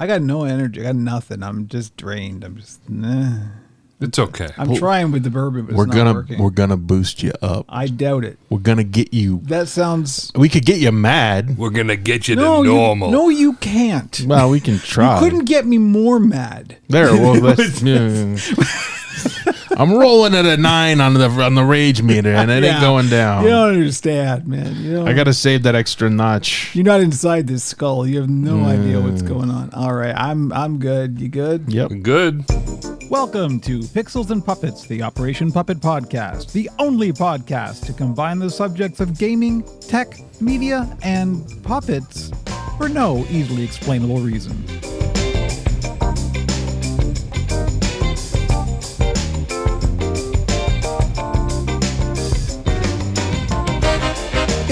I got no energy. I got nothing. I'm just drained. I'm just. It's okay. I'm trying with the bourbon, but it's not working. We're gonna boost you up. I doubt it. We're gonna get you. That sounds. We could get you mad. We're gonna get you to normal. No, you can't. Well, we can try. You couldn't get me more mad. There. Well, I'm rolling at a 9 on the rage meter, and it ain't going down. You don't understand, man. I gotta save that extra notch. You're not inside this skull. You have no idea what's going on. All right, I'm good. You good? Yep. Good. Welcome to Pixels and Puppets, the Operation Puppet podcast, the only podcast to combine the subjects of gaming, tech, media, and puppets for no easily explainable reason.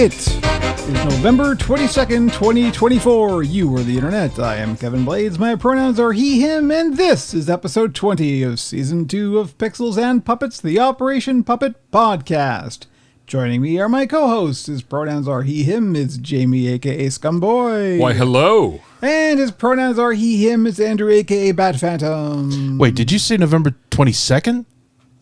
It is November 22nd, 2024. You are the internet. I am Kevin Blades. My pronouns are he, him, and this is episode 20 of season 2 of Pixels and Puppets, the Operation Puppet podcast. Joining me are my co-hosts. His pronouns are he, him. It's Jamie, aka Scumboy. Why, hello. And his pronouns are he, him. It's Andrew, aka Bat Phantom. Wait, did you say November 22nd?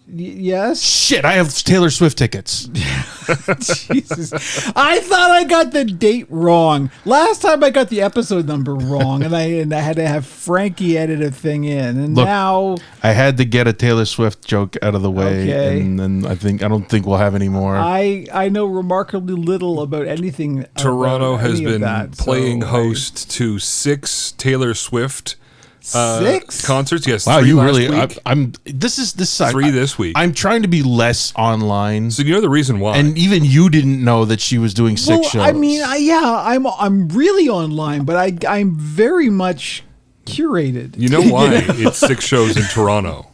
Yes. Shit, I have Taylor Swift tickets. Jesus. I thought I got the date wrong. Last time I got the episode number wrong, and I had to have Frankie edit a thing in. And Look, now I had to get a Taylor Swift joke out of the way, Okay. and then I don't think we'll have any more. I know remarkably little about anything. Toronto about has any of been that, playing so host to 6 Taylor Swift 6 concerts. Yes, Wow, 3 you last really? week. I'm. This is 3 this week. I'm trying to be less online, So you know the reason why? and even you didn't know that she was doing 6 shows. I mean, I'm really online, but I'm very much curated. You know why it's 6 shows in Toronto?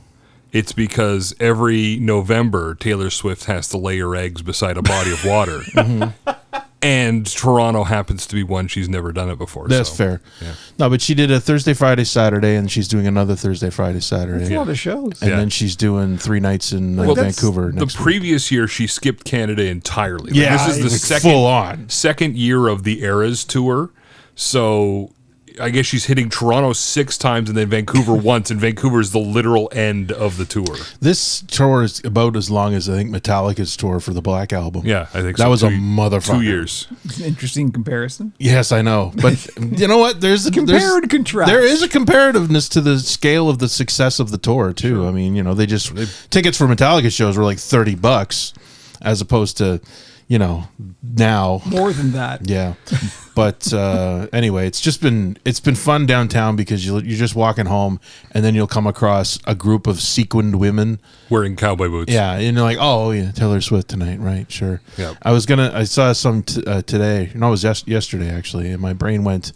It's because every November Taylor Swift has to lay her eggs beside a body of water. And Toronto happens to be one she's never done it before. That's so, fair. Yeah. No, but she did a Thursday, Friday, Saturday, and she's doing another Thursday, Friday, Saturday. That's a lot of shows. And Yeah. then she's doing 3 nights in Vancouver The next week. previous year she skipped Canada entirely. Yeah, this is the like full on. second year of the Eras tour. So I guess she's hitting Toronto 6 times and then Vancouver once, and Vancouver is the literal end of the tour. This tour is about as long as I think Metallica's tour for the Black Album. Yeah, I think that so. was a motherfucker. 2 years. It's an interesting comparison. Yes, I know, but you know what? Compare and contrast. There is a comparativeness to the scale of the success of the tour too. Sure. I mean, they just tickets for Metallica shows were like $30, as opposed to, now More than that. Yeah. But anyway, it's been fun downtown because you're just walking home and then you'll come across a group of sequined women Wearing cowboy boots. Yeah, and you're like, oh yeah, Taylor Swift tonight, right? Sure. Yeah. I saw some today. No, it was yesterday actually, and my brain went,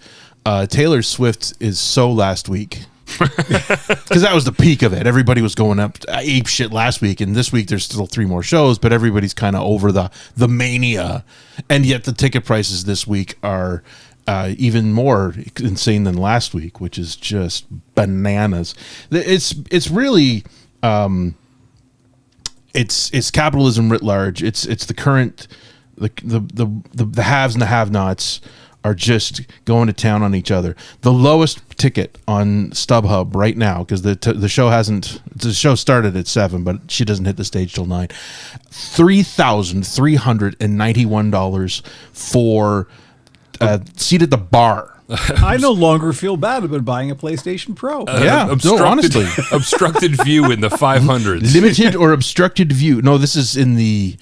Taylor Swift is so last week. Because that was the peak of it. Everybody was going up ape shit last week, and this week there's still 3 more shows, but everybody's kind of over the mania, and yet the ticket prices this week are even more insane than last week, which is just bananas. It's really it's capitalism writ large. It's the current the haves and the have-nots are just going to town on each other. The lowest ticket on StubHub right now, because the show started at 7, but she doesn't hit the stage till 9. $3,391 for seat at the bar. I no longer feel bad about buying a PlayStation Pro. Honestly, obstructed view in the 500s. Limited or obstructed view. No, this is in the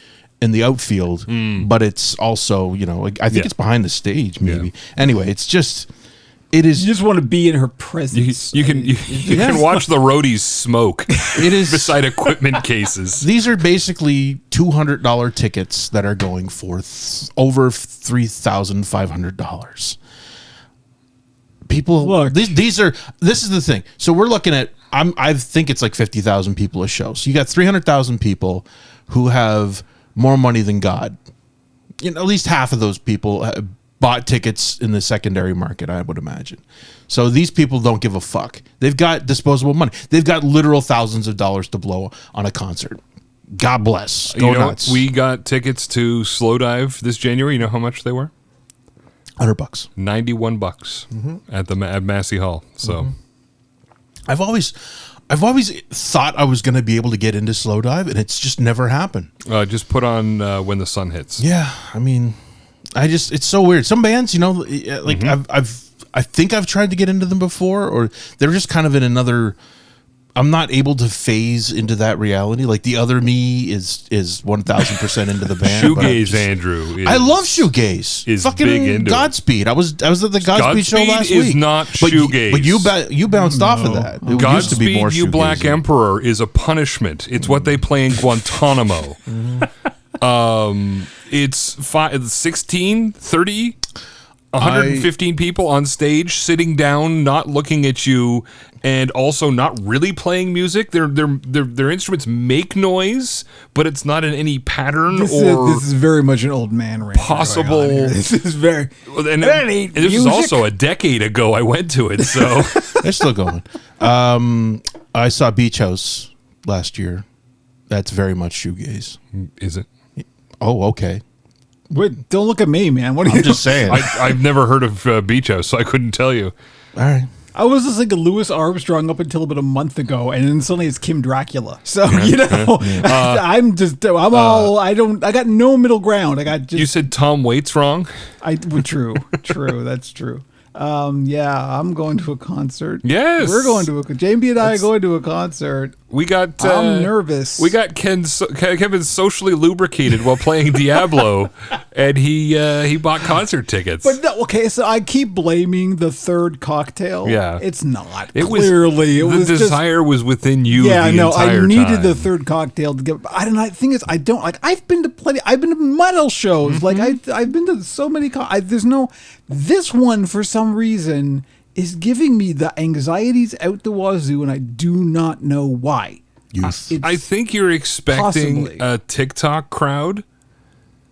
outfield, but it's also, I think it's behind the stage maybe. Yeah. Anyway, it is. You just want to be in her presence. You can watch the roadies smoke. It is beside equipment cases. These are basically $200 tickets that are going for over $3,500. People, look, this is the thing. So we're looking at. I think it's like 50,000 people a show. So you got 300,000 people who have more money than God. At least half of those people bought tickets in the secondary market, I would imagine. So these people don't give a fuck. They've got disposable money. They've got literal thousands of dollars to blow on a concert. God bless. Go nuts. We got tickets to Slow Dive this January. You know how much they were? $100. $91 at Massey Hall. So I've always thought I was going to be able to get into slow dive, and it's just never happened. just put on When the Sun Hits. Yeah, I mean, it's so weird. Some bands, like I think I've tried to get into them before, or they're just kind of in another. I'm not able to phase into that reality. Like the other me is 1,000% into the band. Shoegaze, Andrew. I love shoegaze. Is fucking big into Godspeed. I was at the Godspeed show last week. Is not shoegaze. But you bounced off of that. It used to be more Godspeed, You Black shoegazy. Emperor is a punishment. It's what they play in Guantanamo. It's 16, 30, 115 people on stage, sitting down, not looking at you, and also not really playing music. Their instruments make noise, but it's not in any pattern This is very much an old man rant. possible. This is very. And this was also a decade ago I went to it, so They're still going. I saw Beach House last year. That's very much shoegaze. is it? Oh, okay. Wait, don't look at me, man. What are you? I'm just saying. I've never heard of Beach House, so I couldn't tell you. All right. I was listening to Louis Armstrong up until about a month ago, and then suddenly it's Kim Dracula. So I got no middle ground. I got just. You said Tom Waits wrong? True. That's true. Yeah, I'm going to a concert. Yes. We're going to JB and I are going to a concert. We got. I'm nervous. We got Kevin socially lubricated while playing Diablo, and he bought concert tickets. But okay, so I keep blaming the third cocktail. Yeah. It's not. It Clearly, was, it was the desire was within you. Yeah, the no, entire I needed time. the third cocktail to get. I don't know. The thing is, I don't like. I've been to metal shows. Like I've been to so many. There's no. This one for some reason is giving me the anxieties out the wazoo, and I do not know why. I think you're expecting possibly a TikTok crowd.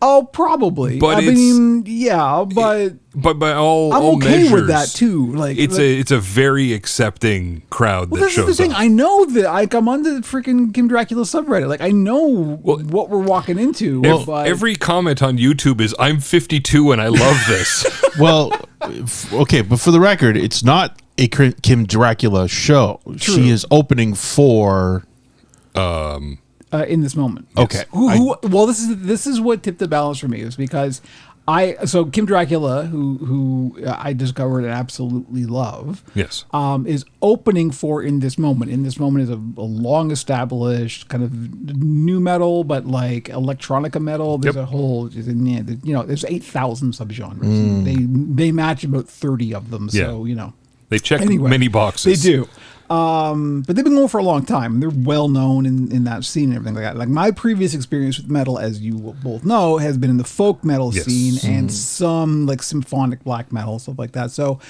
Oh, probably. But I mean, yeah, but by all I'm okay measures, with that too. Like it's a very accepting crowd well, that this is shows the thing. up. I know that I'm on the freaking Kim Dracula subreddit. Like I know what we're walking into. But Every comment on YouTube is "I'm 52 and I love this." Well, okay, but for the record, it's not a Kim Dracula show. True. She is opening for. In this moment, Okay. Well, this is what tipped the balance for me is because so Kim Dracula, who I discovered and absolutely love, Yes. is opening for In This Moment. In This Moment is a long established kind of new metal, but like electronica metal. There's a whole, there's 8,000 subgenres. They match about 30 of them. So They check Anyway, many boxes. they do. But they've been going for a long time. They're well known in that scene and everything like that. Like my previous experience with metal, as you will both know, has been in the folk metal scene and some like symphonic black metal, stuff like that. So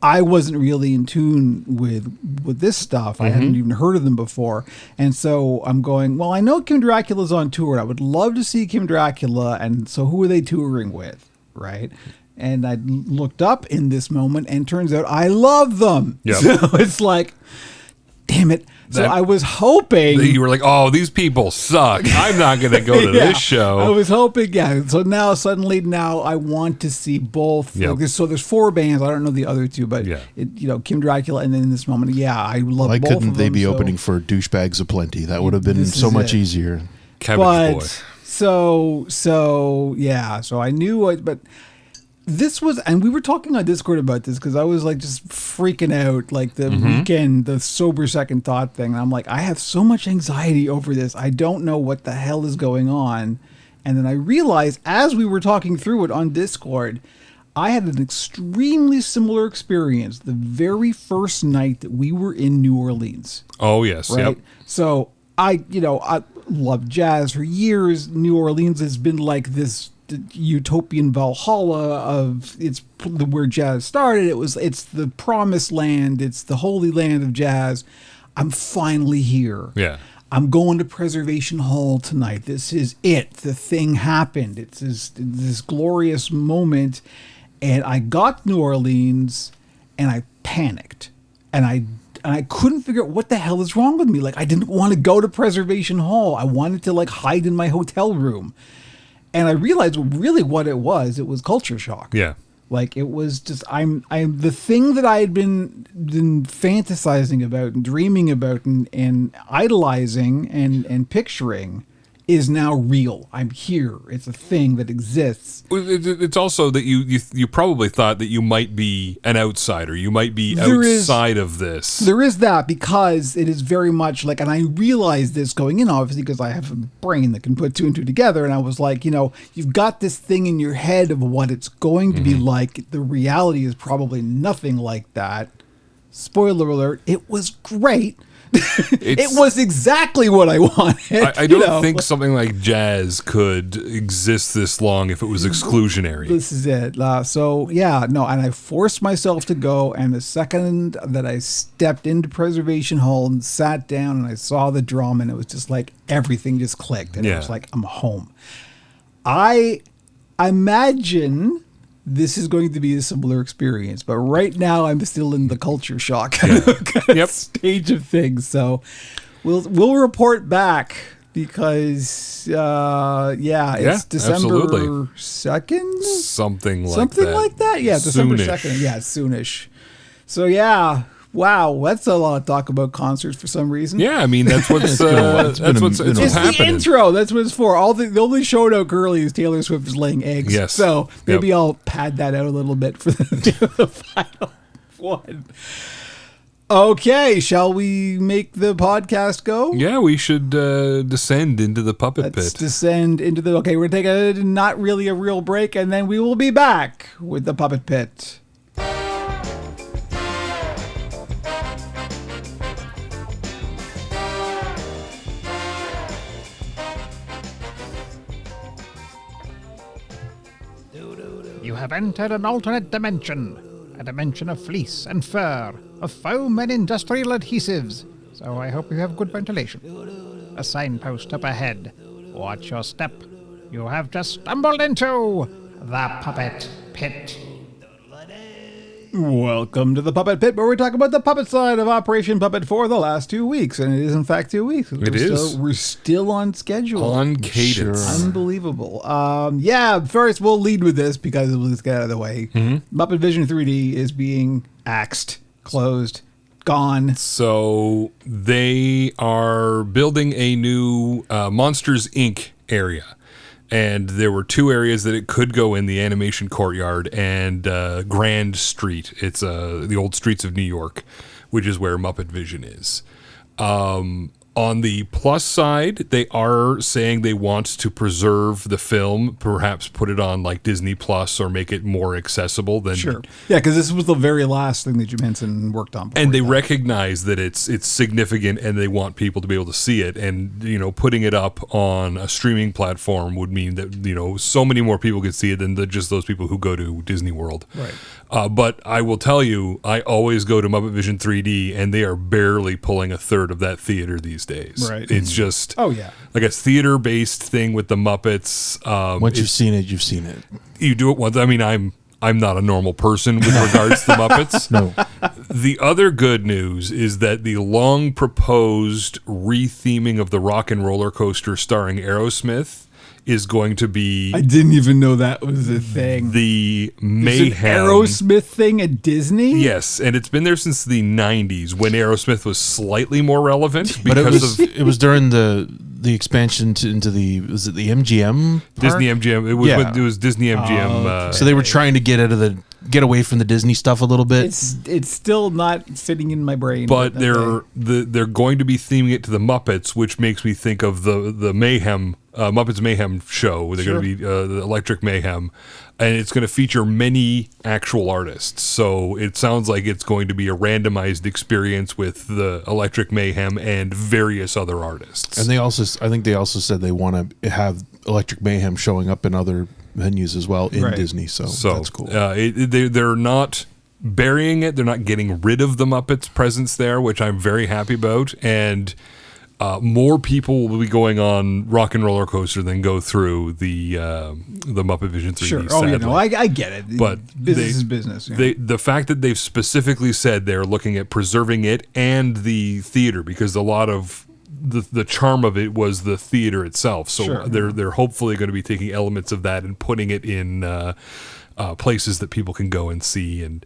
I wasn't really in tune with this stuff. I hadn't even heard of them before. And so I'm going, well, I know Kim Dracula's on tour. I would love to see Kim Dracula. And so who are they touring with? Right. And I looked up In This Moment, and turns out I love them. Yep. So it's like, damn it. So I was hoping. You were like, "Oh, these people suck. I'm not going to go to this show." I was hoping, yeah. So now suddenly I want to see both. Yep. Like there's 4 bands. I don't know the other 2, but Kim Dracula, and then In This Moment, I love Why both couldn't of them. they be opening for Douchebags Aplenty? That would have been This so is much it. easier. Cabbage Boy. So yeah. So I knew it, but. This was, and we were talking on Discord about this because I was like just freaking out, like the weekend, the sober second thought thing. And I'm like, I have so much anxiety over this. I don't know what the hell is going on. And then I realized as we were talking through it on Discord, I had an extremely similar experience the very first night that we were in New Orleans. Oh yes, Right. yep. So I loved jazz for years. New Orleans has been like this utopian Valhalla of it's where jazz started. It's the promised land. It's the holy land of jazz. I'm finally here. Yeah. I'm going to Preservation Hall tonight. This is it. The thing happened. It's this glorious moment. And I got to New Orleans and I panicked. And I couldn't figure out what the hell is wrong with me. Like I didn't want to go to Preservation Hall. I wanted to like hide in my hotel room. And I realized really what it was culture shock. Yeah. Like, it was just, I'm the thing that I had been fantasizing about and dreaming about and idolizing and picturing is now real. I'm here. It's a thing that exists. It's also that you probably thought that you might be an outsider. You might be outside of this. There is that, because it is very much like, and I realized this going in, obviously, because I have a brain that can put two and two together. And I was like, you've got this thing in your head of what it's going to be like. The reality is probably nothing like that. Spoiler alert, it was great. It was exactly what I wanted. I don't think something like jazz could exist this long if it was exclusionary. This is it. And I forced myself to go, and the second that I stepped into Preservation Hall and sat down and I saw the drum, and it was just like everything just clicked, and it was like, I'm home. I imagine this is going to be a similar experience, but right now I'm still in the culture shock kind of stage of things. So we'll report back, because it's December 2nd, something like that. Yeah, December 2nd. Yeah, soonish. So wow, that's a lot of talk about concerts for some reason. Yeah, I mean, that's what's what's happening. The intro. That's what it's for. The only show note currently is Taylor Swift is laying eggs. Yes. So maybe I'll pad that out a little bit for the final one. Okay, shall we make the podcast go? Yeah, we should descend into the puppet Let's pit. Descend into the. Okay, we're gonna take a not really a real break, and then we will be back with the puppet pit. You have entered an alternate dimension, a dimension of fleece and fur, of foam and industrial adhesives, so I hope you have good ventilation. A signpost up ahead. Watch your step. You have just stumbled into the Puppet Pit. Welcome to the Puppet Pit, where we talk about the puppet side of Operation Puppet for the last 2 weeks. And it is, in fact, 2 weeks. We're still on schedule. On cadence. Sure. Unbelievable. First we'll lead with this because let's get out of the way. Muppet Vision 3D is being axed, closed, gone. So they are building a new Monsters, Inc. area. And there were 2 areas that it could go in: the Animation Courtyard and Grand Street. It's the old streets of New York, which is where Muppet Vision is. On the plus side, they are saying they want to preserve the film, perhaps put it on like Disney Plus or make it more accessible than. Sure. Yeah, because this was the very last thing that Jim Henson worked on. And they recognize that it's significant, and they want people to be able to see it. And putting it up on a streaming platform would mean that so many more people could see it than just those people who go to Disney World. Right. But I will tell you, I always go to Muppet Vision 3D, and they are barely pulling a third of that theater these days. Right. It's just like a theater-based thing with the Muppets. Once you've seen it, you've seen it. You do it once. I mean, I'm not a normal person with regards to the Muppets. No. The other good news is that the long proposed re-theming of the Rock and Roller Coaster starring Aerosmith is going to be. I didn't even know that was a thing. The Mayhem Aerosmith thing at Disney? Yes, and it's been there since the 90s when Aerosmith was slightly more relevant But because it was during the expansion into the MGM park? Disney MGM. It was Disney MGM. So they were trying to get away from the Disney stuff a little bit. It's still not sitting in my brain. But they're going to be theming it to the Muppets, which makes me think of the Mayhem Muppets Mayhem show. They're going to be the Electric Mayhem, and it's going to feature many actual artists. So it sounds like it's going to be a randomized experience with the Electric Mayhem and various other artists. And I think they also said they want to have Electric Mayhem showing up in other venues as well in Disney. So that's cool. They're not burying it. They're not getting rid of the Muppets' presence there, which I'm very happy about. And more people will be going on Rock and Roller Coaster than go through the Muppet Vision 3D. Sure. Sadly. I get it. But business is business. Yeah. The fact that they've specifically said they're looking at preserving it and the theater, because a lot of the charm of it was the theater itself. So they're hopefully going to be taking elements of that and putting it in places that people can go and see, and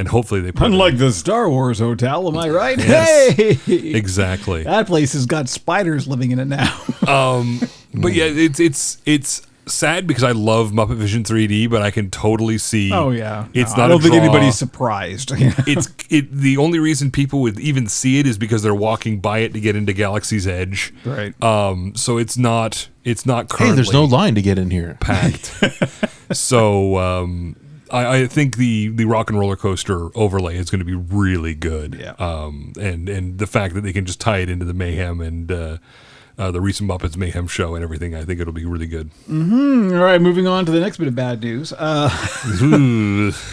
hopefully they put Unlike the Star Wars hotel, am I right? Yes. Hey, exactly. that place has got spiders living in it now. But yeah, it's sad because I love Muppet Vision 3D, but I can totally see. Oh yeah, it's no, not. I don't a think draw. anybody's surprised. The only reason people would even see it is because they're walking by it to get into Galaxy's Edge. Right. So it's not currently. Hey, there's no line to get in here. Packed. So I think the Rock and Roller Coaster overlay is going to be really good. Yeah. And the fact that they can just tie it into the Mayhem and the recent Muppets Mayhem show and everything, I think it'll be really good. All right, moving on to the next bit of bad news.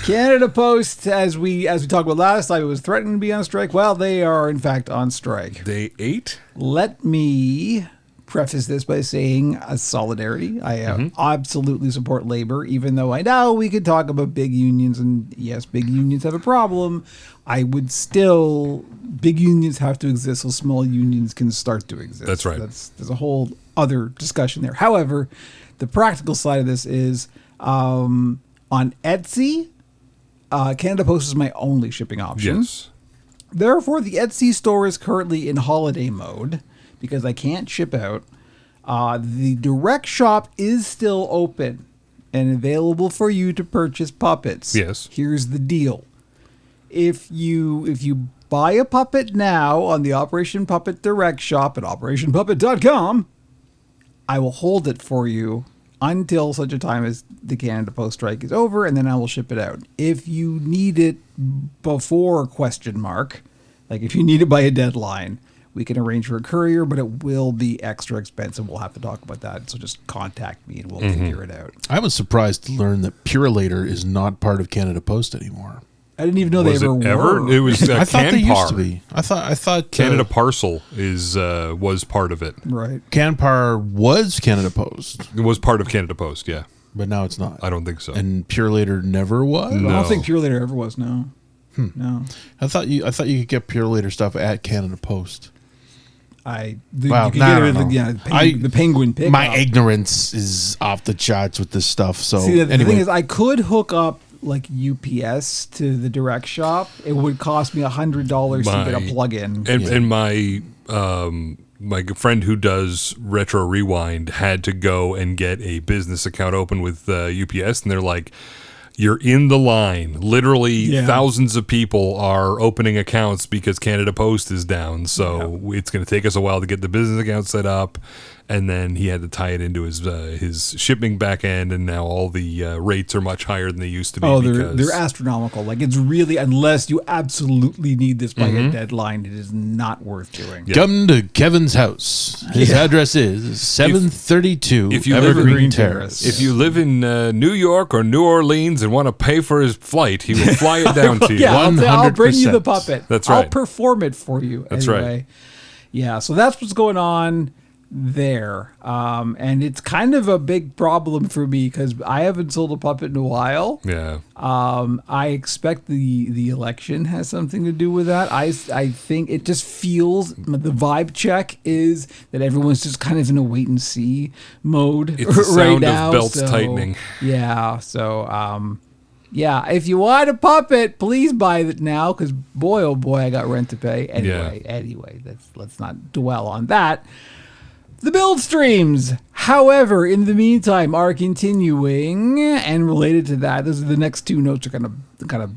Canada Post, as we talked about last time, it was threatening to be on strike. Well, they are in fact on strike. Day 8? Let me preface this by saying solidarity. I absolutely support labor, even though I know we could talk about big unions, and yes, big unions have a problem. I would still, big unions have to exist so small unions can start to exist. That's right. There's a whole other discussion there. However, the practical side of this is on Etsy, Canada Post is my only shipping option. Yes. Therefore, the Etsy store is currently in holiday mode because I can't ship out. The direct shop is still open and available for you to purchase puppets. Yes. Here's the deal. If you buy a puppet now on the Operation Puppet direct shop at operationpuppet.com, I will hold it for you until such a time as the Canada Post strike is over, and then I will ship it out. If you need it before ? Like if you need it by a deadline, we can arrange for a courier, but it will be extra expensive. We'll have to talk about that. So just contact me and we'll figure it out. I was surprised to learn that Purelator is not part of Canada Post anymore. I didn't even know Was they it ever were. It was I thought they used Canpar. to be. I thought Canada Parcel was part of it. Right. Canpar was Canada Post, It was part of Canada Post, yeah. but now it's not. I don't think so. And Purelator never was. I No. don't think Purelator ever was, no. No. I thought you could get Purelator stuff at Canada Post. You Well, can nah, get it I at don't know. the penguin pickup. My ignorance is off the charts with this stuff. So See, the anyway, thing is, I could hook up like UPS to the direct shop. It would cost me $100 to get a plug-in. And my my friend who does Retro Rewind had to go and get a business account open with UPS, and they're like, you're in the line. Literally thousands of people are opening accounts because Canada Post is down. So it's going to take us a while to get the business account set up. And then he had to tie it into his shipping back end, and now all the rates are much higher than they used to be. Oh, they're astronomical. Like, it's really, unless you absolutely need this by a deadline, it is not worth doing. Yeah. come to Kevin's house. His address is 732 if you live in Evergreen Green Terrace. If you live in New York or New Orleans and want to pay for his flight, he will fly it down to you. Yeah, I'll bring you the 100%. puppet. That's I'll right. perform it for you. That's anyway. right. Yeah, so that's what's going on there. And it's kind of a big problem for me because I haven't sold a puppet in a while. Yeah. I expect the election has something to do with that. I think it just feels, the vibe check is that everyone's just kind of in a wait and see mode It's the right sound now. of belts tightening. Yeah, so yeah, if you want a puppet, please buy it now because boy, oh boy, I got rent to pay. Anyway, let's not dwell on that. The build streams, however, in the meantime, are continuing, and related to that, those are the next two notes are kind of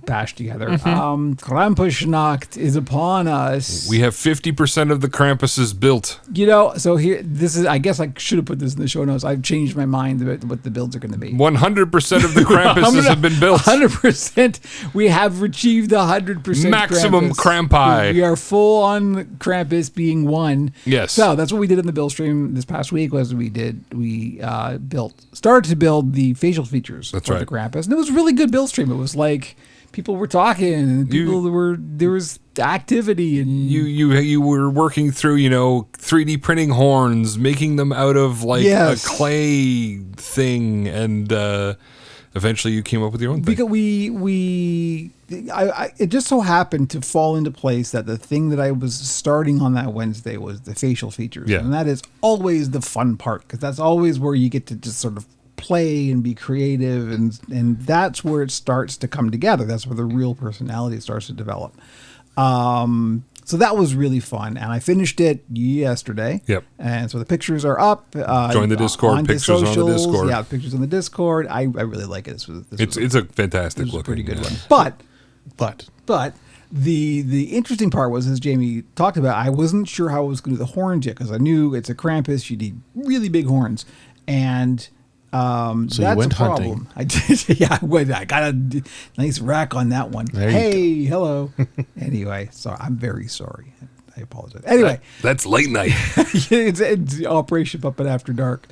bashed together. Krampusnacht is upon us. We have 50% of the Krampuses built. You know, so here, this is, I guess I should have put this in the show notes. I've changed my mind about what the builds are going to be. 100% of the Krampuses have been built. 100%. We have achieved 100% Maximum Krampi. We are full on Krampus being one. Yes. So that's what we did in the build stream this past week. Started to build the facial features That's for right. the Krampus, and it was a really good build stream. It was like people were talking, and there was activity, and You were working through 3D printing horns, making them out of like a clay thing, and eventually you came up with your own thing. Because it just so happened to fall into place that the thing that I was starting on that Wednesday was the facial features. Yeah. And that is always the fun part because that's always where you get to just sort of play and be creative, and that's where it starts to come together. That's where the real personality starts to develop. So that was really fun, and I finished it yesterday. Yep. And so the pictures are up. Join the Discord. On Pictures on the Discord. Yeah, pictures on the Discord. I really like it. It's a fantastic this was a looking. pretty good yeah. one. But But the interesting part was, as Jamie talked about, I wasn't sure how I was going to do the horns yet, because I knew it's a Krampus. You need really big horns, and that's you went a problem. hunting. I did. Yeah, I went. I got a nice rack on that one. There you Hey, hello. Anyway, so I'm very sorry. I apologize. Anyway, That's late night. it's Operation Puppet After Dark.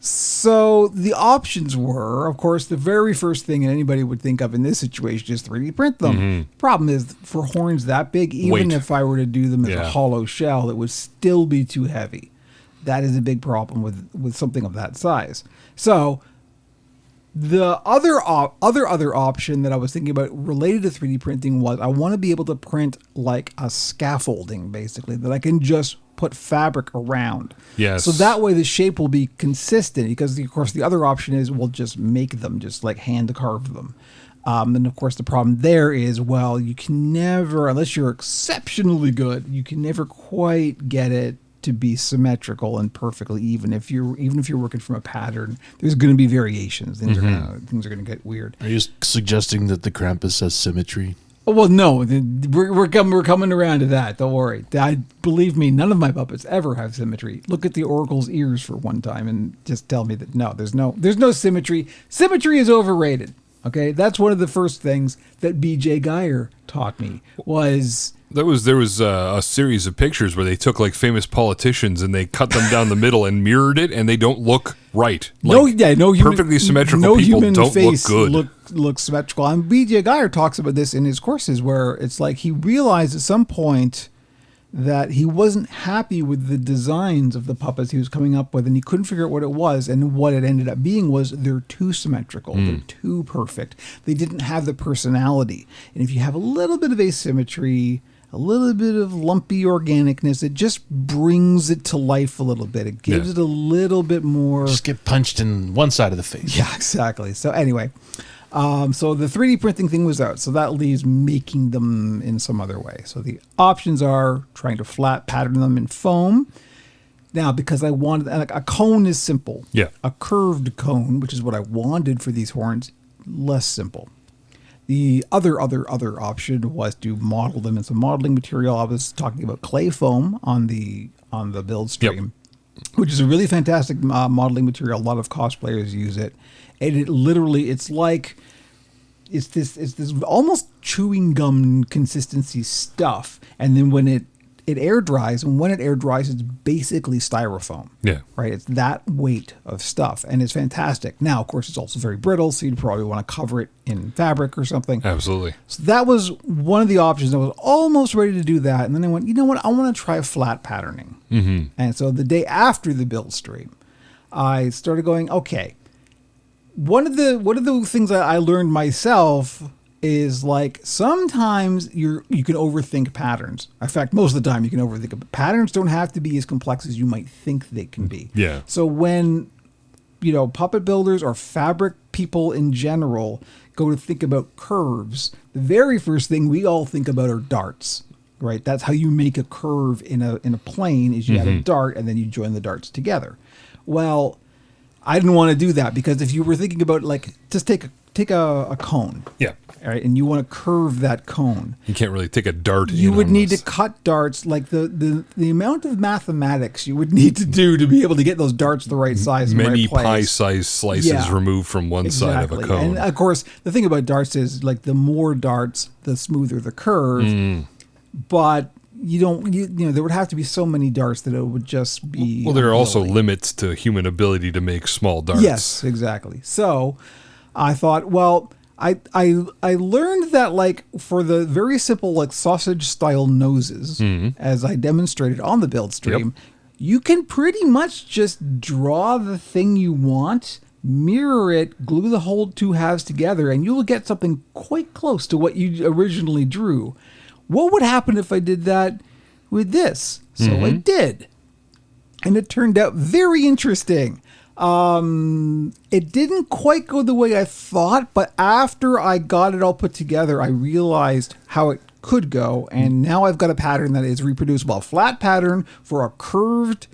So the options were, of course, the very first thing anybody would think of in this situation is 3D print them. Problem is, for horns that big, even Weight. if I were to do them as Yeah. a hollow shell, it would still be too heavy. That is a big problem with something of that size. So the other option that I was thinking about related to 3D printing was I want to be able to print like a scaffolding, basically, that I can just put fabric around. Yes. So that way the shape will be consistent, because of course the other option is we'll just make them, just like hand carve them. And of course the problem there is, well, you can never, unless you're exceptionally good, you can never quite get it to be symmetrical and perfectly even. If you're working from a pattern, there's going to be variations. Things are going to get weird. are you suggesting that the Krampus has symmetry? Oh, well, no, we're coming around to that. Don't worry. Believe me, none of my puppets ever have symmetry. Look at the Oracle's ears for one time and just tell me that no, there's no symmetry. Symmetry is overrated. Okay, that's one of the first things that B.J. Geyer taught me was. There was a series of pictures where they took like famous politicians and they cut them down the middle and mirrored it, and they don't look right. No human, perfectly symmetrical no people human don't face look good. Look symmetrical. And B.J. Geyer talks about this in his courses, where it's like he realized at some point that he wasn't happy with the designs of the puppets he was coming up with, and he couldn't figure out what it was. And what it ended up being was they're too symmetrical. They're too perfect. They didn't have the personality. And if you have a little bit of asymmetry, a little bit of lumpy organicness, it just brings it to life a little bit. It gives it a little bit more. Just get punched in one side of the face. Yeah, exactly. So anyway, so the 3D printing thing was out. So that leaves making them in some other way. So the options are trying to flat pattern them in foam. Now, because I wanted, a cone is simple. Yeah. A curved cone, which is what I wanted for these horns, less simple. The other option was to model them in some modeling material. I was talking about clay foam on the build stream, which is a really fantastic modeling material. A lot of cosplayers use it, and it's this almost chewing gum consistency stuff. And then when it air dries, and when it air dries, it's basically styrofoam. Yeah. Right. It's that weight of stuff, and it's fantastic. Now, of course, it's also very brittle, so you'd probably want to cover it in fabric or something. Absolutely. So that was one of the options. I was almost ready to do that, and then I went, you know what? I want to try flat patterning. Mm-hmm. And so the day after the build stream, I started going, okay. One of the things that I learned myself is, like, sometimes you can overthink patterns. In fact, most of the time you can overthink it. But patterns don't have to be as complex as you might think they can be. Yeah. So when, puppet builders or fabric people in general go to think about curves, the very first thing we all think about are darts, right? That's how you make a curve in a plane, is you add a dart and then you join the darts together. Well, I didn't want to do that, because if you were thinking about, like, just take a cone. Yeah. All right, and you want to curve that cone. You can't really take a dart. You would on need this. to cut darts, like the amount of mathematics you would need to do to be able to get those darts the right size. And Many right place. pie-sized slices removed from one side of a cone. And of course, the thing about darts is, like, the more darts, the smoother the curve. But there would have to be so many darts that it would just be. Well, there are also unwieldy. limits to human ability to make small darts. Yes, exactly. So I thought, well, I learned that, like, for the very simple, like, sausage style noses, as I demonstrated on the build stream, you can pretty much just draw the thing you want, mirror it, glue the whole two halves together, and you'll get something quite close to what you originally drew. What would happen if I did that with this? So I did. And it turned out very interesting. It didn't quite go the way I thought, but after I got it all put together, I realized how it could go, and now I've got a pattern that is reproducible. A flat pattern for a curved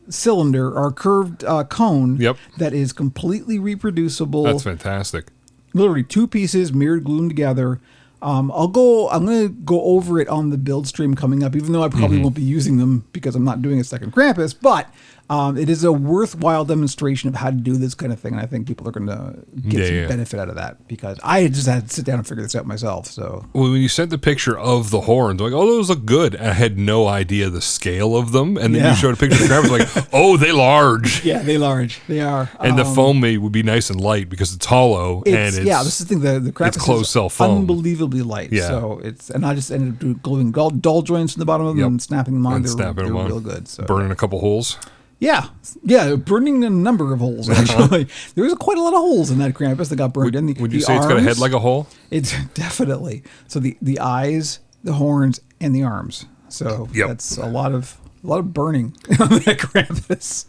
cylinder or curved cone that is completely reproducible. That's fantastic. Literally 2 pieces mirrored, glued together. I'm going to go over it on the build stream coming up, even though I probably won't be using them because I'm not doing a second Krampus, but it is a worthwhile demonstration of how to do this kind of thing, and I think people are going to get some benefit out of that because I just had to sit down and figure this out myself. So when you sent the picture of the horns, like, oh, those look good. I had no idea the scale of them, and then you showed a picture of the Krampus, like, oh, they large. Yeah, they large. They are. And the foam would be nice and light because it's hollow and it's this is the thing. The Krampus it's closed cell foam, unbelievably light. Yeah. So and I just ended up gluing dull joints in the bottom of them and snapping them on. They're real good. So burning a couple holes. Yeah, burning a number of holes, actually. There was quite a lot of holes in that Krampus that got burned. Would you say it's got a head like a hole? It's definitely. So the eyes, the horns, and the arms. So that's a lot of burning on that Krampus.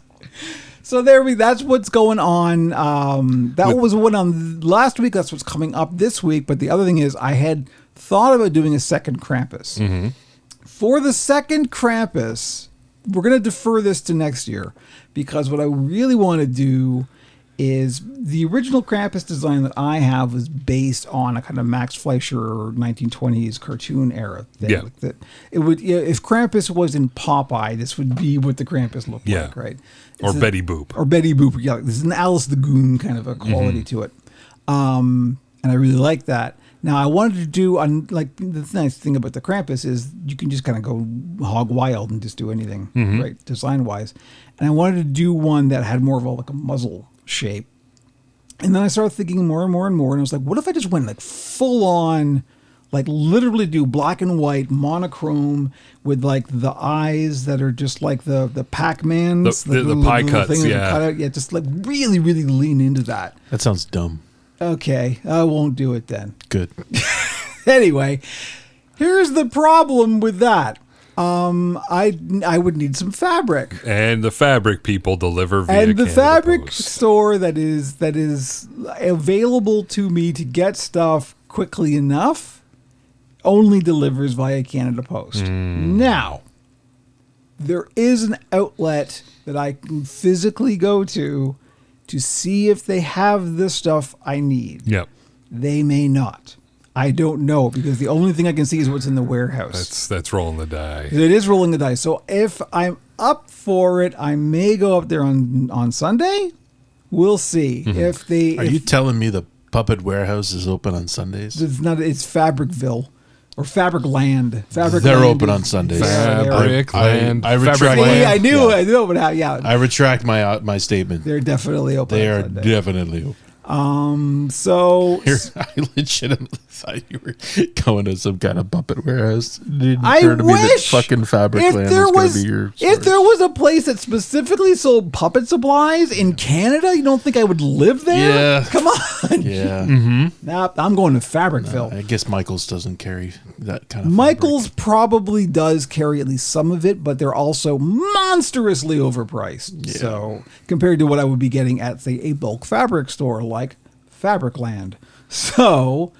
So that's what's going on. That was what on last week. That's what's coming up this week. But the other thing is I had thought about doing a second Krampus. Mm-hmm. For the second Krampus, we're going to defer this to next year because what I really want to do is the original Krampus design that I have was based on a kind of Max Fleischer 1920s cartoon era thing. Yeah. That it would, if Krampus was in Popeye, this would be what the Krampus looked like, right? Or Betty Boop. Or Betty Boop. Yeah, this is an Alice the Goon kind of a quality to it. And I really like that. Now, I wanted to do, like, the nice thing about the Krampus is you can just kind of go hog wild and just do anything, right, design-wise. And I wanted to do one that had more of a muzzle shape. And then I started thinking more and more and more, and I was like, what if I just went, like, full-on, like, literally do black and white, monochrome, with, like, the eyes that are just like the Pac-Mans. The pie cuts, yeah. Just, like, really, really lean into that. That sounds dumb. Okay, I won't do it then. Good. Anyway, here's the problem with that. I would need some fabric. And the fabric people deliver via And the Canada fabric Post. store that is available to me to get stuff quickly enough only delivers via Canada Post. Now, there is an outlet that I can physically go to see if they have the stuff I need. Yep. They may not. I don't know because the only thing I can see is what's in the warehouse. That's rolling the die. It is rolling the dice. So if I'm up for it, I may go up there on Sunday. We'll see. Are you telling me the Puppet Warehouse is open on Sundays? It's not. It's Fabricville. Or Fabric Land. They're open on Sundays. Fabric Land. I retract. I knew, but I retract my statement. They're definitely open. They are definitely open. So I legitimately thought you were going to some kind of Puppet Warehouse. It didn't I occur to me that wish fucking Fabric if Land there was going to be your if there was a place that specifically sold puppet supplies in Canada, you don't think I would live there? Yeah. Come on. Yeah. Nah, I'm going to Fabricville. I guess Michaels doesn't carry that kind of Michaels probably does carry at least some of it, but they're also monstrously overpriced. Yeah. So compared to what I would be getting at, say, a bulk fabric store like Fabricland. So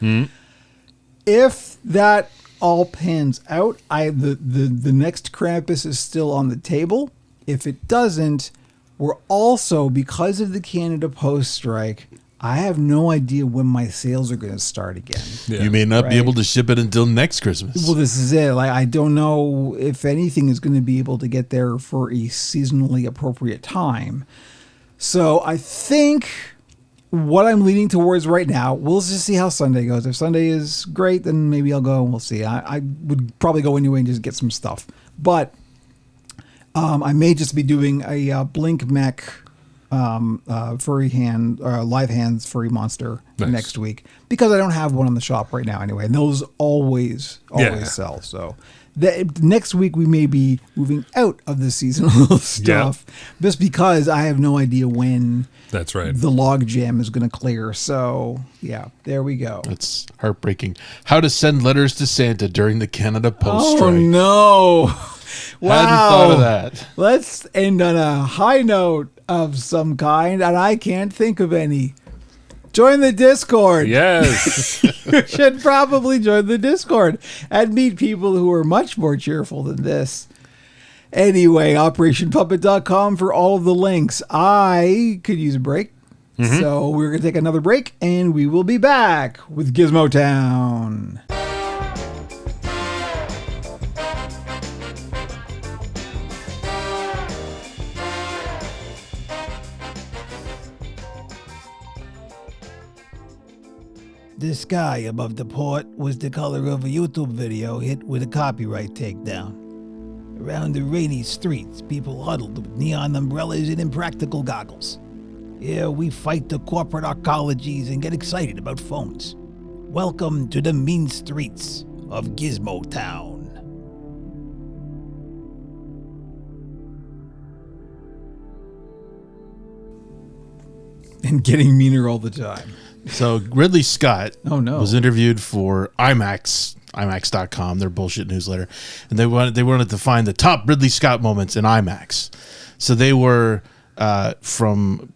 if that all pans out, the next Krampus is still on the table. If it doesn't, we're also, because of the Canada Post strike, I have no idea when my sales are going to start again. Yeah. You may not be able to ship it until next Christmas. Well, this is it. Like, I don't know if anything is going to be able to get there for a seasonally appropriate time. So I think what I'm leaning towards right now, we'll just see how Sunday goes. If Sunday is great, then maybe I'll go and we'll see. I would probably go anyway and just get some stuff. But I may just be doing a Blink Mech furry hand, live hands furry monster next week because I don't have one on the shop right now anyway. And those always sell. So next week we may be moving out of the seasonal stuff just because I have no idea when that's right. the log jam is going to clear. So yeah, there we go. That's heartbreaking. How to send letters to Santa during the Canada Post strike. Oh no. Wow. Hadn't thought of that. Let's end on a high note. of some kind, and I can't think of any. Join the Discord. Yes. You should probably join the Discord and meet people who are much more cheerful than this. Anyway, OperationPuppet.com for all of the links. I could use a break, so we're going to take another break, and we will be back with Gizmo Town. The sky above the port was the color of a YouTube video hit with a copyright takedown. Around the rainy streets, people huddled with neon umbrellas and impractical goggles. Here we fight the corporate arcologies and get excited about phones. Welcome to the mean streets of Gizmo Town. And getting meaner all the time. So Ridley Scott was interviewed for IMAX.com, their bullshit newsletter, and they wanted to find the top Ridley Scott moments in IMAX. So they were from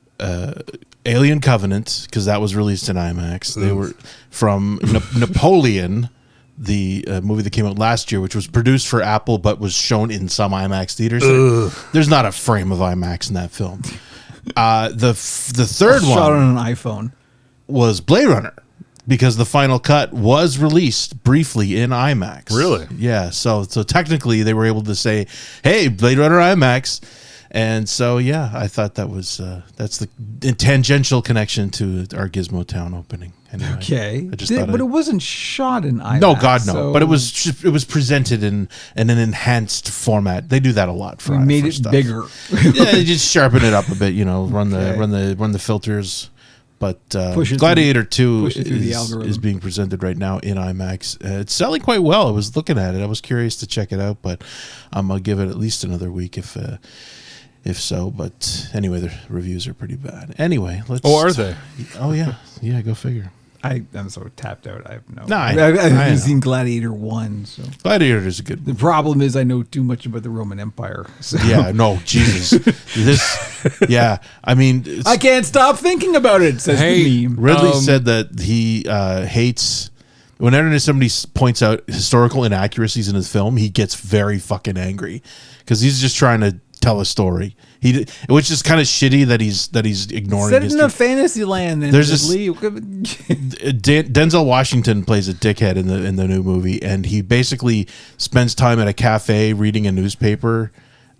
Alien Covenant, because that was released in IMAX. They were from Napoleon, the movie that came out last year, which was produced for Apple but was shown in some IMAX theaters. There's not a frame of IMAX in that film. The third one shot on an iPhone was Blade Runner, because the final cut was released briefly in IMAX. Really? Yeah. So technically they were able to say, "Hey, Blade Runner IMAX," and so yeah, I thought that was that's the tangential connection to our Gizmo Town opening. Anyway, okay, but it wasn't shot in IMAX. No, God, no. So but it was presented in an enhanced format. They do that a lot for. We made it stuff. bigger. Yeah, they just sharpen it up a bit. Run the filters. But Gladiator 2 is being presented right now in IMAX. It's selling quite well. I was looking at it. I was curious to check it out, but I'll give it at least another week if so. But anyway, the reviews are pretty bad. Anyway, let's. Oh, are they? Oh yeah, go figure. I'm so tapped out. I have no. No, I've seen Gladiator 1. So Gladiator is a good. The problem is I know too much about the Roman Empire. So. Yeah, no, Jesus, Yeah, I mean, I can't stop thinking about it. Says the meme. Ridley said that he hates whenever somebody points out historical inaccuracies in his film. He gets very fucking angry because he's just trying to tell a story. Which is kind of shitty that he's ignoring. Set it in a fantasy land. Then there's this Denzel Washington plays a dickhead in the new movie, and he basically spends time at a cafe reading a newspaper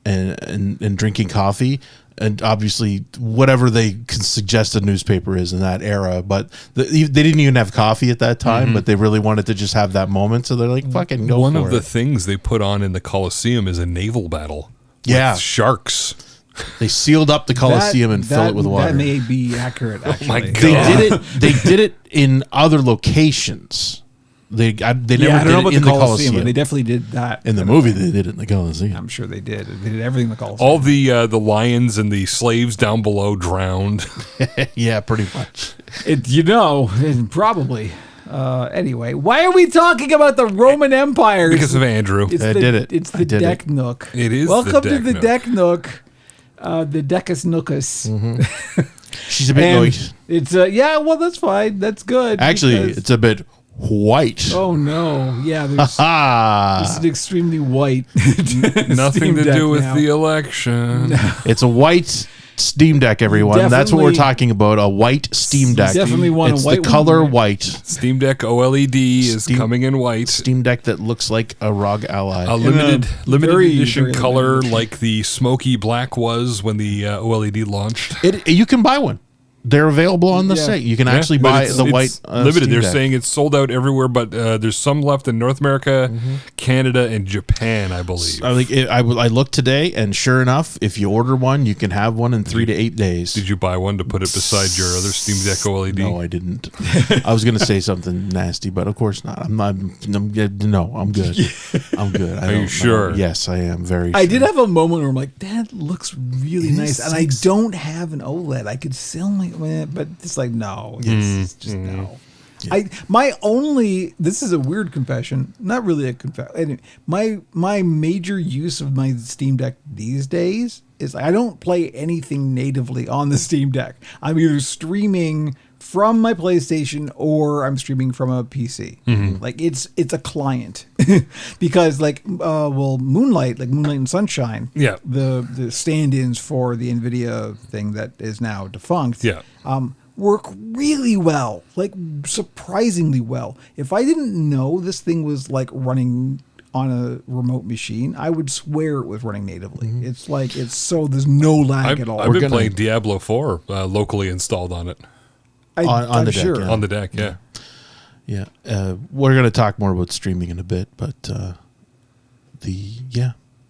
and drinking coffee. And obviously, whatever they can suggest a newspaper is in that era, but they didn't even have coffee at that time, but they really wanted to just have that moment. So they're like, fucking go for it. One of the things they put on in the Coliseum is a naval battle. Yeah. With sharks. They sealed up the Coliseum and filled it with water. That may be accurate, actually. Oh my God. They did it in other locations. They never did it in the Coliseum. But they definitely did that. In the movie, they did it in the Coliseum. I'm sure they did. They did everything in the Coliseum. All the lions and the slaves down below drowned. Yeah, pretty much. Probably. Anyway, why are we talking about the Roman Empire? Because of Andrew. I did it. It's the Deck Nook. It is. Welcome to the Deck Nook. The Decus Nookus. She's a bit noisy. It's well, that's fine. That's good. Actually, it's a bit white. Oh no! Yeah, this is extremely white. Nothing to do with the election. No. It's a white Steam Deck, everyone. That's what we're talking about. A white Steam Deck. Definitely want it's a white the color one. white. Steam Deck OLED is coming in white. Steam Deck that looks like a ROG Ally. A limited edition color limited. Like the smoky black was when the OLED launched. You can buy one. They're available on the site. You can actually buy the white limited. Steam They're Deck. saying it's sold out everywhere, but there's some left in North America, Canada, and Japan, I believe. I looked today, and sure enough, if you order one, you can have one in 3 to 8 days. Did you buy one to put it beside your other Steam Deck OLED? No, I didn't. I was going to say something nasty, but of course not. I'm good. I'm good. Are you sure? Yes, I am very sure. I did have a moment where I'm like, that looks really nice, and I don't have an OLED. I could sell my, but it's like, no, it's just no. This is a weird confession, not really a confession. Anyway, my major use of my Steam Deck these days is I don't play anything natively on the Steam Deck. I'm either streaming from my PlayStation or I'm streaming from a PC. Like it's a client because Moonlight and Sunshine, the stand-ins for the NVIDIA thing that is now defunct, work really well, like surprisingly well. If I didn't know this thing was like running on a remote machine, I would swear it was running natively. It's like there's no lag at all. I've been playing Diablo 4 locally installed on it. On the deck, sure. yeah. On the deck, yeah. Yeah. We're going to talk more about streaming in a bit, but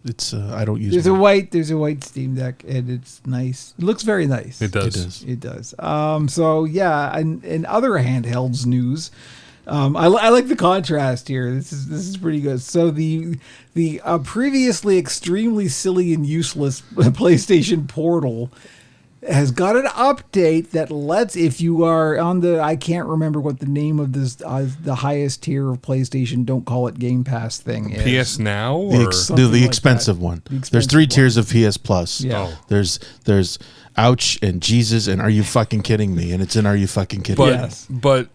it's I don't use there's a white Steam Deck and it's nice. It looks very nice. It does. It does. So yeah, and in other handhelds news, I like the contrast here. This is pretty good. So the previously extremely silly and useless PlayStation Portal has got an update that lets, if you are on I can't remember what the name of this, the highest tier of PlayStation, don't call it Game Pass thing is. PS Now? Or? The expensive one. There's 3 tiers of PS Plus. Yeah. Oh. There's ouch and Jesus and are you fucking kidding me? And it's in Are You Fucking Kidding Me? Yes. But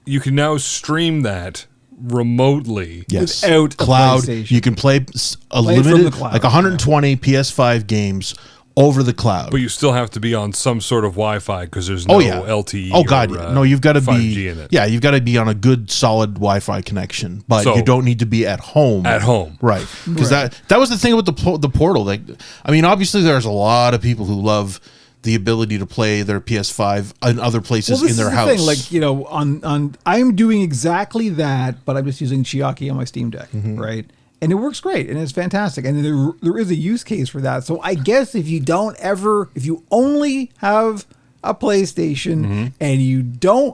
you can now stream that remotely. Yes. Without a cloud. PlayStation. You can play from limited, the cloud, like 120 PS5 games over the cloud. But you still have to be on some sort of Wi-Fi because there's no LTE. Oh god, no, you've got to 5G be in it. Yeah, you've got to be on a good solid Wi-Fi connection, but So- you don't need to be at home. At home. right? Because that was the thing with the Portal. Like, I mean, obviously there's a lot of people who love the ability to play their PS5 in other places in their house. Thing, like, you know, on I'm doing exactly that, but I'm just using Chiaki on my Steam Deck, right? And it works great, and it's fantastic, and there is a use case for that. So I guess if you only have a PlayStation and you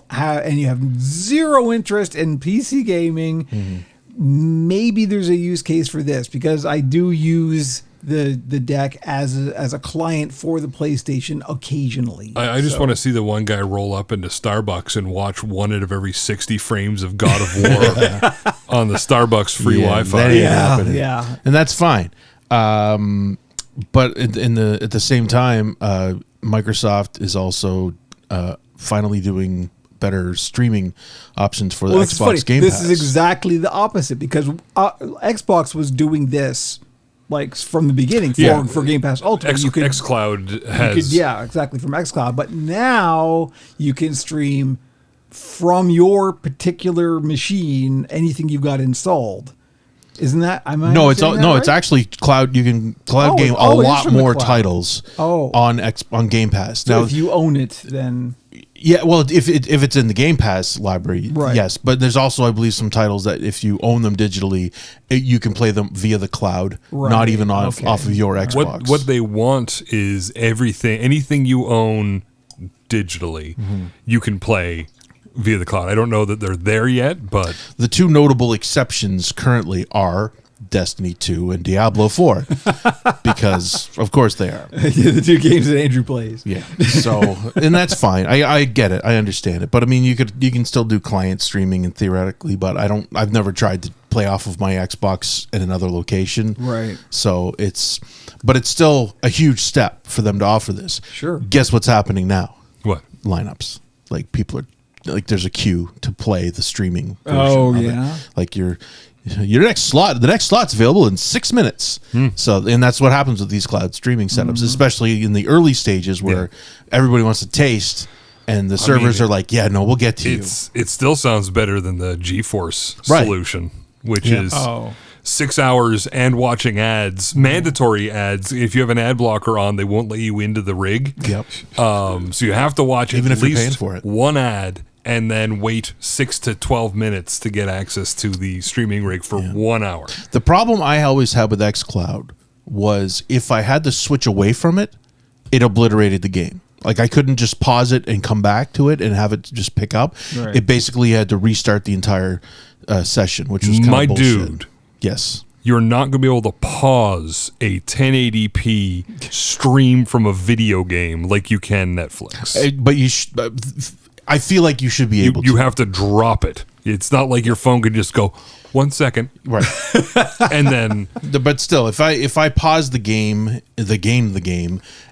have zero interest in PC gaming, maybe there's a use case for this, because I do use the deck as a client for the PlayStation occasionally. I just want to see the one guy roll up into Starbucks and watch 1 out of every 60 frames of God of War on the Starbucks free Wi-Fi. that ain't happening. Yeah. And that's fine. But at the same time, Microsoft is also finally doing better streaming options for the It's funny. Xbox Game This Pass. is exactly the opposite, because Xbox was doing this like from the beginning for Game Pass Ultimate. xCloud has... exactly, from xCloud. But now you can stream from your particular machine anything you've got installed. Isn't that? It's actually cloud. You can cloud game a it is lot from the more cloud. titles on Game Pass. So Now, if you own it, then well, if it's in the Game Pass library, Right. yes. But there's also, I believe, some titles that if you own them digitally, you can play them via the cloud, Right. not even off Okay. of your Xbox. What they want is anything you own digitally, you can play via the cloud. I don't know that they're there yet, but The 2 notable exceptions currently are Destiny 2 and Diablo 4, because of course they are. the 2 games that Andrew plays. Yeah. So, and that's fine. I get it. I understand it. But I mean, you can still do client streaming and theoretically, but I've never tried to play off of my Xbox in another location. Right. So it's still a huge step for them to offer this. Sure. Guess what's happening now? what? Lineups. Like, people are like, there's a queue to play the streaming version Oh, of yeah? it. Like the next slot's available in 6 minutes. So, and that's what happens with these cloud streaming setups, especially in the early stages where everybody wants to taste, and the servers are like, yeah, no, we'll get to you. It still sounds better than the GeForce Right. solution, which is Oh. 6 hours and watching ads, mandatory ads. If you have an ad blocker on, they won't let you into the rig. Yep. So you have to watch Even at if you're paying least for it. one ad and then wait 6 to 12 minutes to get access to the streaming rig for 1 hour. The problem I always had with xCloud was if I had to switch away from it, it obliterated the game. Like, I couldn't just pause it and come back to it and have it just pick up. Right. It basically had to restart the entire session, which was kind My of bullshit. dude. Yes. You're not going to be able to pause a 1080p stream from a video game like you can Netflix. But I feel like you should be able to. You have to drop it. It's not like your phone can just go 1 second, Right. and then But still, if I pause the game,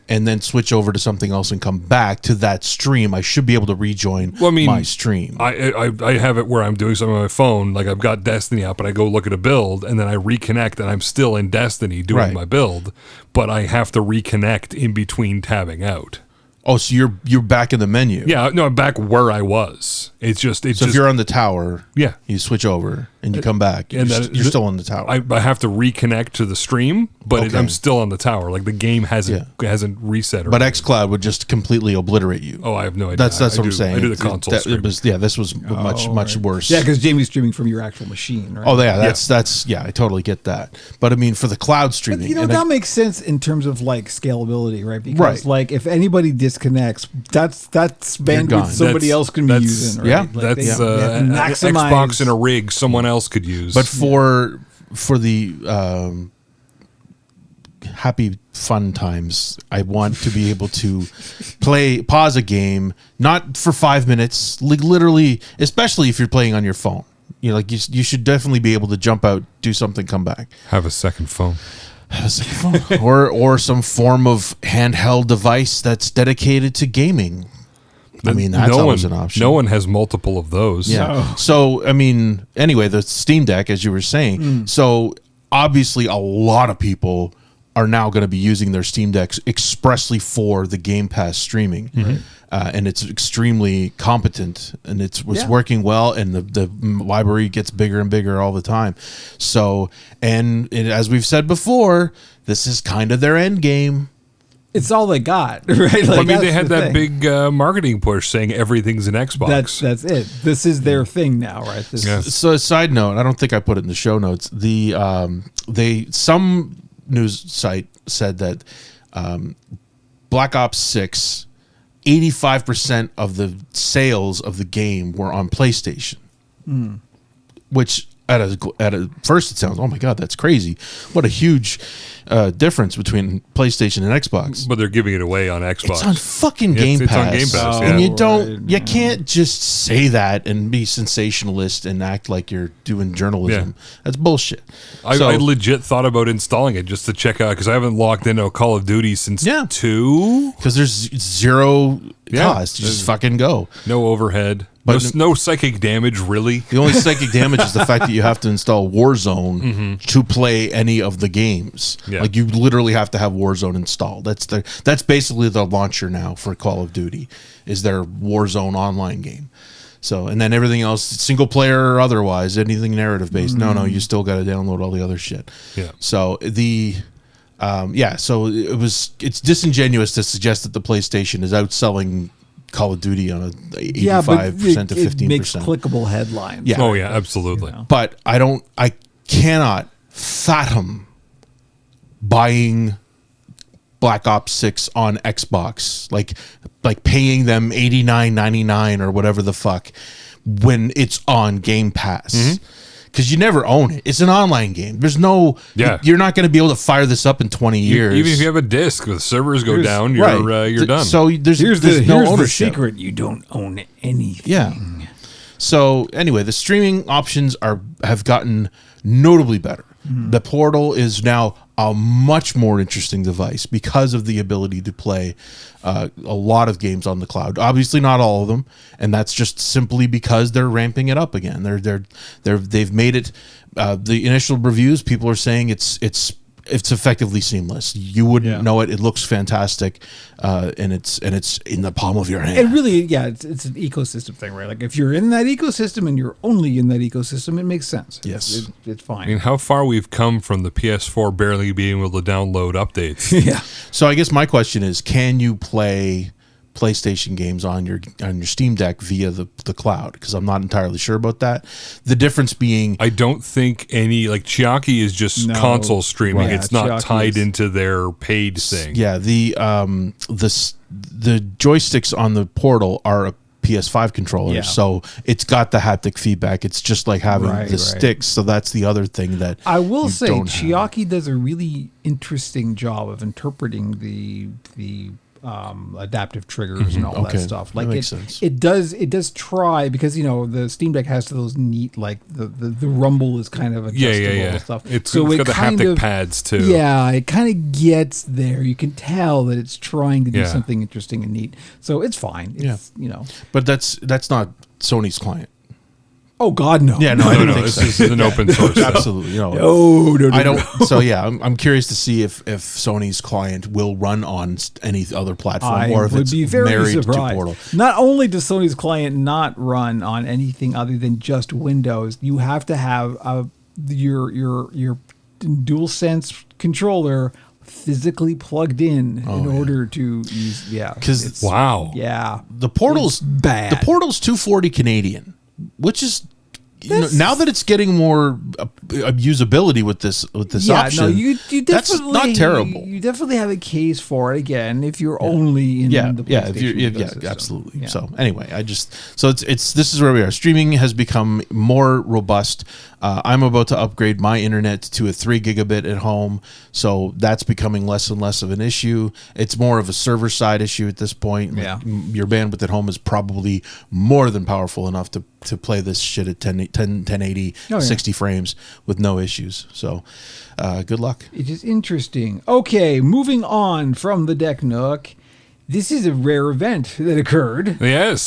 and then switch over to something else and come back to that stream, I should be able to rejoin my stream. I have it where I'm doing something on my phone, like I've got Destiny up, and I go look at a build, and then I reconnect, and I'm still in Destiny doing my build, but I have to reconnect in between tabbing out. Oh, so you're back in the menu. Yeah, no, I'm back where I was. So if you're on the tower, yeah, you switch over and you come back, and you're still on the tower. I have to reconnect to the stream, but I'm still on the tower. Like the game hasn't reset. But xCloud would just completely obliterate you. Oh, I have no idea. That's what I'm saying. I do the console stream. This was much worse. Yeah, because Jamie's streaming from your actual machine, right? Oh, yeah, that's I totally get that. But I mean, for the cloud streaming, but, that makes sense in terms of like scalability, right? Because like if anybody disconnects, that's bandwidth somebody else can be using. Right? Yeah, like that's an Xbox in a rig someone else could use. But for the happy fun times, I want to be able to pause a game, not for 5 minutes, like literally, especially if you're playing on your phone. You know, like you should definitely be able to jump out, do something, come back. Have a second phone. or some form of handheld device that's dedicated to gaming. I mean, that's always an option. No one has multiple of those. Yeah. No. So, I mean, anyway, the Steam Deck, as you were saying, so obviously a lot of people are now going to be using their Steam Decks expressly for the Game Pass streaming. And it's extremely competent, and it's working well, and the library gets bigger and bigger all the time. So, as we've said before, this is kind of their end game. It's all they got, right? Like, I mean, they had that big marketing push saying everything's an Xbox. That's it. This is their thing now, right? So, a side note, I don't think I put it in the show notes. Some news site said that Black Ops 6, 85% of the sales of the game were on PlayStation, which at first it sounds, oh my God, that's crazy. What a huge difference between PlayStation and Xbox. But they're giving it away on Xbox. It's on fucking Game Pass. It's on Game Pass, and you can't just say that and be sensationalist and act like you're doing journalism. That's bullshit. I legit thought about installing it just to check out, because I haven't logged into a Call of Duty since 2. Because there's zero cost. You just fucking go. No overhead. But no psychic damage, really. The only psychic damage is the fact that you have to install Warzone to play any of the games. Yeah. Like you literally have to have Warzone installed. That's basically the launcher now for Call of Duty, is their Warzone online game. So, and then everything else, single player or otherwise, anything narrative based. No, you still got to download all the other shit. Yeah. So so it's disingenuous to suggest that the PlayStation is outselling Call of Duty on a 85% to 15%. It makes clickable headlines. Yeah. Oh yeah, absolutely. You know? But I cannot fathom buying Black Ops 6 on Xbox, like paying them $89.99 or whatever the fuck when it's on Game Pass. Because you never own it. It's an online game. There's no... You're not going to be able to fire this up in 20 years. Even if you have a disc, the servers go down, you're done. So here's no ownership. The secret. You don't own anything. Yeah. So anyway, the streaming options have gotten notably better. The Portal is now a much more interesting device because of the ability to play a lot of games on the cloud. Obviously, not all of them, and that's just simply because they're ramping it up again. They've made it. The initial reviews, people are saying it's effectively seamless. You wouldn't know it. It looks fantastic, and it's in the palm of your hand. And really, it's an ecosystem thing, right? Like if you're in that ecosystem and you're only in that ecosystem, it makes sense. Yes, it's fine. I mean, how far we've come from the PS4 barely being able to download updates. Yeah. So I guess my question is, can you play PlayStation games on your Steam Deck via the cloud? Because I'm not entirely sure about that. The difference being, I don't think any, like Chiaki is just console streaming. Right. It's not Chiaki tied into their paid thing. Yeah, the joysticks on the Portal are a PS5 controller, so it's got the haptic feedback. It's just like having the sticks. So that's the other thing that I will say. Chiaki does a really interesting job of interpreting the adaptive triggers and all that stuff. Like that makes sense. it does try, because the Steam Deck has those neat, like the rumble is kind of adjustable and stuff. It's got the haptic pads too. Yeah, it kind of gets there. You can tell that it's trying to do something interesting and neat. So it's fine. It's, But that's not Sony's client. Oh God, no! Yeah, no, I don't think This so. is an open source. Absolutely, No. I don't. So yeah, I'm curious to see if Sony's client will run on any other platform, or if would it's be very married surprised. to Portal. Not only does Sony's client not run on anything other than just Windows, you have to have your DualSense controller physically plugged in order to use. Yeah, because wow, yeah, the Portal's bad. The Portal's $240 Canadian, which is. Now that it's getting more usability with this option, no, you definitely, that's not terrible. You definitely have a case for it. Again, if you're only in the PlayStation ecosystem. Absolutely. Yeah. So anyway, it's this is where we are. Streaming has become more robust. I'm about to upgrade my internet to a 3 gigabit at home, so that's becoming less and less of an issue. It's more of a server side issue at this point. Yeah. Your bandwidth at home is probably more than powerful enough to play this shit at 1080, 60 frames with no issues. So good luck. It is interesting. Okay, moving on from the Deck Nook. This is a rare event that occurred. Yes.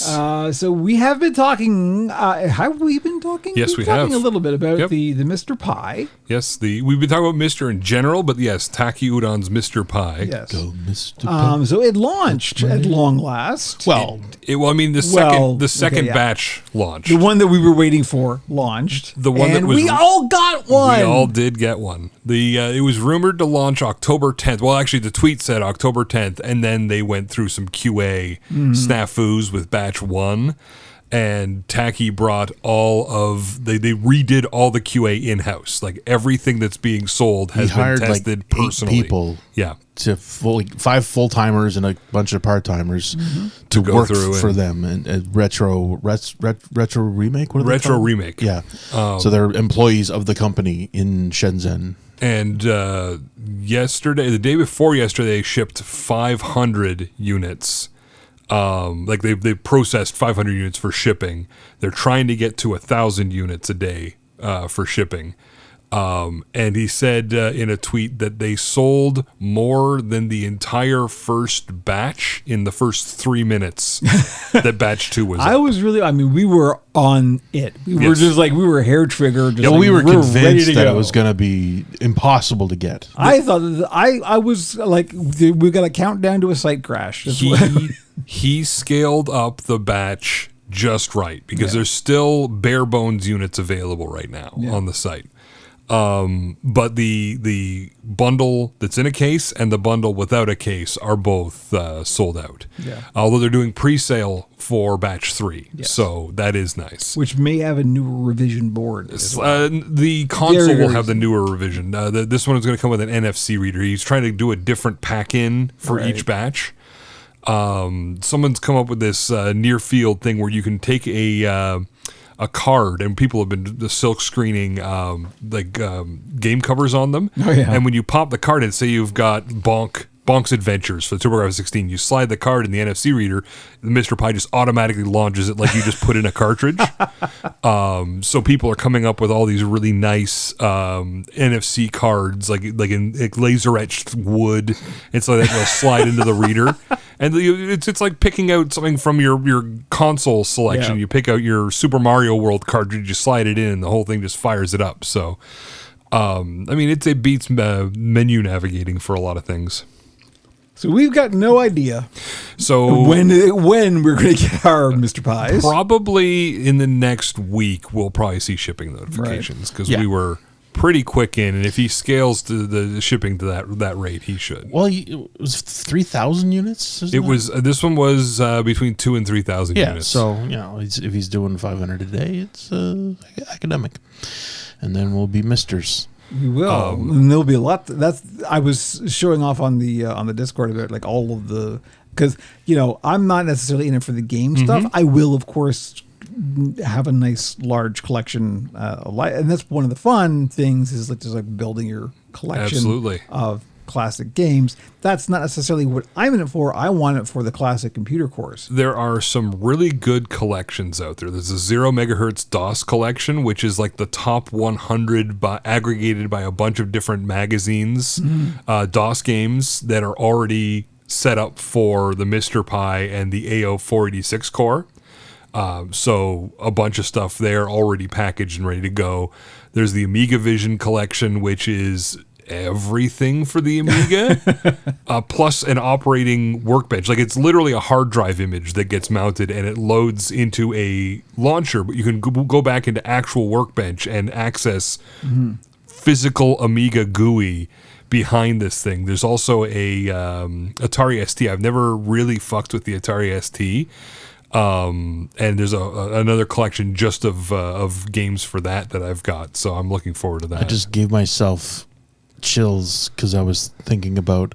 So we have been talking. Have we been talking? Yes, we have. Talking a little bit about the Mr. Pie. Yes, we've been talking about Mr. in general, but yes, Taki Udon's Mr. Pie. Yes. Go, Mr. Pie. So it launched at long last. Well, the second batch launched. The one that we were waiting for launched. The one that was, we all got one. We all did get one. It was rumored to launch October 10th. Well, actually, the tweet said October 10th, and then they went through some QA snafus with batch 1, and Taki brought they redid all the QA in-house. Like everything that's being sold has been tested like personally. 8 people. Yeah. To 5 full-timers and a bunch of part-timers to go work through for them. And retro remake? What are they Retro called? remake. Yeah. So they're employees of the company in Shenzhen. And the day before yesterday, they shipped 500 units. They processed 500 units for shipping. They're trying to get to 1,000 units a day for shipping. And he said in a tweet that they sold more than the entire first batch in the first 3 minutes that batch 2 was up. We were on it. We were just like, we were hair triggered. We were convinced that it was going to be impossible to get. I thought I was like, we got a countdown to a site crash. He scaled up the batch just right because there's still bare bones units available right now on the site. But the bundle that's in a case and the bundle without a case are both sold out. Yeah. Although they're doing pre-sale for batch 3, so that is nice. Which may have a newer revision board. As well. The console will have the newer revision. This one is going to come with an NFC reader. He's trying to do a different pack-in for each batch. Someone's come up with this near field thing where you can take a card, and people have been silk screening game covers on them. And when you pop the card and say you've got Bonk's Adventures for the TurboGrafx 16, you slide the card in the NFC reader, the Mr. Pie just automatically launches it like you just put in a cartridge. So people are coming up with all these really nice NFC cards, like in laser etched wood, and so that will slide into the reader. And it's like picking out something from your console selection. You pick out your Super Mario World cartridge, you slide it in, and the whole thing just fires it up. So, it beats menu navigating for a lot of things. So we've got no idea. So when we're going to get our Mr. Pies. Probably in the next week, we'll probably see shipping notifications because we were pretty quick in, and if he scales to the shipping to that rate, he should. Well, it was 3,000 units. This one was between 2,000 and 3,000 units. So if he's doing 500 a day, it's academic, and then we'll be misters. We will, and there'll be a lot. I was showing off on the Discord about like all of the, because I'm not necessarily in it for the game stuff. I will, of course, have a nice large collection, and that's one of the fun things is just like building your collection of classic games. That's not necessarily what I'm in it for. I want it for the classic computer cores. There are some really good collections out there. There's a 0 megahertz DOS collection, which is like the top 100 aggregated by a bunch of different magazines, DOS games that are already set up for the Mr. Pi and the AO486 core. So a bunch of stuff there already packaged and ready to go. There's the Amiga Vision collection, which is everything for the Amiga, plus an operating workbench. Like, it's literally a hard drive image that gets mounted and it loads into a launcher, but you can go back into actual workbench and access physical Amiga GUI behind this thing. There's also a Atari ST. I've never really fucked with the Atari ST. And there's another collection just of games for that I've got. So I'm looking forward to that. I just gave myself chills because I was thinking about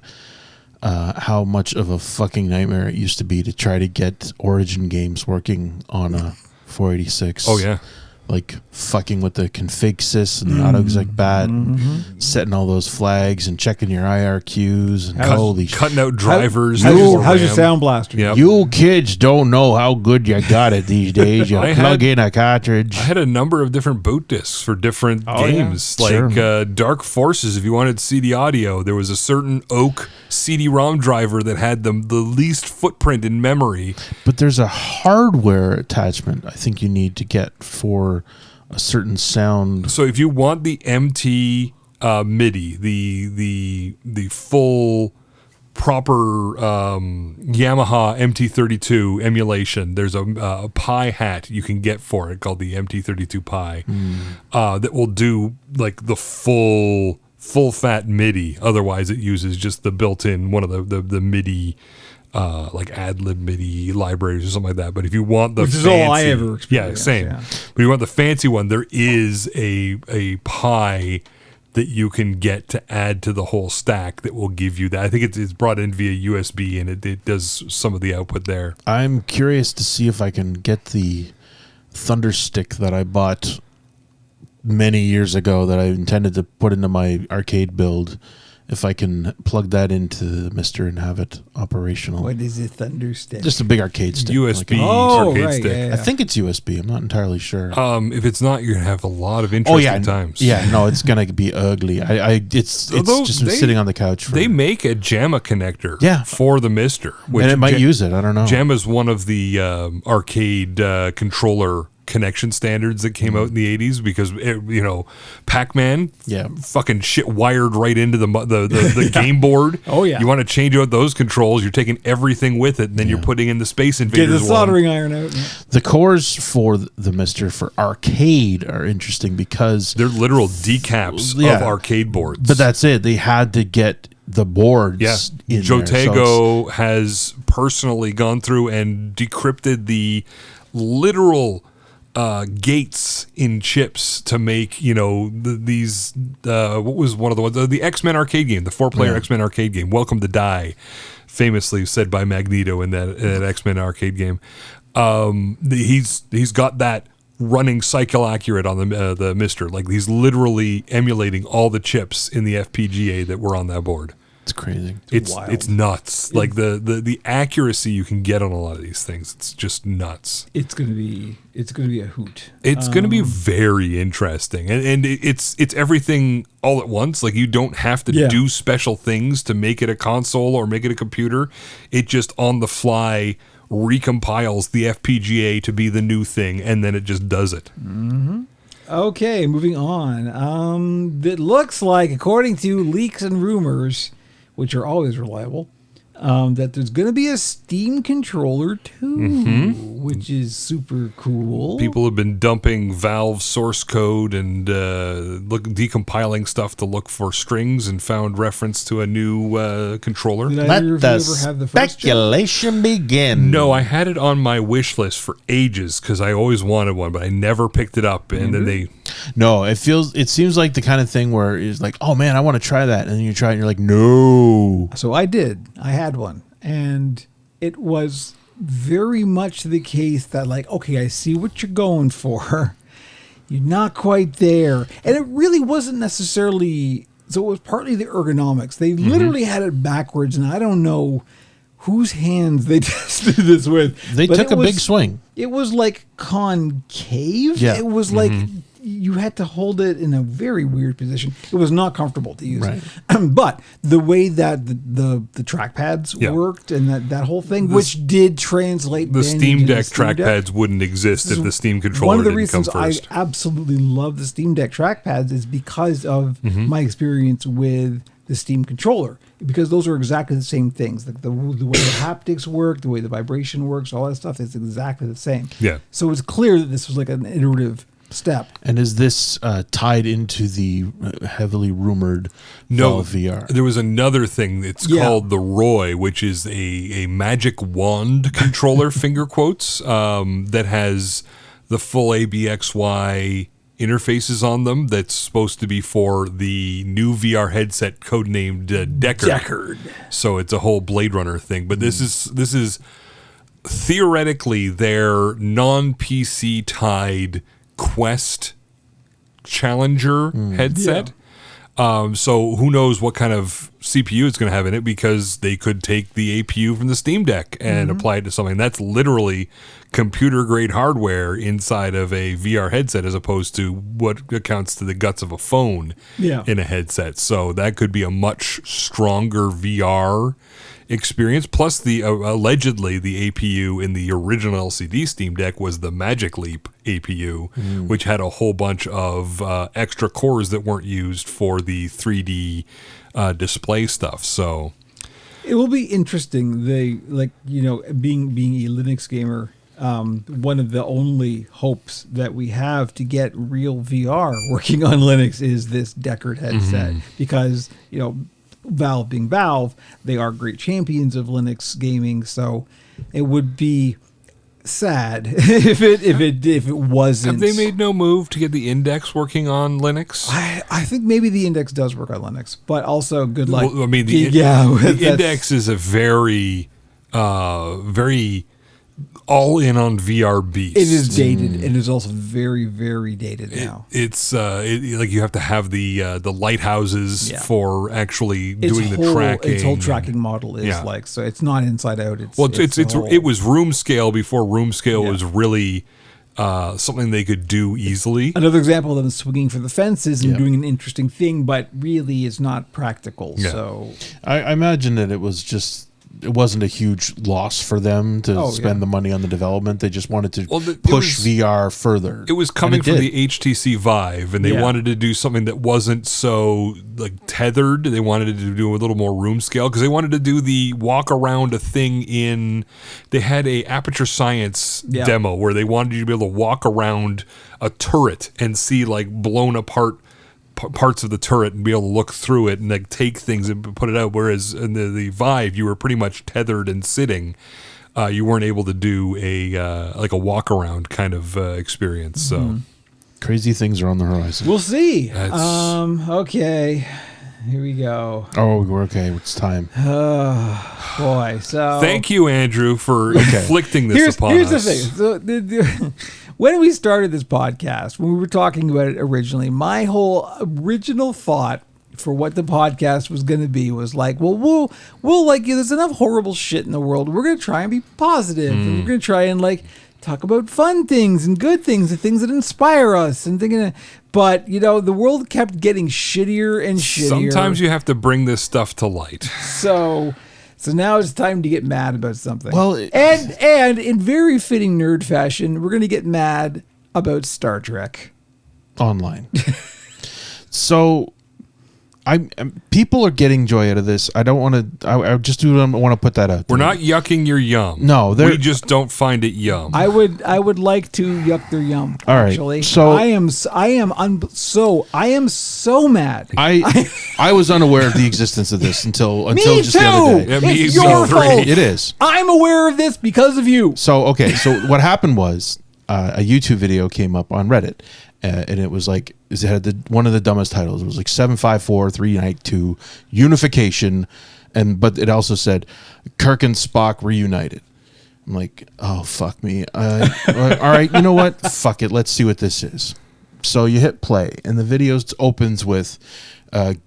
how much of a fucking nightmare it used to be to try to get Origin games working on a 486. Oh, yeah. Like fucking with the config sys and the autoexec bat, setting all those flags and checking your IRQs and holy shit. Cutting out drivers. How's your sound blaster? Yep. You kids don't know how good you got it these days. You plug in a cartridge. I had a number of different boot discs for different games. Yeah. Like Dark Forces, if you wanted CD audio, there was a certain Oak CD-ROM driver that had the least footprint in memory. But there's a hardware attachment I think you need to get for a certain sound. So if you want the MT MIDI, the full proper Yamaha MT32 emulation, there's a Pi hat you can get for it called the MT32 Pi that will do like the full fat MIDI. Otherwise, it uses just the built-in one of the MIDI. Like ad-lib MIDI libraries or something like that. But if you want the which is fancy, all I ever experienced. Yeah, same. Yeah. But if you want the fancy one, there is a Pi that you can get to add to the whole stack that will give you that. I think it's brought in via USB and it does some of the output there. I'm curious to see if I can get the Thunder Stick that I bought many years ago that I intended to put into my arcade build, if I can plug that into the Mister and have it operational. What is a Thunder Stick? Just a big arcade stick. USB Oh, arcade right, stick. yeah. I think it's USB. I'm not entirely sure. If it's not, you're gonna have a lot of interesting times. Yeah, no, it's gonna be ugly. It's Although just been sitting on the couch. They make a JAMA connector for the Mister. And it might use it. I don't know. JAMA is one of the arcade controller connection standards that came out in the 80s because Pac-Man fucking shit wired right into the game board. Oh yeah. You want to change out those controls, you're taking everything with it and then you're putting in the Space Invaders Get the soldering iron out. Yeah. The cores for the Mister for arcade are interesting because they're literal decaps of arcade boards. But that's it. They had to get the boards in Joe there. Tego has personally gone through and decrypted the literal gates in chips to make these what was one of the ones the X-Men arcade game, the 4-player X-Men arcade game, Welcome to Die, famously said by Magneto in that X-Men arcade game. He's got that running cycle accurate on the Mister. Like he's literally emulating all the chips in the FPGA that were on that board. It's crazy. It's nuts. Like the accuracy you can get on a lot of these things, it's just nuts. It's gonna be a hoot. It's gonna be very interesting, and it's everything all at once. Like you don't have to do special things to make it a console or make it a computer. It just on the fly recompiles the FPGA to be the new thing, and then it just does it. Mm-hmm. Okay, moving on. It looks like, according to leaks and rumors, which are always reliable, that there's going to be a Steam controller too, which is super cool. People have been dumping Valve source code and decompiling stuff to look for strings and found reference to a new controller. Let the speculation begin. No, I had it on my wish list for ages because I always wanted one, but I never picked it up. And then No, it seems like the kind of thing where it's like, oh man, I want to try that, and then you try it and you're like, no. So I did. I had one, and it was very much the case that, like, okay, I see what you're going for. You're not quite there. And it really wasn't necessarily So it was partly the ergonomics. They literally had it backwards, and I don't know whose hands they tested this with. They took a big swing. It was like concave. Yeah. It was like you had to hold it in a very weird position. It was not comfortable to use. Right. But the way that the trackpads worked and that whole thing, which did translate. The then Steam into Deck the Steam Deck. trackpads wouldn't exist if the Steam controller One of the didn't come reasons first. I absolutely love the Steam Deck trackpads is because of my experience with the Steam controller, because those are exactly the same things. Like the way the haptics work, the way the vibration works, all that stuff is exactly the same. Yeah. So it's clear that this was like an iterative step. And is this tied into the heavily rumored Valve VR? There was another thing that's called the Roy, which is a magic wand controller, finger quotes, that has the full ABXY interfaces on them. That's supposed to be for the new VR headset codenamed Deckard. So it's a whole Blade Runner thing. But this is theoretically their non-PC tied Quest Challenger headset. So who knows what kind of CPU it's going to have in it, because they could take the APU from the Steam Deck and apply it to something. That's literally computer grade hardware inside of a VR headset, as opposed to what accounts to the guts of a phone in a headset. So that could be a much stronger VR experience. Plus, the allegedly the APU in the original LCD Steam Deck was the Magic Leap APU, which had a whole bunch of extra cores that weren't used for the 3D display stuff. So it will be interesting. They being a Linux gamer. One of the only hopes that we have to get real VR working on Linux is this Deckard headset, because Valve being Valve, they are great champions of Linux gaming. So it would be sad if it wasn't. have they made no move to get the Index working on Linux? I think maybe the Index does work on Linux, but also good luck. Well, I mean, the Index is a very, very all in on VR beast. It is dated. It is also very, very dated now. It's like you have to have the lighthouses for actually doing the tracking. Its whole tracking model is so it's not inside out. It was room scale before room scale was really something they could do easily. Another example of them swinging for the fences and doing an interesting thing, but really is not practical. Yeah. So I imagine that it wasn't a huge loss for them to spend the money on the development. They just wanted to push VR further. It was coming from the HTC Vive, and they wanted to do something that wasn't so tethered. They wanted to do a little more room scale, because they wanted to do the walk around a thing in. They had a Aperture Science demo where they wanted you to be able to walk around a turret and see blown apart parts of the turret and be able to look through it and take things and put it out. Whereas in the Vive, you were pretty much tethered and sitting. You weren't able to do a walk around kind of experience. So crazy things are on the horizon. We'll see. Okay, here we go. Oh, we're okay. It's time. Boy, so thank you, Andrew, for inflicting this upon us. Here's the thing. When we started this podcast, when we were talking about it originally, my whole original thought for what the podcast was going to be was we'll there's enough horrible shit in the world. We're going to try and be positive, and we're going to try and talk about fun things and good things, the things that inspire us, and thinking. But the world kept getting shittier and shittier. Sometimes you have to bring this stuff to light. So now it's time to get mad about something. Well, and in very fitting nerd fashion, we're going to get mad about Star Trek Online. So, people are getting joy out of this. I don't want to. I just don't want to put that out. We're not yucking your yum. No, we just don't find it yum. I would like to yuck their yum. All right, actually. so I am so mad. I was unaware of the existence of this until me just too. the other day. Yeah, it's your fault. It is. I'm aware of this because of you. So what happened was a YouTube video came up on Reddit. And it was it had one of the dumbest titles. It was 754-392 Unification, but it also said Kirk and Spock reunited. I'm like, oh fuck me. All right, you know what? Fuck it. Let's see what this is. So you hit play, and the video opens with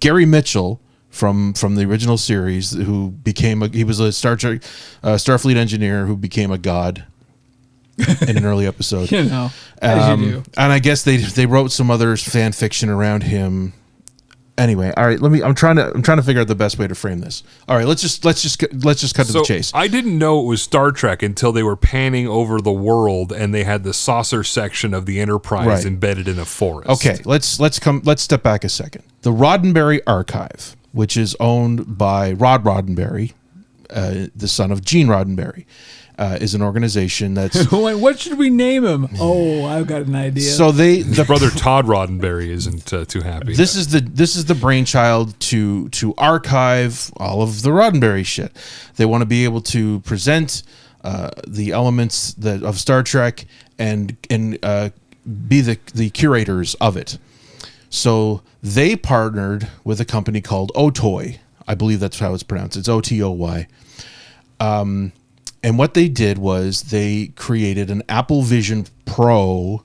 Gary Mitchell from the original series, who he was a Star Trek Starfleet engineer who became a god in an early episode. You know, as you do. And I guess they wrote some other fan fiction around him. Anyway, all right. I'm trying to figure out the best way to frame this. All right, let's just cut to the chase. I didn't know it was Star Trek until they were panning over the world and they had the saucer section of the Enterprise embedded in a forest. Okay, let's step back a second. The Roddenberry Archive, which is owned by Rod Roddenberry, the son of Gene Roddenberry, is an organization that's. What should we name him? Oh, I've got an idea. So the brother Todd Roddenberry isn't too happy. This is the brainchild to archive all of the Roddenberry shit. They want to be able to present the elements of Star Trek and be the curators of it. So they partnered with a company called Otoy. I believe that's how it's pronounced. It's Otoy. And what they did was they created an Apple Vision Pro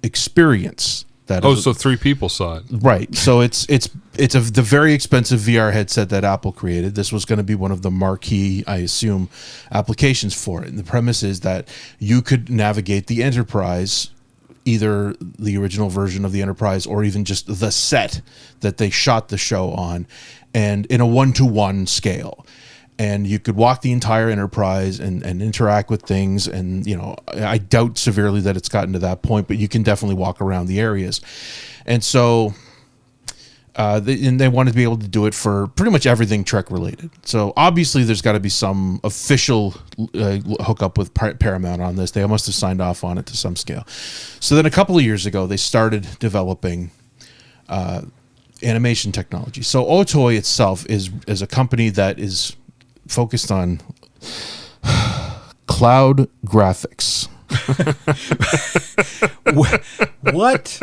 experience. So 3 people saw it. Right. So it's the very expensive VR headset that Apple created. This was going to be one of the marquee, I assume, applications for it. And the premise is that you could navigate the Enterprise, either the original version of the Enterprise or even just the set that they shot the show on, and in a 1-to-1 scale. And you could walk the entire Enterprise and interact with things. And, I doubt severely that it's gotten to that point, but you can definitely walk around the areas. And so they wanted to be able to do it for pretty much everything Trek related. So obviously there's got to be some official hookup with Paramount on this. They must have signed off on it to some scale. So then a couple of years ago, they started developing animation technology. So Otoy itself is a company that is focused on cloud graphics. What?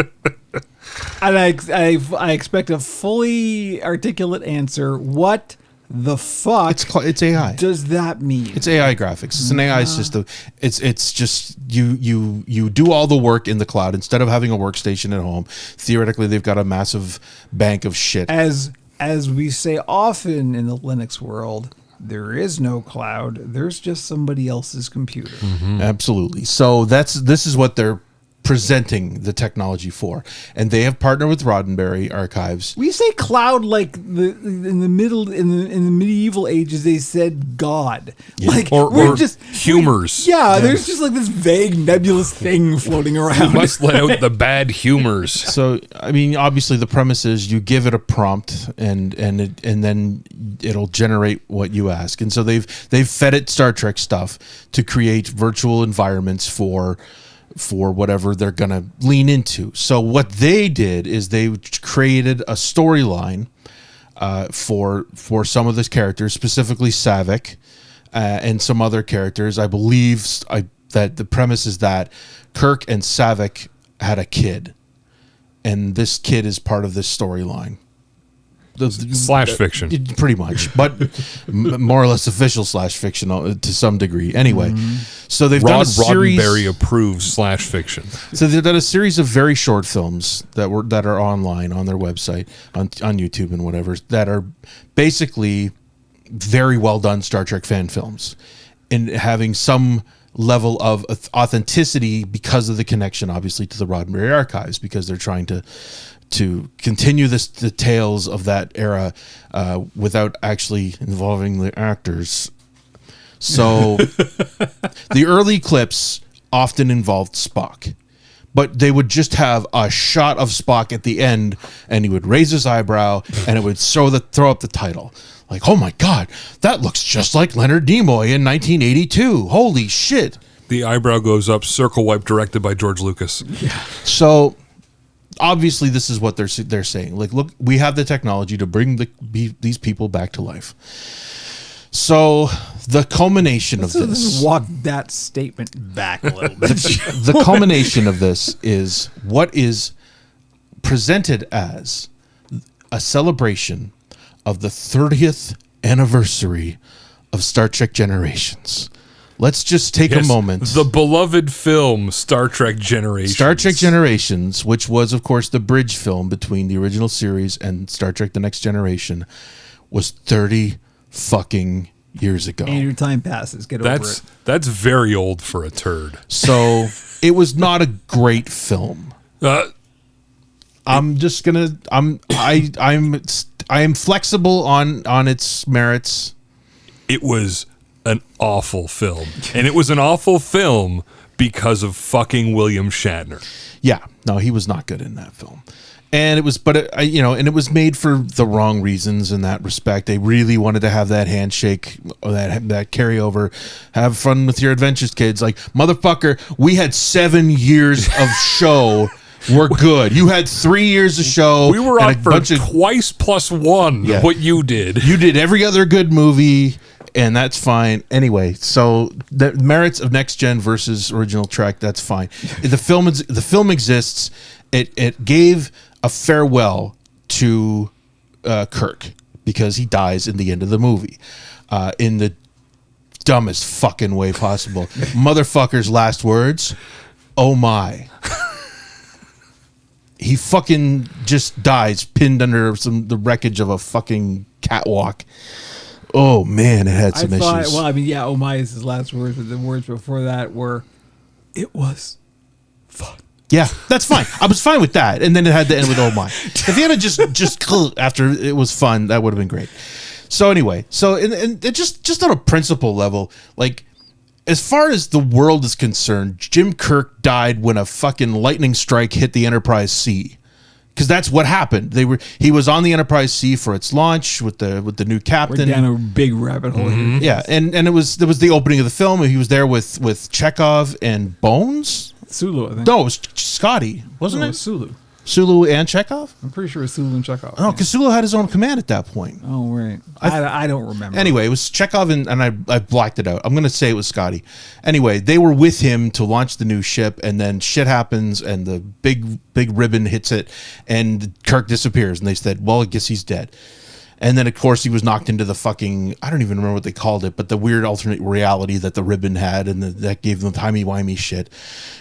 And I expect a fully articulate answer. What the fuck? It's AI. Does that mean? It's AI graphics. It's an AI system. It's just you do all the work in the cloud instead of having a workstation at home. Theoretically, they've got a massive bank of shit. As we say often in the Linux world, there is no cloud. There's just somebody else's computer. Mm-hmm. Absolutely. So this is what they're presenting the technology for, and they have partnered with Roddenberry Archives. We say cloud like in the medieval ages they said God, like or just humors. There's just like this vague nebulous thing floating around. We must let out the bad humors. So I mean, obviously the premise is you give it a prompt and then it'll generate what you ask, and so they've fed it Star Trek stuff to create virtual environments for whatever they're going to lean into. So what they did is they created a storyline for some of the characters, specifically Saavik and some other characters. I believe that the premise is that Kirk and Saavik had a kid, and this kid is part of this storyline. Slash fiction, pretty much, but more or less official slash fiction to some degree. Anyway, so they've done a series. Roddenberry approved slash fiction. So they've done a series of very short films that are online on their website, on YouTube and whatever, that are basically very well done Star Trek fan films, and having some level of authenticity because of the connection, obviously, to the Roddenberry Archives, because they're trying to continue the tales of that era without actually involving the actors. So the early clips often involved Spock, but they would just have a shot of Spock at the end, and he would raise his eyebrow, and it would throw up the title. Like, oh my God, that looks just like Leonard Nimoy in 1982. Holy shit. The eyebrow goes up, circle wipe directed by George Lucas. Yeah. So obviously this is what they're saying. Like, look, we have the technology to bring these people back to life. So the culmination of this... Let's walk that statement back a little bit. The culmination of this is what is presented as a celebration of the 30th anniversary of Star Trek Generations. let's just take a moment. The beloved film Star Trek Generations. Star Trek Generations, which was, of course, the bridge film between the original series and Star Trek The Next Generation, was 30 fucking years ago. And your time passes. Get over it. That's very old for a turd. So it was not a great film. I'm just gonna. I am flexible on its merits. It was an awful film, and it was an awful film because of fucking William Shatner. Yeah, no, he was not good in that film. And it was, but it, and it was made for the wrong reasons in that respect. They really wanted to have that handshake, or that carryover. Have fun with your adventures, kids. Like, motherfucker, we had 7 years of show. We're good. You had 3 years of show. We were on for twice plus one. Yeah. What you did. You did every other good movie, and that's fine. Anyway, so the merits of Next Gen versus original Trek, that's fine. The film exists. It gave a farewell to Kirk because he dies in the end of the movie in the dumbest fucking way possible. Motherfucker's last words, "Oh my." He fucking just dies pinned under the wreckage of a fucking catwalk. Oh man, it had some issues. Well, I mean, yeah, "Oh my" is his last words, but the words before that were, "It was fun." Yeah, that's fine. I was fine with that. And then it had to end with "Oh my." If he had just after it was fun, that would have been great. So anyway, and it just on a principle level, like, as far as the world is concerned, Jim Kirk died when a fucking lightning strike hit the Enterprise C. Because that's what happened. He was on the Enterprise C for its launch with the new captain. We're down a big rabbit hole here. Yeah, and there was the opening of the film. He was there with Chekhov and Bones. Sulu, I think. No, it was Scotty, wasn't it? Sulu. Sulu and Chekhov? I'm pretty sure it was Sulu and Chekhov. Oh, because Sulu had his own command at that point. Oh, right. I don't remember. Anyway, it was Chekhov and I blacked it out. I'm going to say it was Scotty. Anyway, they were with him to launch the new ship, and then shit happens, and the big ribbon hits it, and Kirk disappears, and they said, well, I guess he's dead. And then, of course, he was knocked into the fucking, I don't even remember what they called it, but the weird alternate reality that the ribbon had, and that gave them timey-wimey shit.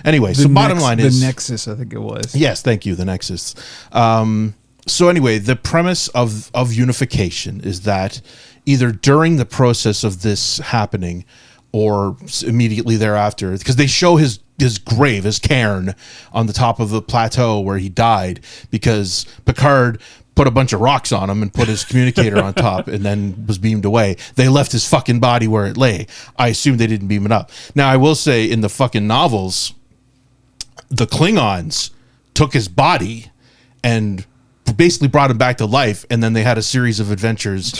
Anyway, so bottom line is... The Nexus, I think it was. Yes, thank you, the Nexus. So anyway, the premise of unification is that either during the process of this happening or immediately thereafter, because they show his grave, his cairn, on the top of the plateau where he died, because Picard put a bunch of rocks on him and put his communicator on top and then was beamed away. They left his fucking body where it lay. I assume they didn't beam it up. Now, I will say, in the fucking novels, the Klingons took his body and basically brought him back to life, and then they had a series of adventures.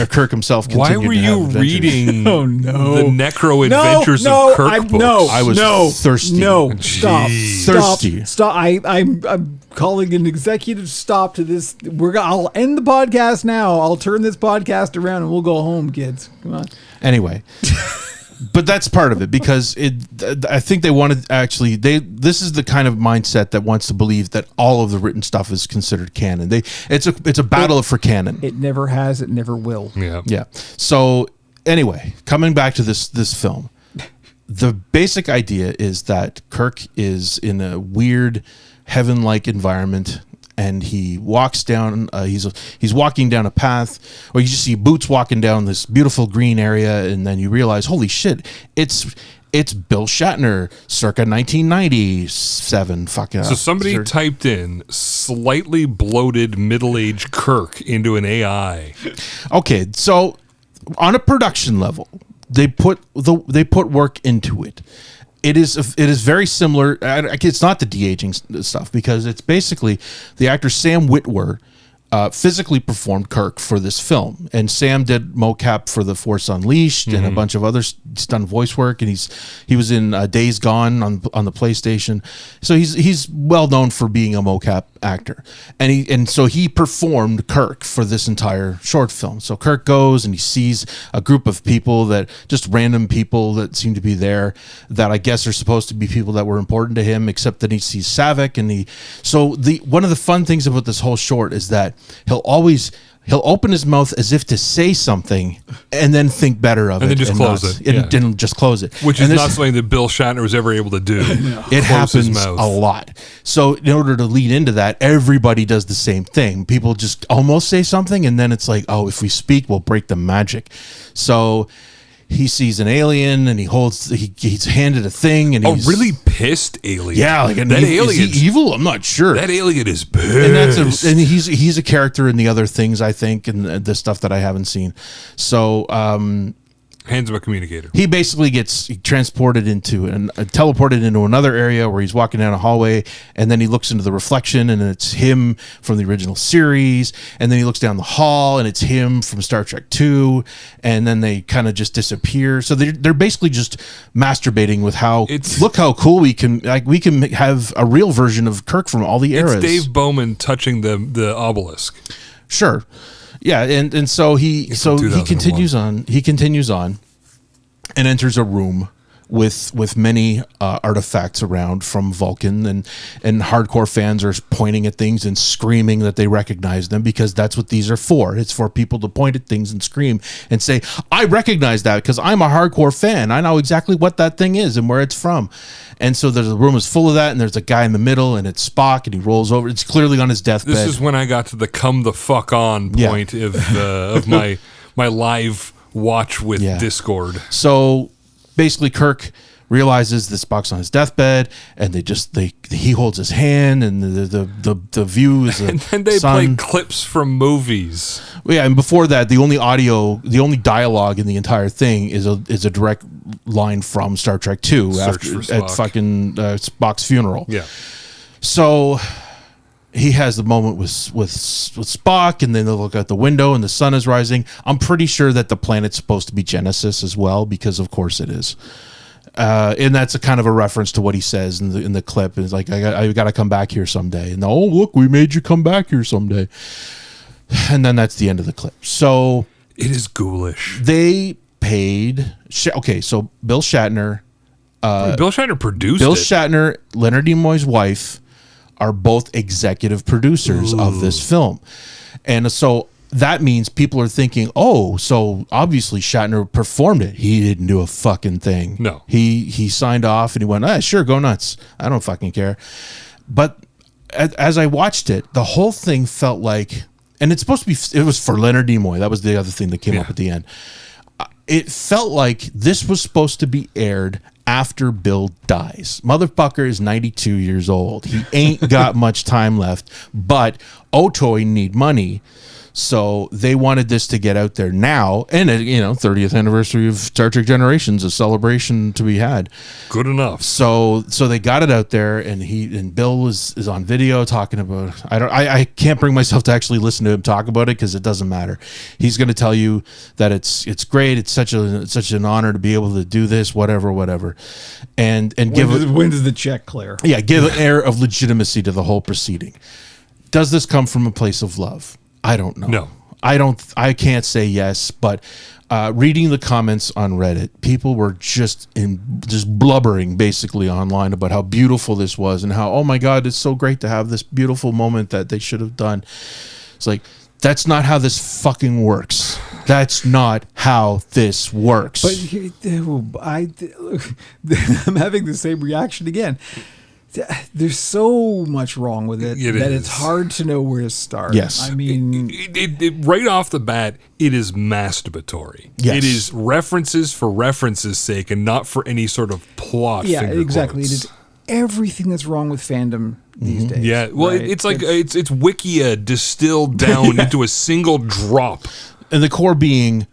Kirk himself continued. Why were you reading the Necro Adventures of Kirk books? I was thirsty. No, stop. Thirsty. Stop. I'm calling an executive stop to this. I'll end the podcast now. I'll turn this podcast around and we'll go home, kids. Come on. Anyway. But that's part of it, because I think they wanted, actually, this is the kind of mindset that wants to believe that all of the written stuff is considered canon. It's a battle for canon. It never has, it never will. Yeah. So anyway, coming back to this film, the basic idea is that Kirk is in a weird heaven-like environment, and he walks down. He's walking down a path, or you just see Boots walking down this beautiful green area, and then you realize, holy shit, it's Bill Shatner, circa 1997. Fucking. So somebody typed in slightly bloated middle-aged Kirk into an AI. Okay, so on a production level, they put work into it. It is very similar. It's not the de-aging stuff, because it's basically the actor Sam Witwer physically performed Kirk for this film, and Sam did mocap for The Force Unleashed and a bunch of other done voice work, and he was in Days Gone on the PlayStation, so he's well known for being a mocap actor, and so he performed Kirk for this entire short film. So Kirk goes and he sees a group of people, that just random people that seem to be there, that I guess are supposed to be people that were important to him, except that he sees Saavik, and one of the fun things about this whole short is that he'll open his mouth as if to say something and then think better of it. And then just close not, it. And then just close it. Which is not something that Bill Shatner was ever able to do. It happens a lot. So in order to lead into that, everybody does the same thing. People just almost say something, and then it's like, oh, if we speak, we'll break the magic. So he sees an alien, and he's handed a thing, and he's really pissed alien. Yeah, like that alien is he evil? I'm not sure. That alien is pissed. And he's a character in the other things, I think, and the stuff that I haven't seen. So hands of a communicator. He basically gets transported into and teleported into another area where he's walking down a hallway, and then he looks into the reflection, and it's him from the original series, and then he looks down the hall, and it's him from Star Trek II, and then they kind of just disappear. So they're basically just masturbating with look how cool we can have a real version of Kirk from all the eras. It's Dave Bowman touching the obelisk. Sure. Yeah, and so he continues on. He continues on and enters a room with many artifacts around from Vulcan, and hardcore fans are pointing at things and screaming that they recognize them, because that's what these are for. It's for people to point at things and scream and say, I recognize that because I'm a hardcore fan. I know exactly what that thing is and where it's from. And so the room is full of that, and there's a guy in the middle, and it's Spock, and he rolls over. It's clearly on his deathbed. This is when I got to the come the fuck on point of my live watch with Discord. So basically, Kirk realizes that Spock's on his deathbed, and he holds his hand, and the view is and then they play clips from movies. Yeah, and before that, the only dialogue in the entire thing is a direct line from Star Trek II at fucking Spock's funeral. Yeah. So he has the moment with Spock, and then they look out the window, and the sun is rising. I'm pretty sure that the planet's supposed to be Genesis as well, because of course it is. And that's a kind of a reference to what he says in the clip. It's like, I got to come back here someday. And oh, look, we made you come back here someday. And then that's the end of the clip. So it is ghoulish. They paid. Okay, so Bill Shatner. Bill Shatner produced Bill it. Shatner, Leonard Nimoy's wife, are both executive producers of this film. And so that means people are thinking, oh, so obviously Shatner performed it. He didn't do a fucking thing. No. He signed off, and he went, sure, go nuts. I don't fucking care. But as I watched it, the whole thing felt like, and it's supposed to be, it was for Leonard Nimoy. That was the other thing that came up at the end. It felt like this was supposed to be aired after Bill dies. Motherfucker is 92 years old. He ain't got much time left, but Otoy need money. So they wanted this to get out there now, and 30th anniversary of Star Trek Generations, a celebration to be had. Good enough. So they got it out there, and Bill is on video talking about. I can't bring myself to actually listen to him talk about it because it doesn't matter. He's going to tell you that it's great. It's such an honor to be able to do this. Whatever, and when does the check clear? Yeah, give an air of legitimacy to the whole proceeding. Does this come from a place of love? I don't know. No. I can't say yes, but reading the comments on Reddit, people were just blubbering basically online about how beautiful this was, and how, oh my God, it's so great to have this beautiful moment that they should have done. It's like, that's not how this fucking works. That's not how this works. But I'm having the same reaction again. There's so much wrong with it that it's hard to know where to start. Yes. I mean, right off the bat, it is masturbatory. Yes. It is references for references' sake, and not for any sort of plot. Yeah, exactly. Quotes. It is everything that's wrong with fandom these days. Yeah, well, right? it's like it's Wikia distilled down into a single drop. And the core being,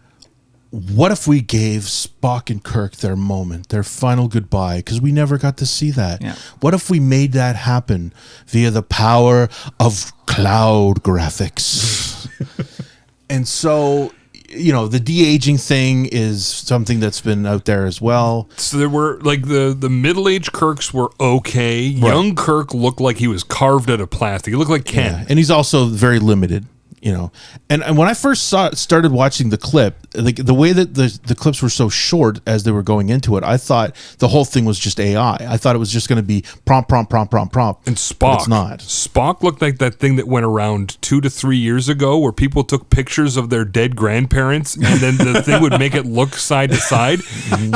what if we gave Spock and Kirk their moment, their final goodbye? Because we never got to see that. Yeah. What if we made that happen via the power of cloud graphics? And so, the de-aging thing is something that's been out there as well. So there were, like, the middle-aged Kirks were okay. Right. Young Kirk looked like he was carved out of plastic. He looked like Ken. Yeah. And he's also very limited. And when I first started watching the clip, like the way that the clips were so short as they were going into it, I thought the whole thing was just AI. I thought it was just going to be prompt. And Spock, but it's not. Spock looked like that thing that went around 2 to 3 years ago, where people took pictures of their dead grandparents, and then the thing would make it look side to side.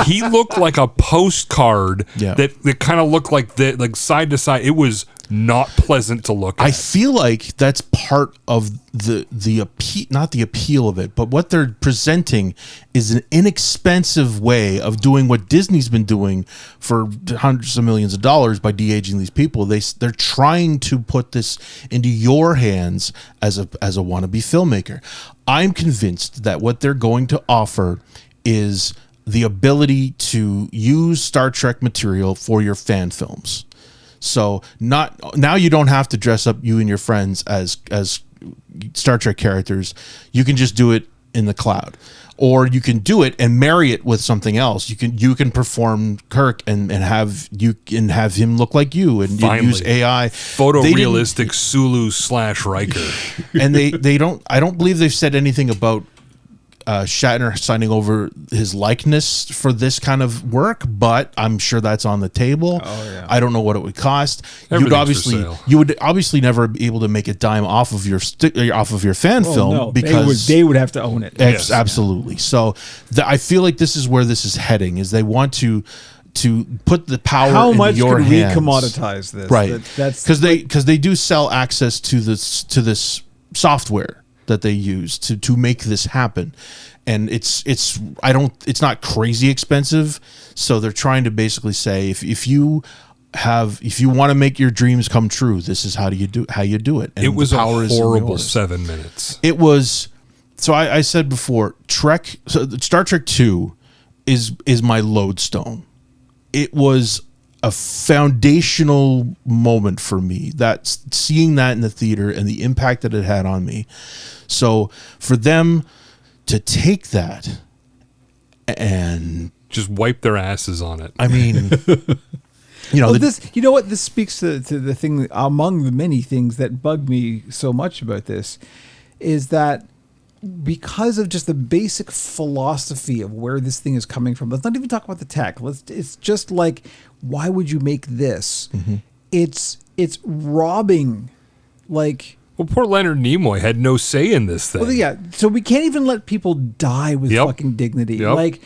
He looked like a postcard that kind of looked like side to side. It was not pleasant to look at. I feel like that's part of the appeal, not the appeal of it, but what they're presenting is an inexpensive way of doing what Disney's been doing for hundreds of millions of dollars by de-aging these people. They're trying to put this into your hands as a wannabe filmmaker. I'm convinced that what they're going to offer is the ability to use Star Trek material for your fan films. So now you don't have to dress up you and your friends as Star Trek characters. You can just do it in the cloud, or you can do it and marry it with something else. You can perform Kirk and have him look like you, and you use AI photorealistic Sulu / Riker. And I don't believe they've said anything about Shatner signing over his likeness for this kind of work, but I'm sure that's on the table. I don't know what it would cost. You would obviously never be able to make a dime off of your fan film, because they would have to own it. Yes, absolutely. So I feel like this is where this is heading. Is they want to put the power How into much your could hands. we commoditize this? Right. That's because they do sell access to this software that they use to make this happen, and it's not crazy expensive. So they're trying to basically say if you want to make your dreams come true, this is how you do it. And it was the a power horrible 7 minutes. It was. So I said before, Star Trek 2 is my lodestone. It was a foundational moment for me, that seeing that in the theater and the impact that it had on me. So for them to take that and just wipe their asses on it. I mean, this speaks to the thing, among the many things that bug me so much about this, is that because of just the basic philosophy of where this thing is coming from, let's not even talk about the tech. It's just like, why would you make this? Mm-hmm. It's robbing, like. Well, poor Leonard Nimoy had no say in this thing. Well, yeah. So we can't even let people die with fucking dignity. Yep. Like,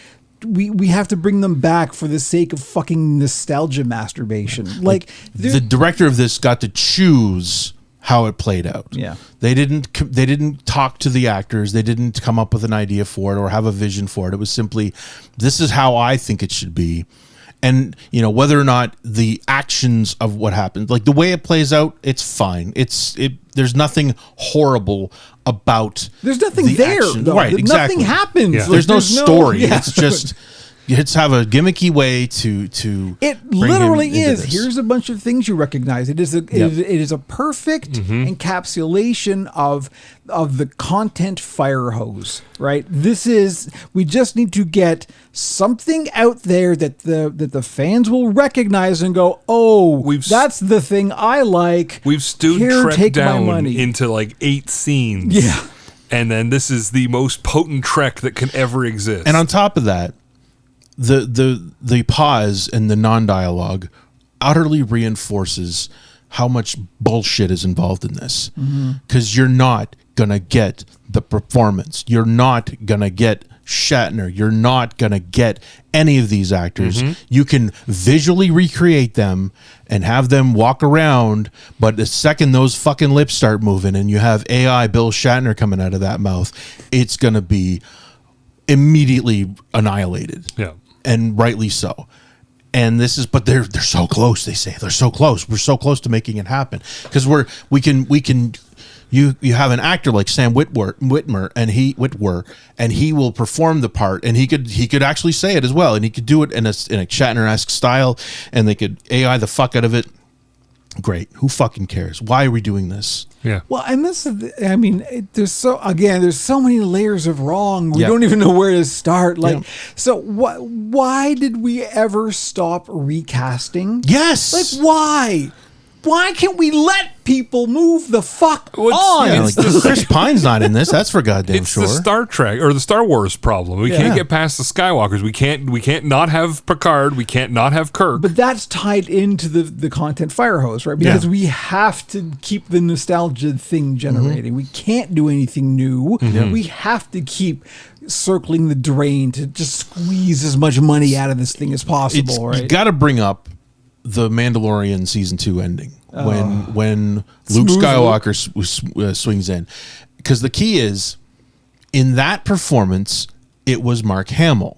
we have to bring them back for the sake of fucking nostalgia masturbation. Like the director of this got to choose how it played out. Yeah. They didn't talk to the actors. They didn't come up with an idea for it or have a vision for it. It was simply, this is how I think it should be. And, whether or not the actions of what happened, like the way it plays out, it's fine. There's nothing horrible about. There's nothing there, though. Right, exactly. Nothing happens. Yeah. Like, there's no story. Yeah. It's just. It's have a gimmicky way to. It literally is. Here's a bunch of things you recognize. It is a perfect encapsulation of the content fire hose. Right. We just need to get something out there that the fans will recognize and go, that's the thing I like. We've stewed Trek down into like 8 scenes. Yeah. And then this is the most potent Trek that can ever exist. And on top of that, the pause and the non-dialogue utterly reinforces how much bullshit is involved in this, because you're not gonna get the performance, you're not gonna get Shatner, you're not gonna get any of these actors. You can visually recreate them and have them walk around, but the second those fucking lips start moving and you have AI Bill Shatner coming out of that mouth, it's gonna be immediately annihilated. Yeah. And rightly so. And but they're so close. They say they're so close. We're so close to making it happen, because you have an actor like Sam Witwer, and he will perform the part, and he could actually say it as well, and he could do it in a Shatner-esque style, and they could AI the fuck out of it. Great. Who fucking cares? Why are we doing this? Yeah. Well, and there's so many layers of wrong. We don't even know where to start. So why did we ever stop recasting? Yes. Like, why? why can't we let people move the fuck What's- on? yeah, Like, Chris Pine's not in this. That's for goddamn It's sure. the Star Trek or the Star Wars problem. We can't get past the Skywalkers. We can't not have Picard. We can't not have Kirk. But that's tied into the content fire hose, right? Because we have to keep the nostalgia thing generating. We can't do anything new. We have to keep circling the drain to just squeeze as much money out of this thing as possible, right? You got to bring up the Mandalorian season 2 ending when Luke Smooth. Skywalker swings in, because the key is in that performance it was Mark Hamill.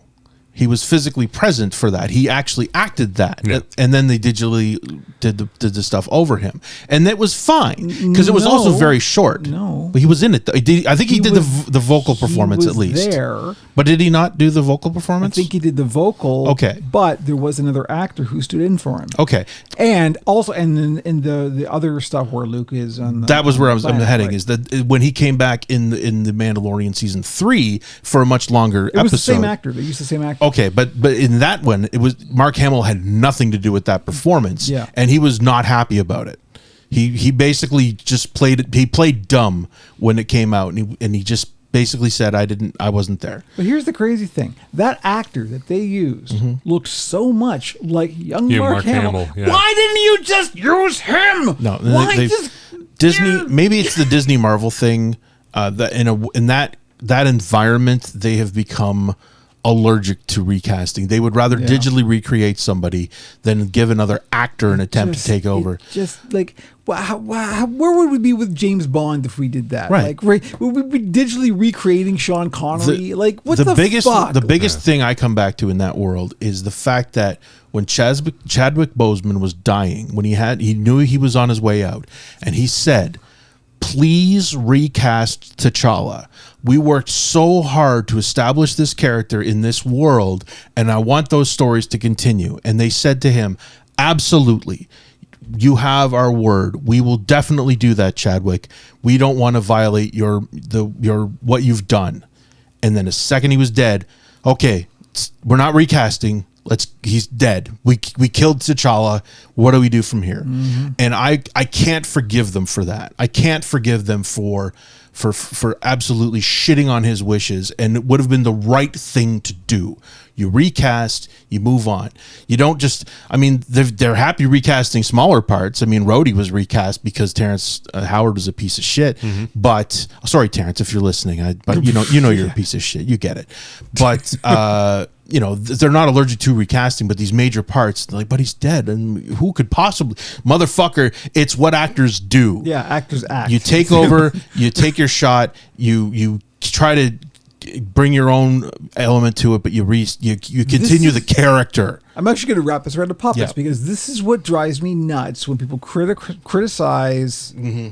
He was physically present for that. He actually acted that, and then they digitally did the stuff over him, and that was fine because it was also very short. No, but he was in it. I think he did the vocal performance at least. There, but did he not do the vocal I performance? think he did the vocal. Okay. But there was another actor who stood in for him. Okay. And also, and in the other stuff where Luke is on the, that was where I'm heading. right. Is that when he came back in the Mandalorian season 3 for a much longer It was episode? the same actor. They used the same actor. Okay, but in that one, it was Mark Hamill had nothing to do with that performance, Yeah. and he was not happy about it. He basically just played dumb when it came out, and he just basically said I wasn't there. But here's the crazy thing: that actor that they used looked so much like young Yeah, Mark Mark Hamill. Hamill, yeah. Why didn't you just use him? No, why they- just Disney? Maybe it's the Disney Marvel thing. That in that environment, they have become allergic to recasting. They would rather digitally recreate somebody than give another actor an attempt to take over. Just like, where would we be with James Bond if we did that? Right. Like, would we be digitally recreating Sean Connery? What the biggest fuck? the biggest thing I come back to in that world is the fact that when Chadwick Boseman was dying, when he knew he was on his way out, and he said, "Please recast T'Challa. We worked so hard to establish this character in this world, and I want those stories to continue." And they said to him, "Absolutely. You have our word. We will definitely do that, Chadwick. We don't want to violate your what you've done." And then the second he was dead, okay, we're not recasting. He's dead. We killed T'Challa. What do we do from here? And I can't forgive them for that. I can't forgive them for absolutely shitting on his wishes, and it would have been the right thing to do. You recast, you move on. You don't just, I mean, they're happy recasting smaller parts. I mean, Rhodey was recast because Terrence Howard was a piece of shit. But sorry, Terrence, if you're listening, but you know you're a piece of shit. You get it. But they're not allergic to recasting, but these major parts, they're like, but he's dead, and who could possibly, motherfucker? It's what actors do. Yeah, actors act. You take over, you take your shot, you try to bring your own element to it, but you continue the character. I'm actually going to wrap this around the puppets Yeah. because this is what drives me nuts when people criticize The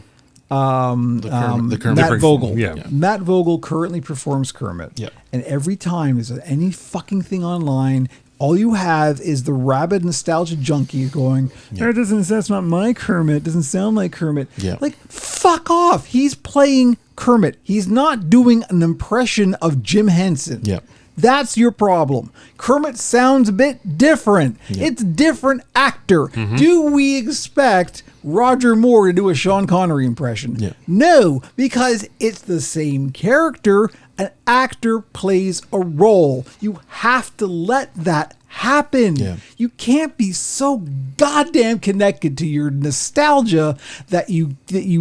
Kermit. Matt Vogel. Yeah. Matt Vogel currently performs Kermit. Yeah. And every time there's any fucking thing online, all you have is the rabid nostalgia junkie going, that's not my Kermit. It doesn't sound like Kermit. Yeah. Like, fuck off. He's playing Kermit. He's not doing an impression of Jim Henson. Yeah. That's your problem. Kermit sounds a bit different. Yeah. It's a different actor. Do we expect Roger Moore to do a Sean Connery impression? Yeah. No, because it's the same character. An actor plays a role. You have to let that happen. Yeah. You can't be so goddamn connected to your nostalgia that you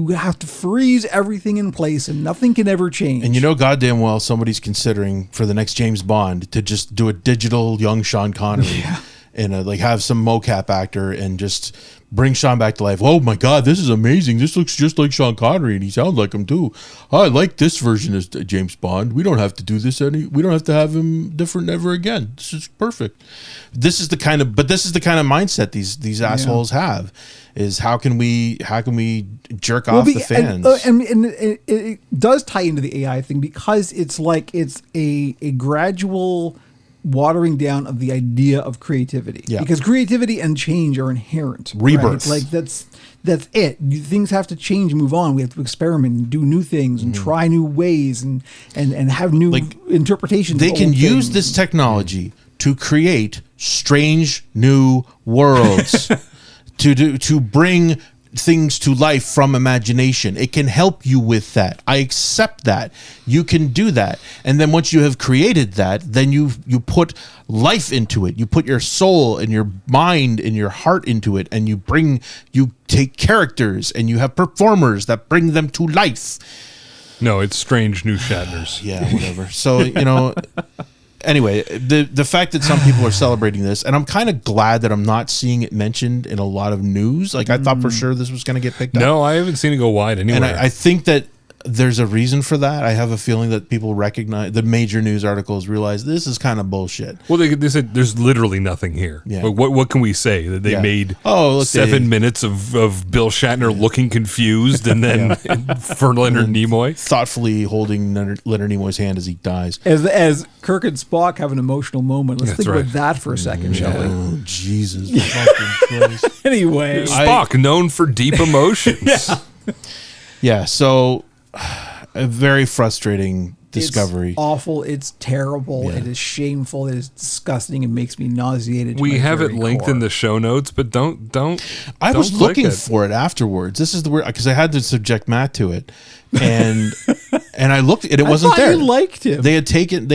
have to freeze everything in place and nothing can ever change. And you know goddamn well somebody's considering for the next James Bond to just do a digital young Sean Connery and like have some mocap actor and just bring Sean back to life. Oh my God, this is amazing. This looks just like Sean Connery and he sounds like him too. I like this version of James Bond. We don't have to do this we don't have to have him different ever again. This is perfect. This is the kind of mindset these assholes have, is how can we jerk off the fans? And it does tie into the AI thing because it's like it's a gradual watering down of the idea of creativity. Yeah. Because creativity and change are inherent. Rebirth. Right? Like that's it. Things have to change and move on. We have to experiment and do new things and try new ways and have new interpretations. They of can old use things. this technology to create strange new worlds, to bring things to life from imagination. It can help you with that. I accept that. You can do that. And then once you have created that, then you put life into it. You put your soul and your mind and your heart into it, and you take characters and you have performers that bring them to life. No, it's strange new Shatners. Yeah, whatever. So, anyway, the fact that some people are celebrating this, and I'm kind of glad that I'm not seeing it mentioned in a lot of news. Like, I thought for sure this was going to get picked up. No, I haven't seen it go wide anywhere. And I think that there's a reason for that. I have a feeling that people recognize, the major news articles realize this is kind of bullshit. Well, they said there's literally nothing here. Yeah. Like, what can we say? That they made 7 minutes of Bill Shatner looking confused and then for Leonard Nimoy. Thoughtfully holding Leonard Nimoy's hand as he dies. As Kirk and Spock have an emotional moment. Let's That's think right. about that for a second, shall we? Oh, Jesus. Fucking Christ. Anyway. Spock, known for deep emotions. Yeah, so a very frustrating discovery. It's awful. It's terrible. Yeah. It is shameful. It is disgusting. It makes me nauseated. We have it linked in the show notes, but don't. I was click looking it. for it afterwards. This is the weird, because I had to subject Matt to it, and I looked, and it wasn't there. You liked him. They had taken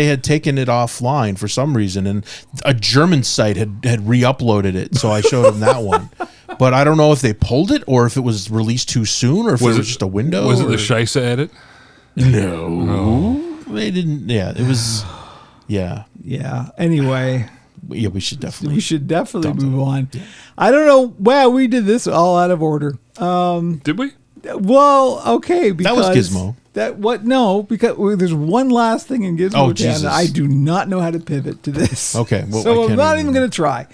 it offline for some reason, and a German site had re-uploaded it, so I showed him that one. But I don't know if they pulled it or if it was released too soon or if it was just a window. Was it the Scheisse edit? No, they didn't. Yeah, it was. Yeah, Yeah. Anyway, yeah. We should definitely move on. Yeah. I don't know. Wow, we did this all out of order. Did we? Well, okay. Because That was Gizmo. No, because there's one last thing in Gizmo. Oh, Town Jesus. that I do not know how to pivot to this. Okay, well, so I I'm can't not even- even going to try.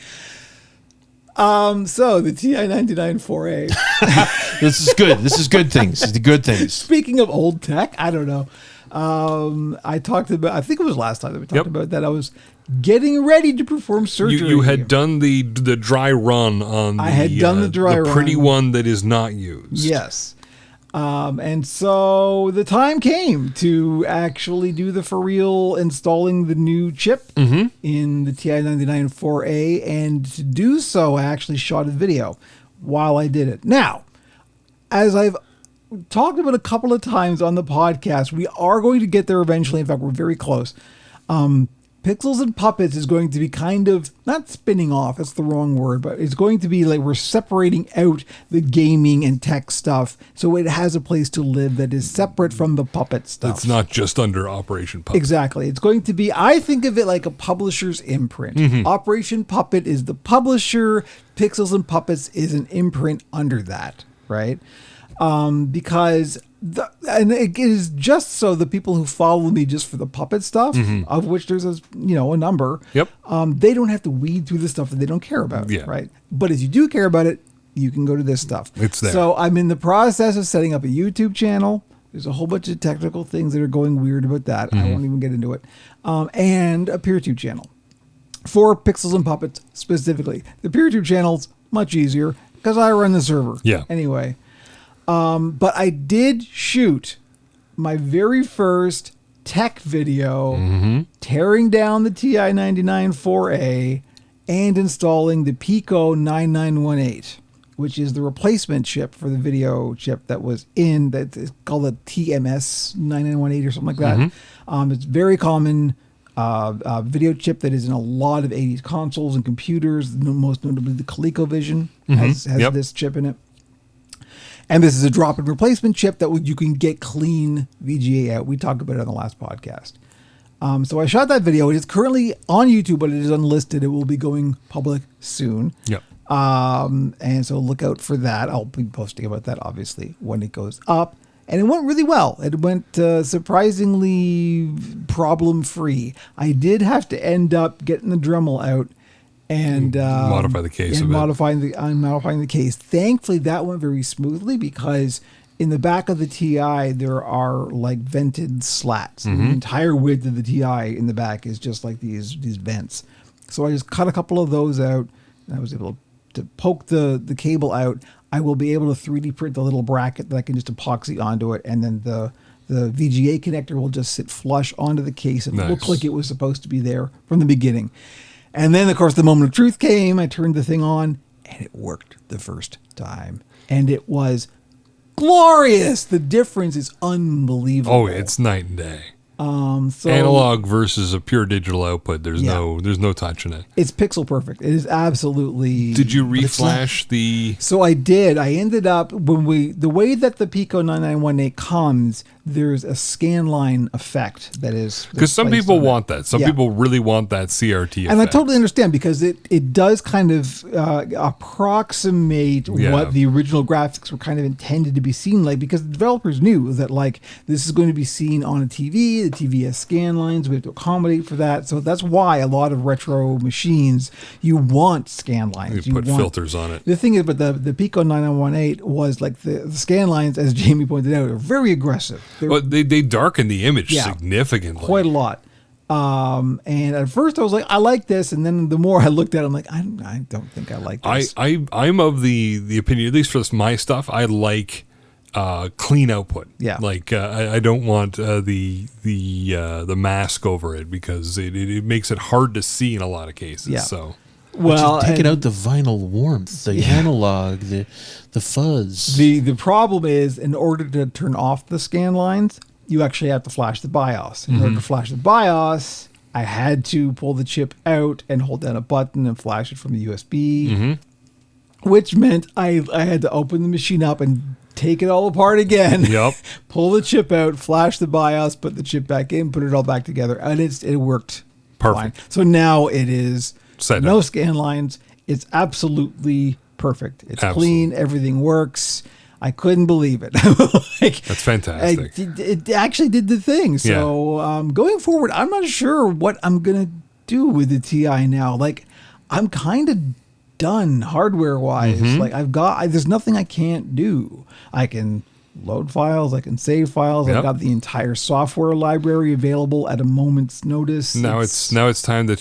So the TI-99 4A. This is good. This is good things. The good things. Speaking of old tech, I don't know. I talked about. I think it was last time that we talked about that. I was getting ready to perform surgery. You had done the dry run on. I had done the dry run. The pretty one that is not used. Yes. And so the time came to actually do the for real installing the new chip in the TI-99 4A, and to do so, I actually shot a video while I did it. Now, as I've talked about a couple of times on the podcast, we are going to get there eventually. In fact, we're very close. Pixels and Puppets is going to be kind of, not spinning off, that's the wrong word, but it's going to be like we're separating out the gaming and tech stuff so it has a place to live that is separate from the puppet stuff. It's not just under Operation Puppet. Exactly. It's going to be, I think of it like a publisher's imprint. Operation Puppet is the publisher, Pixels and Puppets is an imprint under that, right? Because and it is just so the people who follow me just for the puppet stuff, of which there's a number. Yep. They don't have to weed through the stuff that they don't care about. Yeah. Right. But if you do care about it, you can go to this stuff. It's there. So I'm in the process of setting up a YouTube channel. There's a whole bunch of technical things that are going weird about that. I won't even get into it. And a PeerTube channel for Pixels and Puppets specifically. The PeerTube channel's much easier because I run the server. Yeah. Anyway. But I did shoot my very first tech video tearing down the TI-99 4A and installing the Pico 9918, which is the replacement chip for the video chip that was in, that is called a TMS 9918 or something like that. It's very common video chip that is in a lot of 80s consoles and computers, most notably the ColecoVision has this chip in it. And this is a drop-in replacement chip that you can get clean VGA out. We talked about it on the last podcast. So I shot that video. It is currently on YouTube, but it is unlisted. It will be going public soon. Yep. And so look out for that. I'll be posting about that, obviously, when it goes up. And it went really well. It went surprisingly problem-free. I did have to end up getting the Dremel out and modify the case and a bit. modifying the case. Thankfully, that went very smoothly because in the back of the TI there are like vented slats. The entire width of the TI in the back is just like these vents. So I just cut a couple of those out, and I was able to poke the cable out. I will be able to 3D print the little bracket that I can just epoxy onto it, and then the VGA connector will just sit flush onto the case and look like it was supposed to be there from the beginning. And then, of course, the moment of truth came. I turned the thing on, and it worked the first time. and it was glorious. The difference is unbelievable. Oh, it's night and day. So Analog versus a pure digital output. There's Yeah. no touching it. it's pixel perfect. It is absolutely. Did you it's not- reflash the? So I did. I ended up the way that the Pico 9918 comes, there's a scan line effect that is Because some placed people on it. want that. Some Yeah. people really want that CRT effect. And I totally understand because it does kind of approximate Yeah. what the original graphics were kind of intended to be seen like, because the developers knew that like this is going to be seen on a TV. The TV has scan lines. We have to accommodate for that. So that's why a lot of retro machines, you want scan lines. You put want, filters on it. The thing is, but the Pico 9918 was like the scan lines, as Jamie pointed out, are very aggressive. They're But they darken the image Yeah. significantly. quite a lot. And at first I was like, I like this, and then the more I looked at it, I'm like, I don't think I like this. I'm of the opinion, at least for my stuff, I like clean output. Yeah. Like I don't want the mask over it because it makes it hard to see in a lot of cases. Yeah. So well, Just taking and out the vinyl warmth, the analog, the fuzz. the problem is, in order to turn off the scan lines, you actually have to flash the BIOS. In order to flash the BIOS, I had to pull the chip out and hold down a button and flash it from the USB, which meant I had to open the machine up and take it all apart again. Yep. Pull the chip out, flash the BIOS, put the chip back in, put it all back together, and it worked Perfect. fine. So now it is Set no up. scan lines. It's absolutely perfect. It's Absolutely. clean. Everything works. I couldn't believe it. Like, that's fantastic. it actually did the thing. So going forward, I'm not sure what I'm gonna do with the TI now. Like, I'm kind of done hardware wise. Like, there's nothing I can't do. I can load files. I can save files. Yep. I've got the entire software library available at a moment's notice. Now it's time to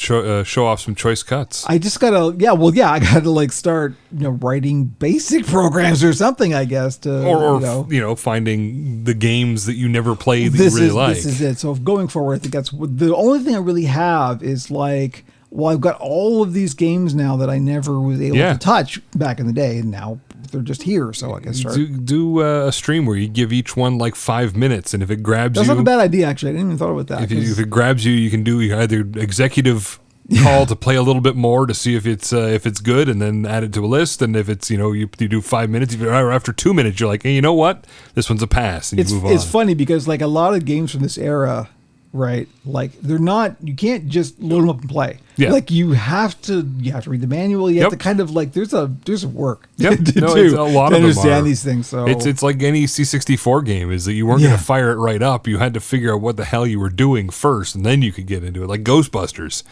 show off some choice cuts. I just gotta, I gotta like start, writing basic programs or something, I guess, to or finding the games that you never played that you really like. This is it. So going forward, I think that's the only thing I really have is like, well, I've got all of these games now that I never was able to touch back in the day, and now they're just here, so I can start. Do a stream where you give each one like 5 minutes, and if it grabs That's you, not a bad idea, actually. I didn't even thought about that. if it grabs you, you can do either executive call to play a little bit more to see if it's good, and then add it to a list. And if it's you do 5 minutes, after 2 minutes, you're like, hey, you know what, this one's a pass, and you move on. It's funny because like a lot of games from this era, right? Like they're not. You can't just load them up and play. Yeah. Like you have to read the manual. You have to kind of like there's a work. Yep. to No, do it's a lot to of them understand are. these things. So It's like any C64 game is that you weren't going to fire it right up. You had to figure out what the hell you were doing first, and then you could get into it. Like Ghostbusters,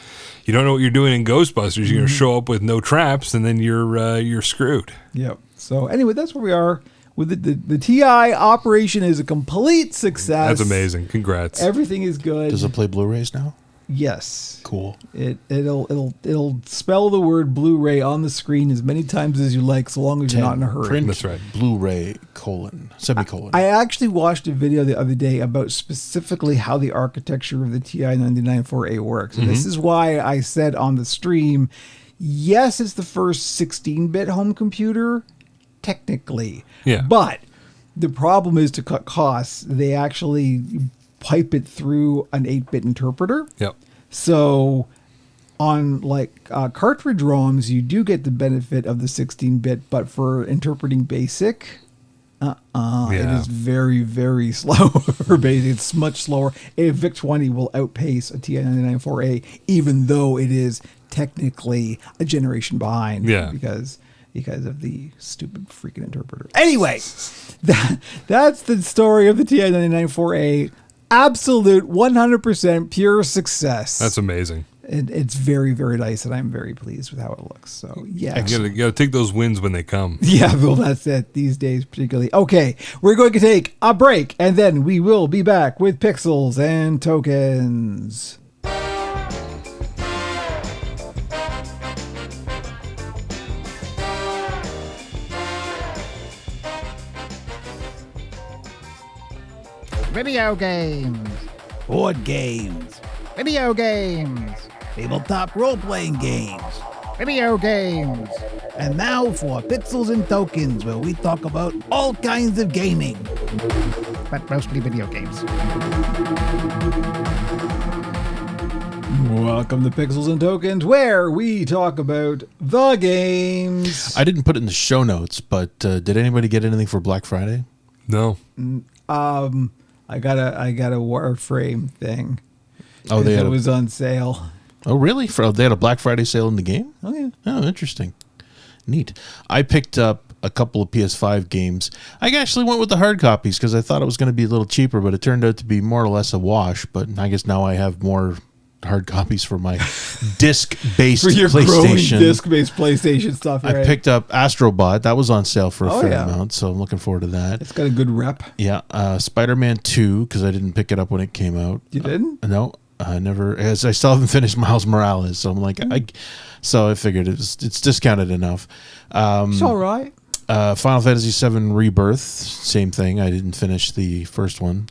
you don't know what you're doing in Ghostbusters. You're going to show up with no traps, and then you're screwed. Yep. So anyway, that's where we are with the TI operation is a complete success. That's amazing. Congrats. Everything is good. Does it play Blu-rays now? Yes. Cool. It'll spell the word Blu-ray on the screen as many times as you like, so long as you're not in a hurry. Print That's right. Blu-ray : semicolon. I actually watched a video the other day about specifically how the architecture of the TI 99.4A works. And this is why I said on the stream, yes, it's the first 16-bit home computer, technically. Yeah. But the problem is, to cut costs, they actually pipe it through an 8-bit interpreter. Yep. So on like cartridge ROMs, you do get the benefit of the 16-bit, but for interpreting BASIC, it is very, very slow for BASIC. It's much slower. A VIC-20 will outpace a TI-99.4A, even though it is technically a generation behind. Yeah. Because of the stupid freaking interpreter. Anyway, that's the story of the TI-99.4A. Absolute 100% pure success. That's amazing. It's very, very nice, and I'm very pleased with how it looks. So, yeah. You gotta take those wins when they come. Yeah, well, that's it these days, particularly. Okay, we're going to take a break, and then we will be back with Pixels and Tokens. Video games. Board games. Video games. Tabletop role-playing games. video games. And now for Pixels and Tokens, where we talk about all kinds of gaming. But mostly video games. Welcome to Pixels and Tokens, where we talk about the games. I didn't put it in the show notes, but did anybody get anything for Black Friday? No. I got a Warframe thing. Oh, it was on sale. Oh, really? They had a Black Friday sale in the game? Oh, yeah. Oh, interesting. Neat. I picked up a couple of PS5 games. I actually went with the hard copies because I thought it was going to be a little cheaper, but it turned out to be more or less a wash. But I guess now I have more hard copies for my disc-based For your PlayStation. growing disc-based PlayStation stuff, right? I picked up Astrobot. That was on sale for a fair amount, so I'm looking forward to that. It's got a good rep. Yeah. Spider-Man 2, because I didn't pick it up when it came out. You didn't? No. I never, as I still haven't finished Miles Morales, so I'm like, so I figured it's discounted enough. It's all right. Final Fantasy VII Rebirth, same thing. I didn't finish the first one,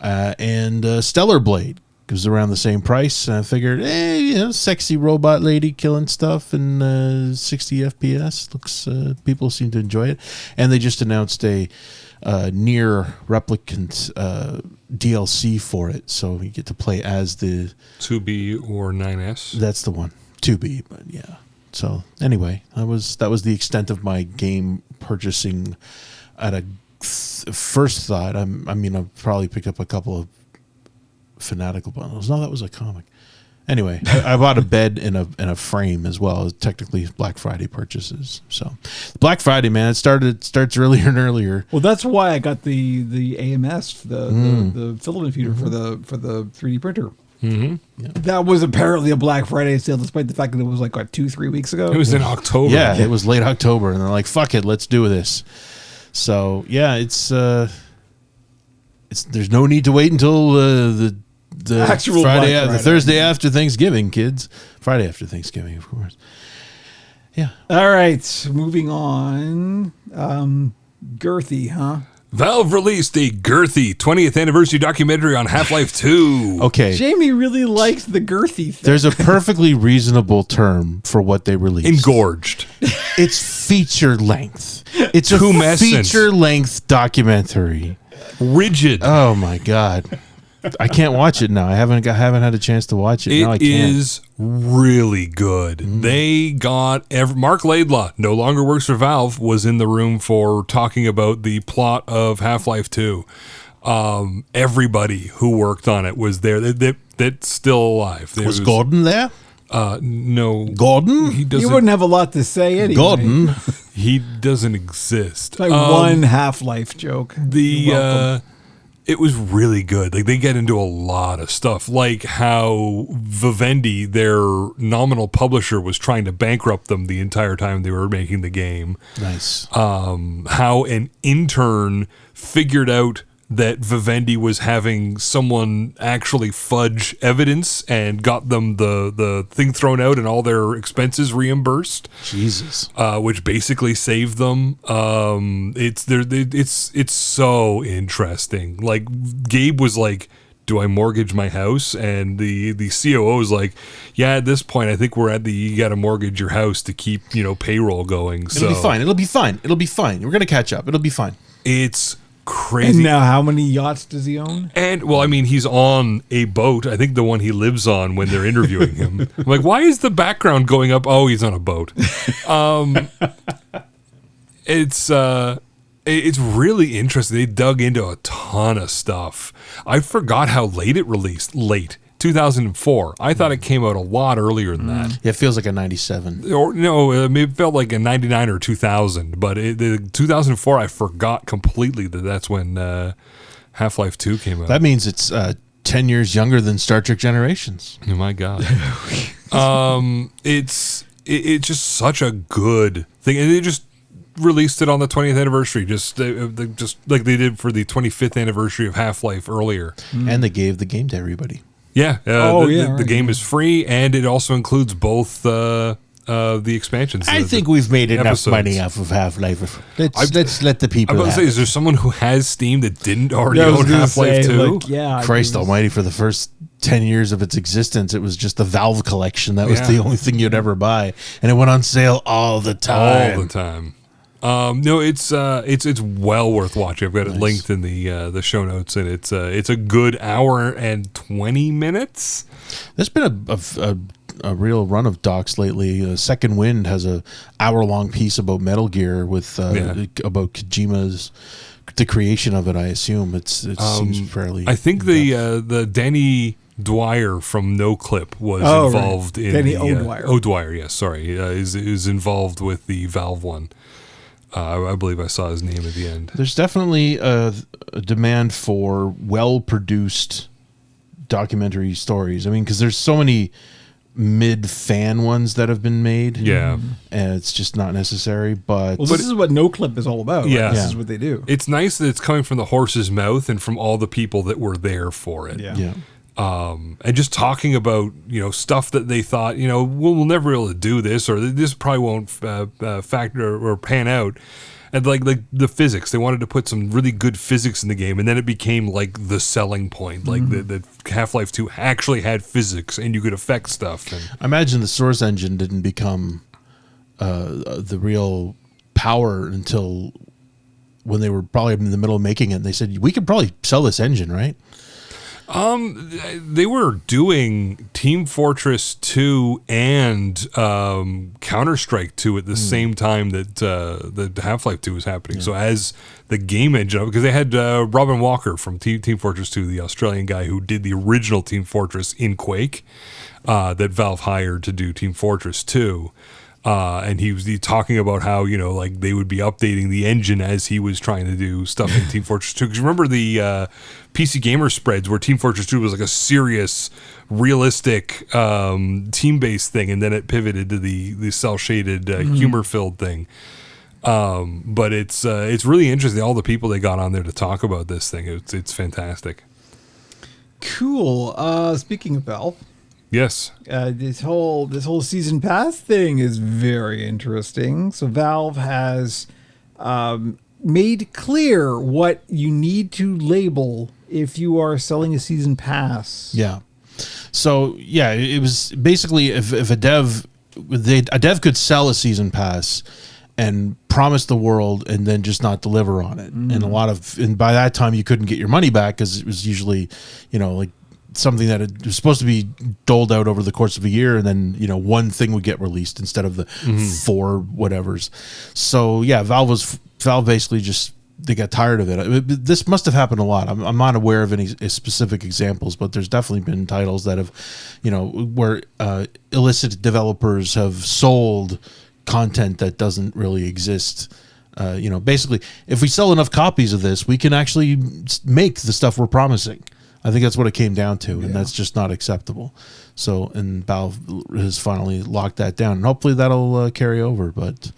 and Stellar Blade was around the same price. And I figured, sexy robot lady killing stuff and 60 FPS looks. People seem to enjoy it, and they just announced a near replicant DLC for it, so you get to play as the 2B or 9S. That's the one, 2B, but yeah. So anyway, that was the extent of my game purchasing. At a first thought, I've probably picked up a couple of Fanatical bundles. No, that was a comic. Anyway, I bought a bed and a frame as well. Technically, Black Friday purchases. So, Black Friday, man, it starts earlier and earlier. Well, that's why I got the AMS, the filament feeder for the 3D printer. Mm-hmm. Yeah. That was apparently a Black Friday sale, despite the fact that it was like 2-3 weeks ago. It was in October. Yeah, it was late October, and they're like, "Fuck it, let's do this." So yeah, it's there's no need to wait until the actual Friday, Black Friday. the Thursday after Thanksgiving, kids. Friday after Thanksgiving, of course. Yeah. All right, moving on. Girthy, huh? Valve released a girthy 20th anniversary documentary on Half-Life 2. Okay. Jamie really likes the girthy thing. There's a perfectly reasonable term for what they released. Engorged. It's feature length. It's a Tumescent. feature length documentary. Rigid. Oh my god. I can't watch it now. I haven't had a chance to watch it. Now I It can't. is really good. They got Mark Laidlaw, no longer works for Valve, was in the room for talking about the plot of Half-Life 2. Everybody who worked on it was there. That's still alive. Was Gordon there? No. Gordon? He You doesn't. wouldn't have a lot to say anyway. Gordon. He doesn't exist. It's like one Half-Life joke. You're welcome. It was really good. Like, they get into a lot of stuff, like how Vivendi, their nominal publisher, was trying to bankrupt them the entire time they were making the game. Nice. How an intern figured out that Vivendi was having someone actually fudge evidence and got them the thing thrown out and all their expenses reimbursed. Jesus. Which basically saved them. It's so interesting. Like, Gabe was like, "Do I mortgage my house?" And the COO is like, "Yeah, at this point, I think we're at you got to mortgage your house to keep payroll going." It'll be fine. It'll be fine. It'll be fine. We're gonna catch up. It'll be fine. It's crazy. And now, how many yachts does he own? And, well, I mean, he's on a boat. I think the one he lives on when they're interviewing him. I'm like, why is the background going up? Oh, he's on a boat. It's really interesting. They dug into a ton of stuff. I forgot how late it released. Late. 2004. I thought it came out a lot earlier than that. Yeah, it feels like a 97. Or no, it felt like a 99 or 2000. But the 2004, I forgot completely that's when Half-Life 2 came out. That means it's 10 years younger than Star Trek Generations. Oh my god. It's just such a good thing, and they just released it on the 20th anniversary, just like they did for the 25th anniversary of Half-Life earlier. And they gave the game to everybody. Yeah. The game right. is free, and it also includes both the expansions. I think we've made enough episodes. money off of Half-Life. Let's let the people I'm about to have say, it. is there someone who has Steam that didn't already Yeah, I was own gonna Half-Life say, 2? like, yeah, Christ almighty, for the first 10 years of its existence, it was just the Valve collection. That was Yeah. the only thing you'd ever buy. And it went on sale all the time. All the time. No, it's well worth watching. I've got it Nice. linked in the show notes, and it's a good hour and 20 minutes. There's been a real run of docs lately. Second Wind has a hour-long piece about Metal Gear with about Kojima's the creation of it. I assume it seems fairly. I think the Danny Dwyer from No Clip was involved in Danny the O'Dwyer. O'Dwyer, yes, sorry, is involved with the Valve one. I believe I saw his name at the end. There's definitely a demand for well-produced documentary stories. I mean, because there's so many mid-fan ones that have been made. Yeah. And it's just not necessary. But, Well, this is what No Clip is all about. Right? Yeah. This Yeah. is what they do. It's nice that it's coming from the horse's mouth and from all the people that were there for it. Yeah. yeah. And just talking about, stuff that they thought, we'll never be able to do this, or this probably won't factor or pan out. And like the physics, they wanted to put some really good physics in the game, and then it became like the selling point, like that Half-Life 2 actually had physics and you could affect stuff. And I imagine the Source engine didn't become the real power until when they were probably in the middle of making it. And they said, we could probably sell this engine, right? they were doing Team Fortress 2 and Counter-Strike 2 at the same time that the Half-Life 2 was happening. So as the game engine, because they had Robin Walker from Team Fortress 2, the Australian guy who did the original Team Fortress in Quake, that Valve hired to do Team Fortress 2. And he was talking about how, like they would be updating the engine as he was trying to do stuff in Team Fortress 2. Because remember the PC Gamer spreads where Team Fortress 2 was like a serious, realistic team-based thing, and then it pivoted to the cel-shaded, humor-filled thing. But it's really interesting, all the people they got on there to talk about this thing. It's fantastic. Cool. Speaking of Valve. Yes. This whole season pass thing is very interesting. So Valve has made clear what you need to label if you are selling a season pass. Yeah. So yeah, it was basically if a dev could sell a season pass and promise the world and then just not deliver on it. And by that time you couldn't get your money back because it was usually, like something that it was supposed to be doled out over the course of a year, and then one thing would get released instead of the four whatevers. So yeah, Valve basically just, they got tired of it. This must have happened a lot. I'm not aware of any specific examples, but there's definitely been titles that have, where illicit developers have sold content that doesn't really exist. Basically, if we sell enough copies of this, we can actually make the stuff we're promising. I think that's what it came down to, and that's just not acceptable. So, and Valve has finally locked that down, and hopefully that'll carry over. But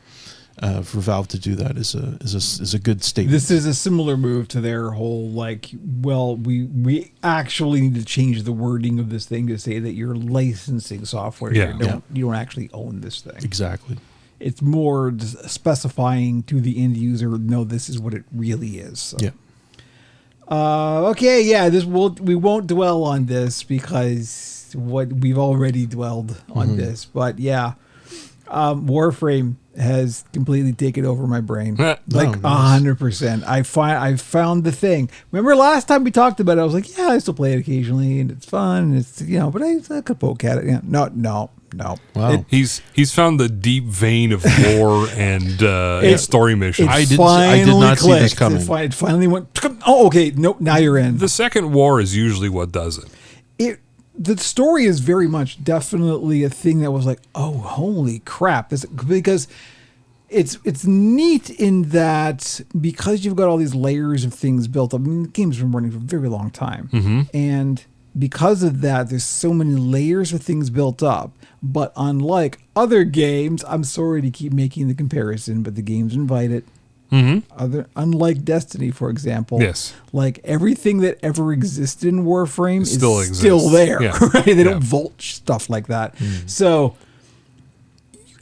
for Valve to do that is a good statement. This is a similar move to their whole we actually need to change the wording of this thing to say that you're licensing software. Yeah. You don't actually own this thing. Exactly. It's more just specifying to the end user, no, this is what it really is. So. Yeah. Okay, yeah, we won't dwell on this because we've already dwelled on this. But yeah, Warframe has completely taken over my brain, like 100%. I found the thing. Remember last time we talked about it? I was like, yeah, I still play it occasionally, and it's fun. And it's but I could poke at it. Yeah, no. Wow. He's found the deep vein of lore and story missions. I did not see this coming. It finally went. Oh, okay. Nope. Now you're in. The second war is usually what does it. The story is very much definitely a thing that was like, oh, holy crap! Because it's neat in that because you've got all these layers of things built up. I mean, the game's been running for a very long time, and because of that, there's so many layers of things built up. But unlike other games, I'm sorry to keep making the comparison, but the games invite it. Unlike Destiny, for example, yes, like everything that ever existed in Warframe still is still there. Yeah. Right? They don't vault stuff like that. So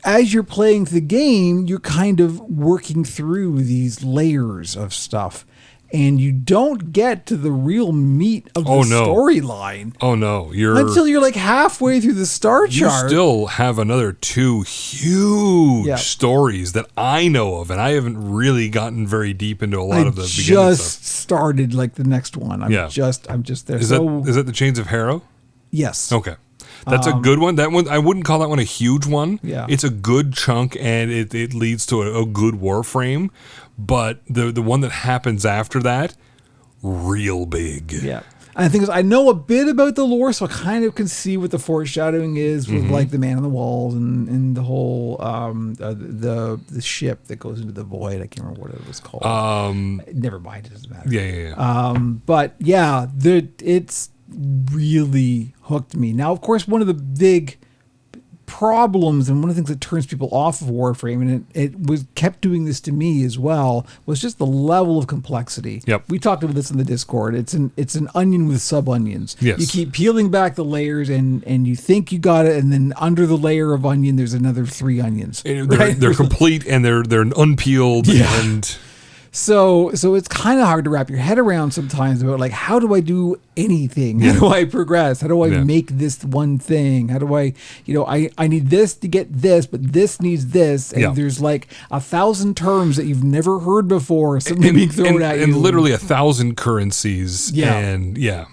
as you're playing the game, you're kind of working through these layers of stuff. and you don't get to the real meat of the storyline. Oh no, until you're like halfway through the star chart. You still have another 2 huge stories that I know of, and I haven't really gotten very deep into a lot of the beginning just stuff. Started like the next one. I'm just there. Is that the Chains of Harrow? Yes. Okay. That's a good one. That one, I wouldn't call that one a huge one. Yeah. It's a good chunk, and it leads to a good warframe. But the one that happens after that, real big. Yeah. And the thing is, I know a bit about the lore, so I kind of can see what the foreshadowing is with like the man on the walls and the whole the ship that goes into the void. I can't remember what it was called. Never mind, it doesn't matter. Yeah. But yeah, it's really hooked me. Now, of course, one of the big problems and one of the things that turns people off of Warframe, and it was kept doing this to me as well, was just the level of complexity. Yep. We talked about this in the Discord. It's an onion with sub-onions. Yes. You keep peeling back the layers and you think you got it, and then under the layer of onion there's another 3 onions. They're complete and they're unpeeled and So it's kind of hard to wrap your head around sometimes about like, how do I do anything? How do I progress? How do I make this one thing? How do I need this to get this, but this needs this. And there's like 1,000 terms that you've never heard before. Something being thrown at you. And literally 1,000 currencies. Yeah.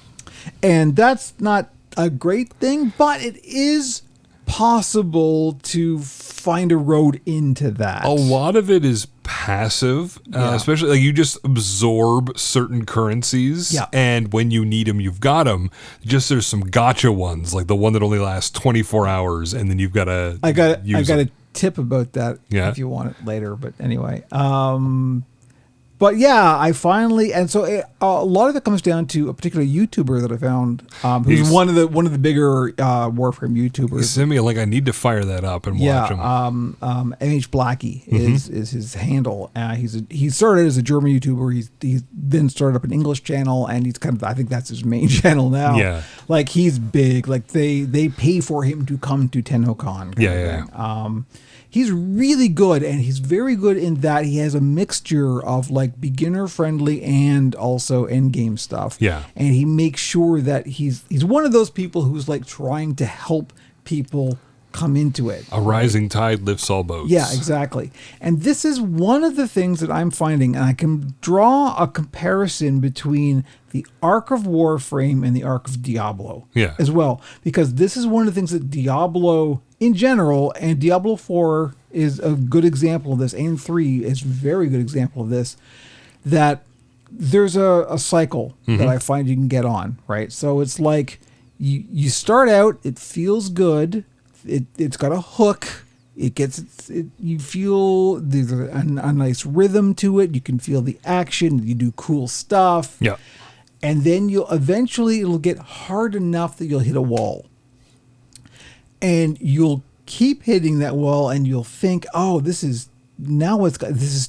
And that's not a great thing, but it is possible to find a road into that. A lot of it is passive, especially like you just absorb certain currencies, and when you need them, you've got them. Just there's some gotcha ones, like the one that only lasts 24 hours, and then you've got to. I got a tip about that if you want it later. But anyway, but yeah, I finally, and so a lot of it comes down to a particular YouTuber that I found, who's one of the bigger Warframe YouTubers. You send me a link. I need to fire that up and watch him. MH Blackie is his handle. He started as a German YouTuber. He's then started up an English channel, and he's kind of, I think that's his main channel now. Yeah, like he's big. Like they pay for him to come to TennoCon. Yeah. He's really good, and he's very good in that he has a mixture of like beginner friendly and also end game stuff. Yeah. And he makes sure that he's one of those people who's like trying to help people come into it. A rising tide lifts all boats. Yeah, exactly. And this is one of the things that I'm finding, and I can draw a comparison between the Arc of Warframe and the Arc of Diablo as well, because this is one of the things that Diablo in general, and Diablo 4 is a good example of this, and 3 is a very good example of this, that there's a cycle that I find you can get on, right? So it's like you start out, it feels good, it's got a hook, you feel there's a nice rhythm to it, you can feel the action, you do cool stuff. Yeah. And then it'll get hard enough that you'll hit a wall. And you'll keep hitting that wall, and you'll think, oh, this is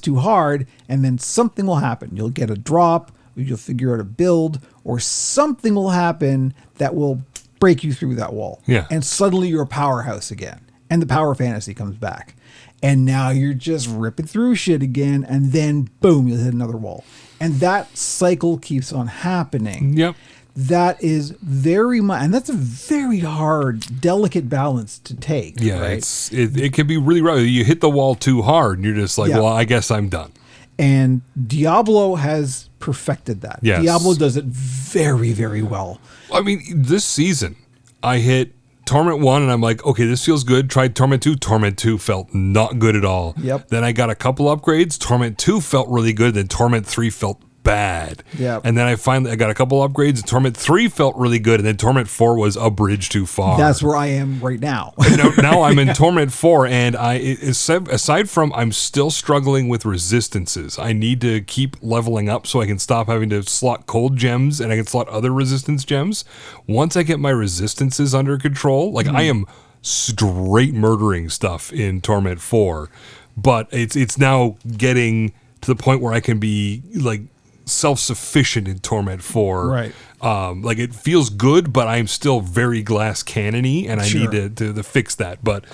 too hard, and then something will happen. You'll get a drop, or you'll figure out a build, or something will happen that will break you through that wall. Yeah. And suddenly you're a powerhouse again, and the power fantasy comes back. And now you're just ripping through shit again, and then boom, you'll hit another wall. And that cycle keeps on happening. Yep. That is very much, and that's a very hard, delicate balance to take. Yeah, right? it can be really rough. You hit the wall too hard, and you're just like, well, I guess I'm done. And Diablo has perfected that. Yes. Diablo does it very, very well. I mean, this season, I hit Torment 1, and I'm like, okay, this feels good. Tried Torment 2. Torment 2 felt not good at all. Yep. Then I got a couple upgrades. Torment 2 felt really good. Then Torment 3 felt bad. Yep. And then I got a couple upgrades. Torment 3 felt really good. And then Torment 4 was a bridge too far. That's where I am right now. Now I'm in Torment 4, and aside from I'm still struggling with resistances. I need to keep leveling up so I can stop having to slot cold gems, and I can slot other resistance gems. Once I get my resistances under control, like I am straight murdering stuff in Torment 4, but it's now getting to the point where I can be like self-sufficient in Torment 4. Right. Like it feels good, but I'm still very glass cannon-y, and I need to fix that. But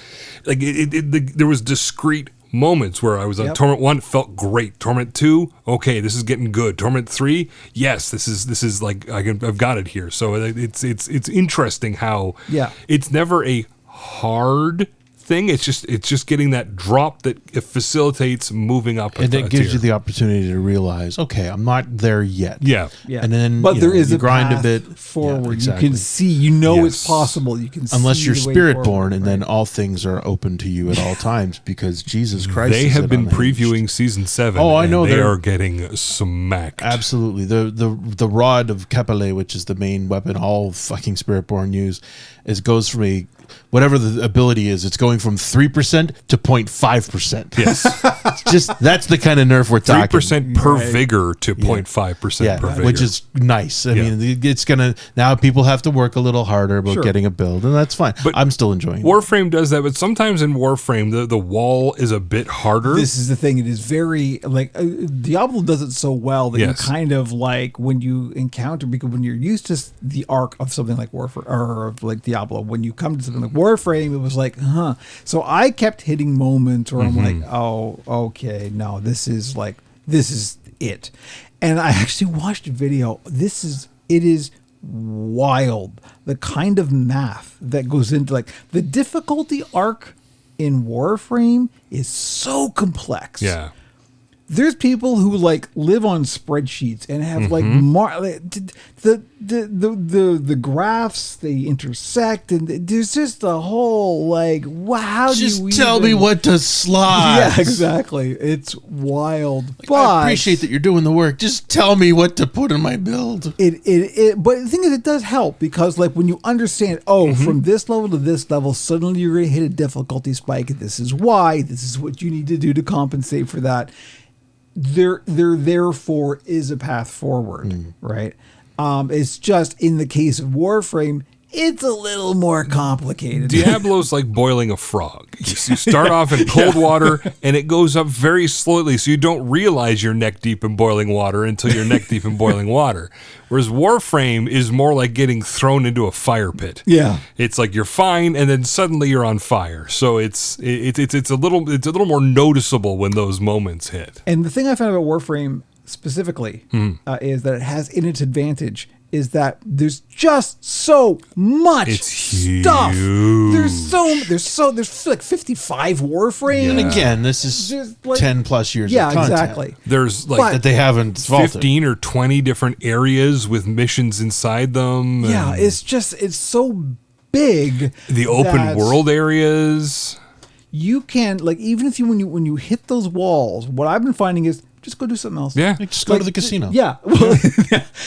like there was discrete moments where I was on Torment 1, felt great. Torment 2, okay, this is getting good. Torment 3, yes, this is like I've got it here. So it's interesting how it's never a hard thing. It's just getting that drop that it facilitates moving up, and it gives you the opportunity to realize, okay, I'm not there yet. Yeah. And then, but there is you a grind path a bit forward. Yeah, exactly. You can see, it's possible. You can unless see you're the way spirit forward, born, and then all things are open to you at all times because Jesus Christ. They have been previewing season 7. Oh, I know they are getting smacked. Absolutely. The rod of Kapale, which is the main weapon all fucking spirit born use, goes from whatever the ability is, it's going from 3% to 0.5%. Yes. That's the kind of nerf we're talking. 3% per vigor to 0.5% per vigor. Which is nice. I mean, it's going to, now people have to work a little harder about getting a build, and that's fine. But I'm still enjoying it. Warframe does that, but sometimes in Warframe, the wall is a bit harder. This is the thing. It is very, like, Diablo does it so well that you kind of, like, when you encounter, because when you're used to the arc of something like Warframe, or like Diablo, when you come to something like Warframe, it was like, So I kept hitting moments where I'm like, oh, okay, no, this is it. And I actually watched a video. It is wild. The kind of math that goes into, like, the difficulty arc in Warframe is so complex. Yeah. There's people who like live on spreadsheets and have like the graphs, they intersect, and there's just a whole like, wow. Just tell me what to slot. Yeah, exactly. It's wild. Like, but I appreciate that you're doing the work. Just tell me what to put in my build. But the thing is, it does help because like when you understand, from this level to this level, suddenly you're going to hit a difficulty spike. This is why. This is what you need to do to compensate for that. There therefore is a path forward, right? It's just in the case of Warframe, it's a little more complicated. Diablo's like boiling a frog. You start off in cold water, and it goes up very slowly, so you don't realize you're neck deep in boiling water until you're neck deep in boiling water. Whereas Warframe is more like getting thrown into a fire pit. Yeah, it's like you're fine, and then suddenly you're on fire. So it's a little more noticeable when those moments hit. And the thing I found about Warframe specifically is that it has in its advantage is that there's just so much stuff. There's like 55 Warframe. And again, this is like 10 plus years of content. Exactly. There's like that they haven't 15 or 20 different areas with missions inside them. Yeah, it's so big. The open world areas. You can, like, even if when you hit those walls, what I've been finding is just go do something else. Yeah, just go to the casino. Yeah, well,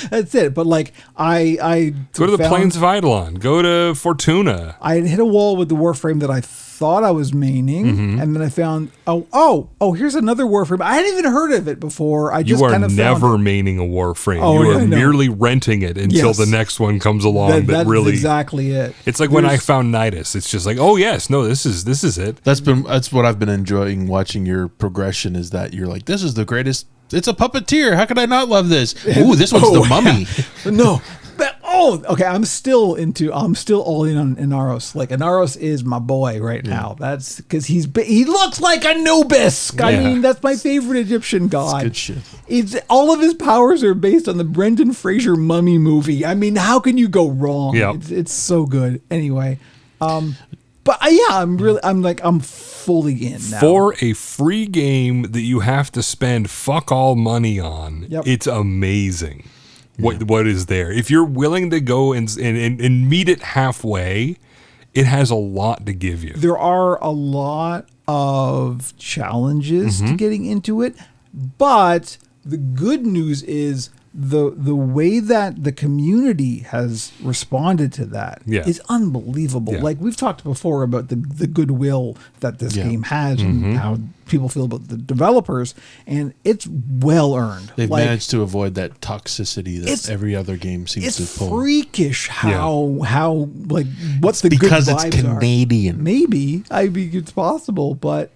that's it. But like, I go to the Plains of Eidolon. Go to Fortuna. I had hit a wall with the Warframe that I thought I was maining, and then I found here's another Warframe. I hadn't even heard of it before. You are never maining a Warframe. You are merely renting it until the next one comes along. That's really exactly it. It's like when I found Nidus. It's just like, oh yes, no, this is it. That's what I've been enjoying watching your progression. Is that you're like, this is the greatest. It's a puppeteer. How could I not love this? Ooh, this one's the mummy. No. But, okay. I'm still all in on Inaros. Like, Inaros is my boy right now. That's because he looks like Anubis. I mean, that's my favorite Egyptian god. That's good shit. All of his powers are based on the Brendan Fraser Mummy movie. I mean, how can you go wrong? Yeah, it's so good. Anyway, but I'm fully in now. For a free game that you have to spend fuck all money on. It's amazing. What is there? If you're willing to go and meet it halfway, it has a lot to give you. There are a lot of challenges to getting into it, but the good news is the way that the community has responded to that is unbelievable. Like, we've talked before about the goodwill that this game has and how people feel about the developers, and it's well earned. They've managed to avoid that toxicity that every other game seems to pull. It's freakish how like what's the because good vibes it's Canadian. Are. Maybe it's possible, but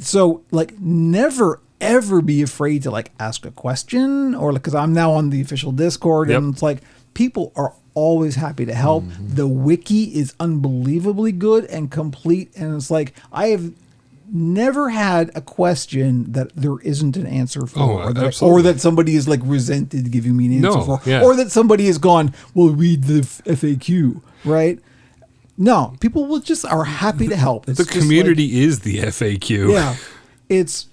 so like never ever be afraid to like ask a question, or like, because I'm now on the official Discord and it's like people are always happy to help. The wiki is unbelievably good and complete, and it's like I have never had a question that there isn't an answer for, absolutely. or that somebody is like resented giving me an answer for, yeah. or that somebody has gone, well, read the FAQ, right? No, people will just are happy to help. It's The just community is the FAQ. yeah, it's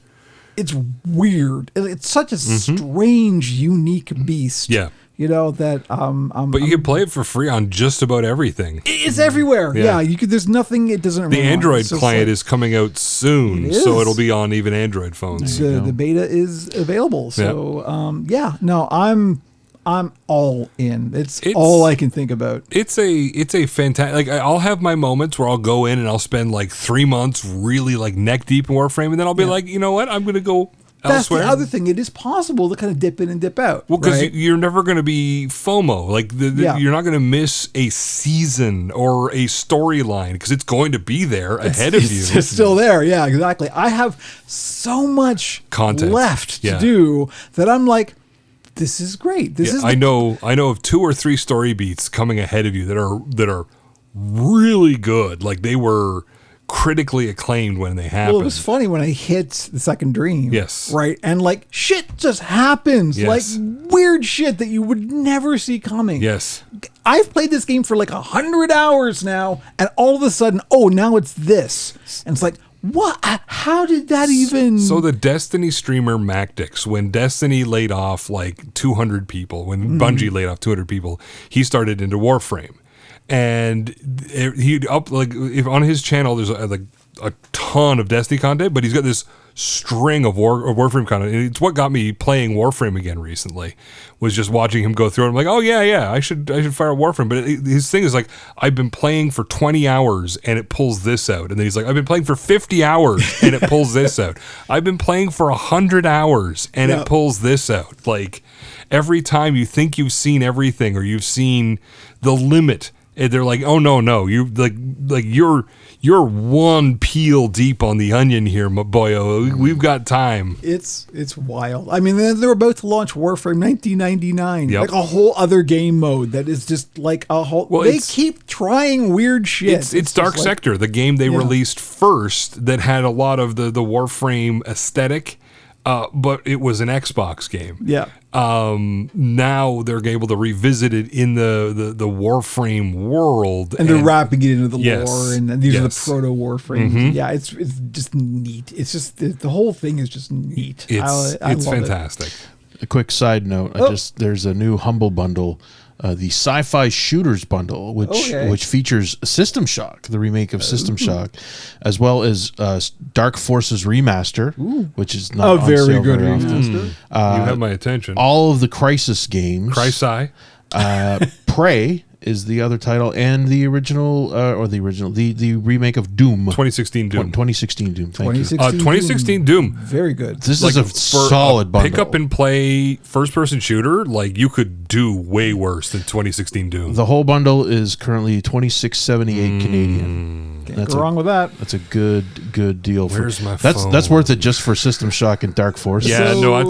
weird. It's such a strange, unique beast. Yeah. You know that. But you can play it for free on just about everything. It's everywhere. Yeah, you could. There's nothing. It doesn't. The run on. Android It's just client like, is coming out soon, It so is. it'll be on even Android phones. the beta is available. So I'm all in. It's all I can think about. It's a fantastic. Like I'll have my moments where I'll go in and I'll spend like 3 months really like neck deep in Warframe, and then I'll be like, you know what, I'm gonna go That's elsewhere. the other thing. It is possible to kind of dip in and dip out. Well, because right? you're never going to be FOMO. Like you're not going to miss a season or a storyline because it's going to be there ahead of you. It's still there. Yeah, exactly. I have so much Content left to Yeah. do that I'm like, this is great. This is I know of 2 or 3 story beats coming ahead of you that are really good. Like they were critically acclaimed when they happened. Well, it was funny when I hit the second dream. Yes. Right? And like shit just happens. Yes. Like weird shit that you would never see coming. Yes. I've played this game for like 100 hours now, and all of a sudden, now it's this. And it's like, what? How did that even... So the Destiny streamer MacDix, when Destiny laid off like 200 people, when Bungie laid off 200 people, he started into Warframe. And he'd up like if on his channel there's a ton of Destiny content, but he's got this string of Warframe content. And it's what got me playing Warframe again recently, was just watching him go through it. I'm like, oh yeah, I should fire Warframe. But his thing is like, I've been playing for 20 hours and it pulls this out. And then he's like, I've been playing for 50 hours and it pulls this out. I've been playing for 100 hours and it pulls this out. Like every time you think you've seen everything or you've seen the limit, they're like, oh no, you like you're one peel deep on the onion here, my boyo. We've got time. It's wild. I mean, they're about to launch Warframe 1999, Yep. like a whole other game mode that is just like a whole. Well, they it's- keep trying weird shit. It's Dark just like- Sector, the game they released first that had a lot of the Warframe aesthetic, but it was an Xbox game. Yeah. Now they're able to revisit it in the Warframe world, And they're wrapping it into the Yes. lore, and these are the Yes. proto Warframes. Yeah, it's just neat. It's just the whole thing is just neat. It's I love fantastic. A quick side note: there's a new Humble bundle, the Sci-Fi Shooters bundle, which features System Shock, the remake of System Shock, as well as Dark Forces Remaster, which is not A on very sale good very often. remaster. You have my attention. All of the Crisis games, Cry-Sigh. Prey is the other title, and the remake of Doom, 2016 Doom. 2016 Doom. Thank you. 2016 Doom. Very good. This Like is a for solid bundle. pick up and play first person shooter. Like you could do way worse than 2016 Doom. The whole bundle is currently $26.78 Canadian. Can't go wrong with that. That's a good deal. Where's my that's phone? worth it just for System Shock and Dark Forces. Yeah, So- no,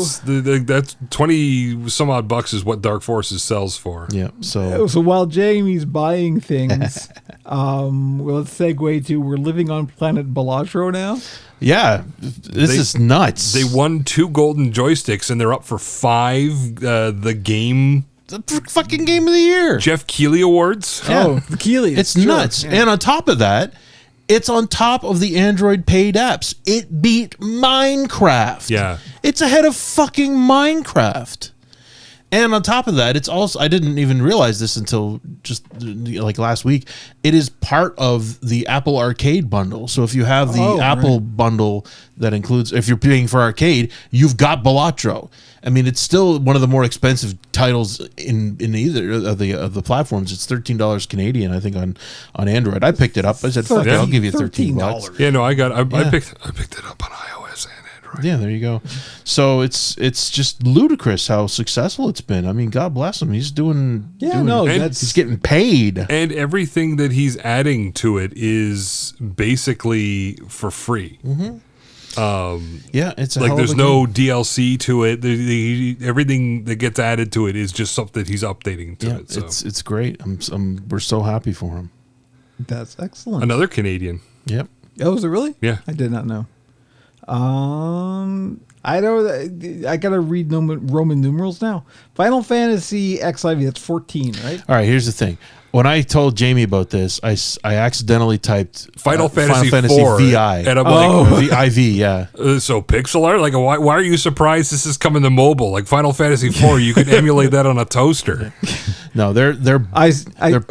that's 20 some odd bucks is what Dark Forces sells for. Yeah. So So while Jamie's buying things, let's segue to we're living on planet Balatro now. yeah, this is nuts. They won 2 golden joysticks and they're up for 5 the game the fucking game of the year. Jeff Keighley Awards. Yeah. Oh, the Keeley. It's nuts. Yeah. And on top of that, it's on top of the Android paid apps. It beat Minecraft. Yeah. It's ahead of fucking Minecraft. And on top of that, it's also, I didn't even realize this until just like last week. It is part of the Apple Arcade bundle. So if you have the Apple bundle that includes, if you're paying for arcade, you've got Balatro. I mean, it's still one of the more expensive titles in either of the platforms. It's $13 Canadian, I think, on Android. I picked it up. I said, "Fuck it, I'll give you $13." Yeah, no, I picked it up on iOS and Android. Yeah, there you go. So it's just ludicrous how successful it's been. I mean, God bless him. He's doing. He's getting paid. And everything that he's adding to it is basically for free. Yeah, it's a Like hell of there's a no game. DLC to it. Everything that gets added to it is just something that he's updating to Yeah, it. So it's great. We're so happy for him. That's excellent. another Canadian. Yep. Oh, is it really? Yeah. I did not know. I don't. I gotta read Roman numerals now. Final Fantasy XIV. That's 14, right? All right, here's the thing. When I told Jamie about this, I accidentally typed Final Fantasy 4 VI. and I'm like, IV, yeah. So pixel art? Like, why are you surprised this is coming to mobile? Like Final Fantasy 4, you could emulate that on a toaster. No, they're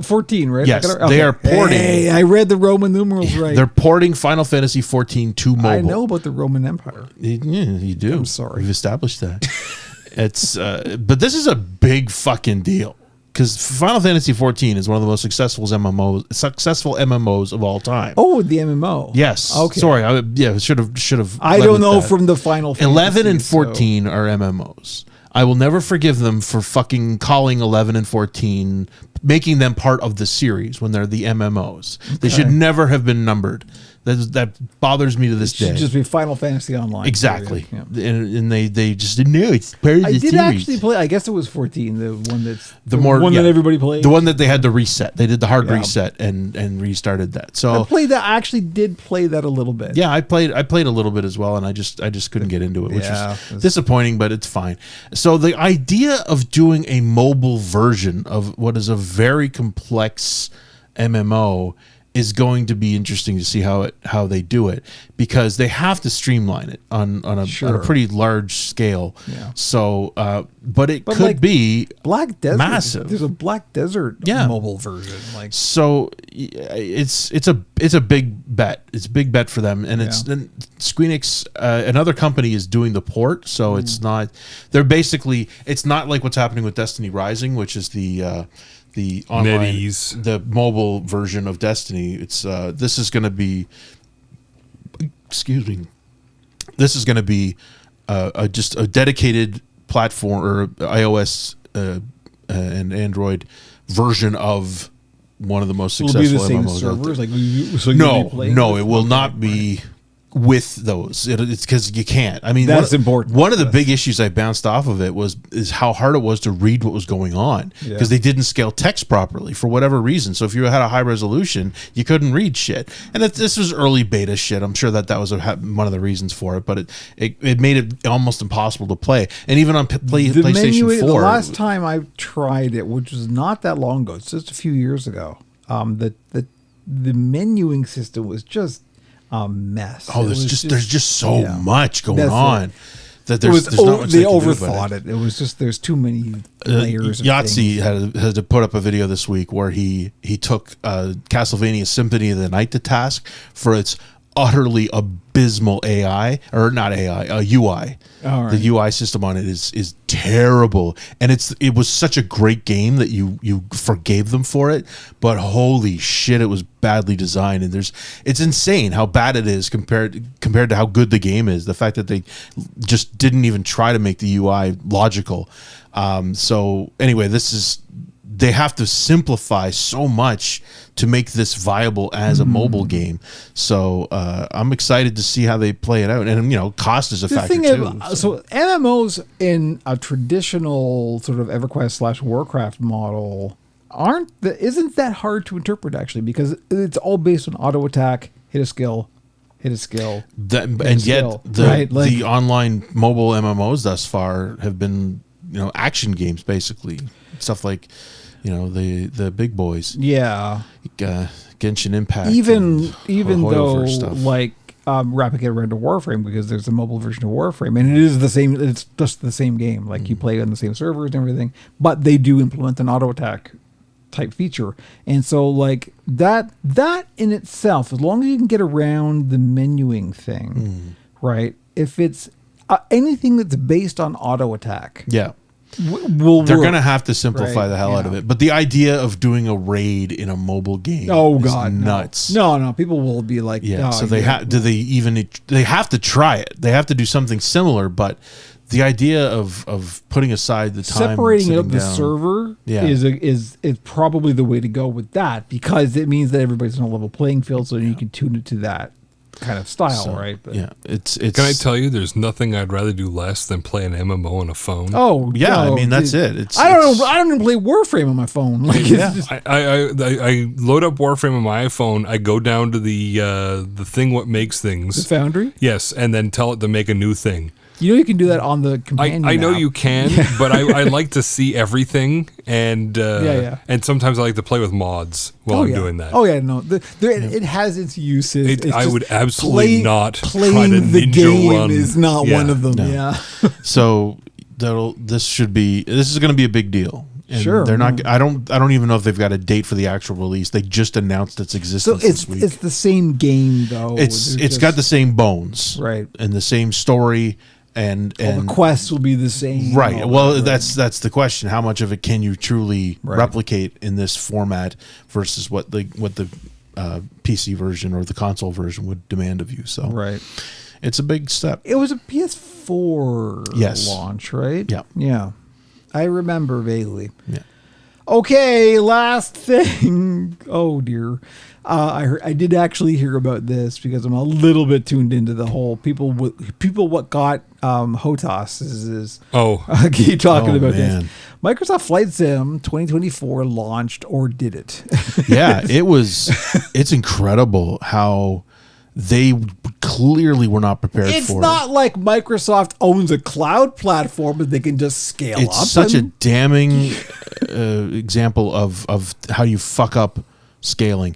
14, right? Yes, they are porting. Hey, I read the Roman numerals right. They're porting Final Fantasy 14 to mobile. I know about the Roman Empire. Yeah, you do. I'm sorry. We've established that. It's but this is a big fucking deal. Because Final Fantasy 14 is one of the most successful MMOs of all time. Oh, the MMO. Yes. Okay. Sorry. Should have. I don't know from the Final Fantasy. 11 and 14 are MMOs. I will never forgive them for fucking calling 11 and 14, making them part of the series when they're the MMOs. Okay. They should never have been numbered. That bothers me to this day. It should just be Final Fantasy Online. Exactly. Yeah. And they just didn't know it's part of the series. I did actually play. I guess it was 14, the one that's the one that everybody played. The one that they had to reset. They did the hard reset and restarted that. So I played that. I actually did play that a little bit. Yeah, I played a little bit as well, and I just couldn't get into it, which was disappointing, but it's fine. So the idea of doing a mobile version of what is a very complex MMO is going to be interesting to see how they do it, because they have to streamline it on a pretty large scale. Yeah. So, but could like be Black Desert. massive. There's a Black Desert mobile version. Like, so, it's a big bet. It's a big bet for them, and it's Squeenix. Another company is doing the port, so it's not. They're basically. It's not like what's happening with Destiny Rising, which is the online, NetEase. the mobile version of Destiny. It's this is going to be, this is going to be just a dedicated platform or iOS and Android version of one of the most successful will be the same MMOs servers. No, it will not be with those. It's because you can't. I mean, that's important. One of the big issues I bounced off of it is how hard it was to read what was going on, because they didn't scale text properly for whatever reason. So if you had a high resolution, you couldn't read shit. And this was early beta shit. I'm sure that was one of the reasons for it, but it made it almost impossible to play. And even on PlayStation 4, the last time I tried it, which was not that long ago, it's just a few years ago, the menuing system was just a mess. Oh, there's just so much going on that there's not much they overthought it. It was just there's too many layers. Yahtzee had to put up a video this week where he took Castlevania Symphony of the Night to task for its utterly abysmal UI. Right. The UI system on it is terrible, and it was such a great game that you forgave them for it, but holy shit, it was badly designed, and it's insane how bad it is compared to how good the game is. The fact that they just didn't even try to make the UI logical. So anyway, they have to simplify so much to make this viable as a mobile game. So I'm excited to see how they play it out. And, cost is a factor too. So MMOs in a traditional sort of EverQuest / Warcraft model isn't that hard to interpret, actually, because it's all based on auto attack, hit a skill. The online mobile MMOs thus far have been, action games, basically. Stuff like, the big boys. Yeah. Genshin Impact. Even though, stuff. like, Rapid Kid ran to Warframe, because there's a mobile version of Warframe, and it is the same. It's just the same game. Like, you play on the same servers and everything, but they do implement an auto attack type feature. And so, like, that in itself, as long as you can get around the menuing thing, right? If it's anything that's based on auto attack, they're work. going to have to simplify the hell out of it. But the idea of doing a raid in a mobile game is nuts. No, people will be like, so they have to try it. They have to do something similar, but the idea of putting aside the time, separating out the server is probably the way to go with that, because it means that everybody's on a level playing field, so you can tune it to that. kind of style, So, right? But, yeah, it's. Can I tell you, there's nothing I'd rather do less than play an MMO on a phone. Oh Yeah, no, I mean that's dude. it. I don't know. I don't even play Warframe on my phone. Like, Yeah. it's just, I load up Warframe on my iPhone. I go down to the thing what makes the things. Foundry. Yes, and then tell it to make a new thing. You know, you can do that on the companion. I know app. you can, but I like to see everything, and Yeah. and sometimes I like to play with mods while I'm yeah. doing that. Oh yeah, no, it has its uses. It's I just would absolutely not try to playing the ninja game run. is not Yeah. one of them. No. Yeah, So this is going to be a big deal. And Sure. they're not. I don't even know if they've got a date for the actual release. They just announced its so existence it's this week. it's the same game though. It's got the same bones, Right. and the same story, and all the quests will be the same. right. all Well, that, right. that's the question. How much of it can you truly Right. replicate in this format versus what the PC version or the console version would demand of you? So right. it's a big step. It was a PS4 Yes. launch, right? Yeah. Yeah. I remember vaguely. Yeah. Okay, last thing. Oh dear, I did actually hear about this because I'm a little bit tuned into the whole people. What got HOTAS is Oh, keep talking Oh, about man. this. Microsoft Flight Sim 2024 launched or did it? Yeah, it's incredible how they clearly were not prepared It's for not it. like Microsoft owns a cloud platform that they can just scale up. It's such a and- damning example of how you fuck up scaling.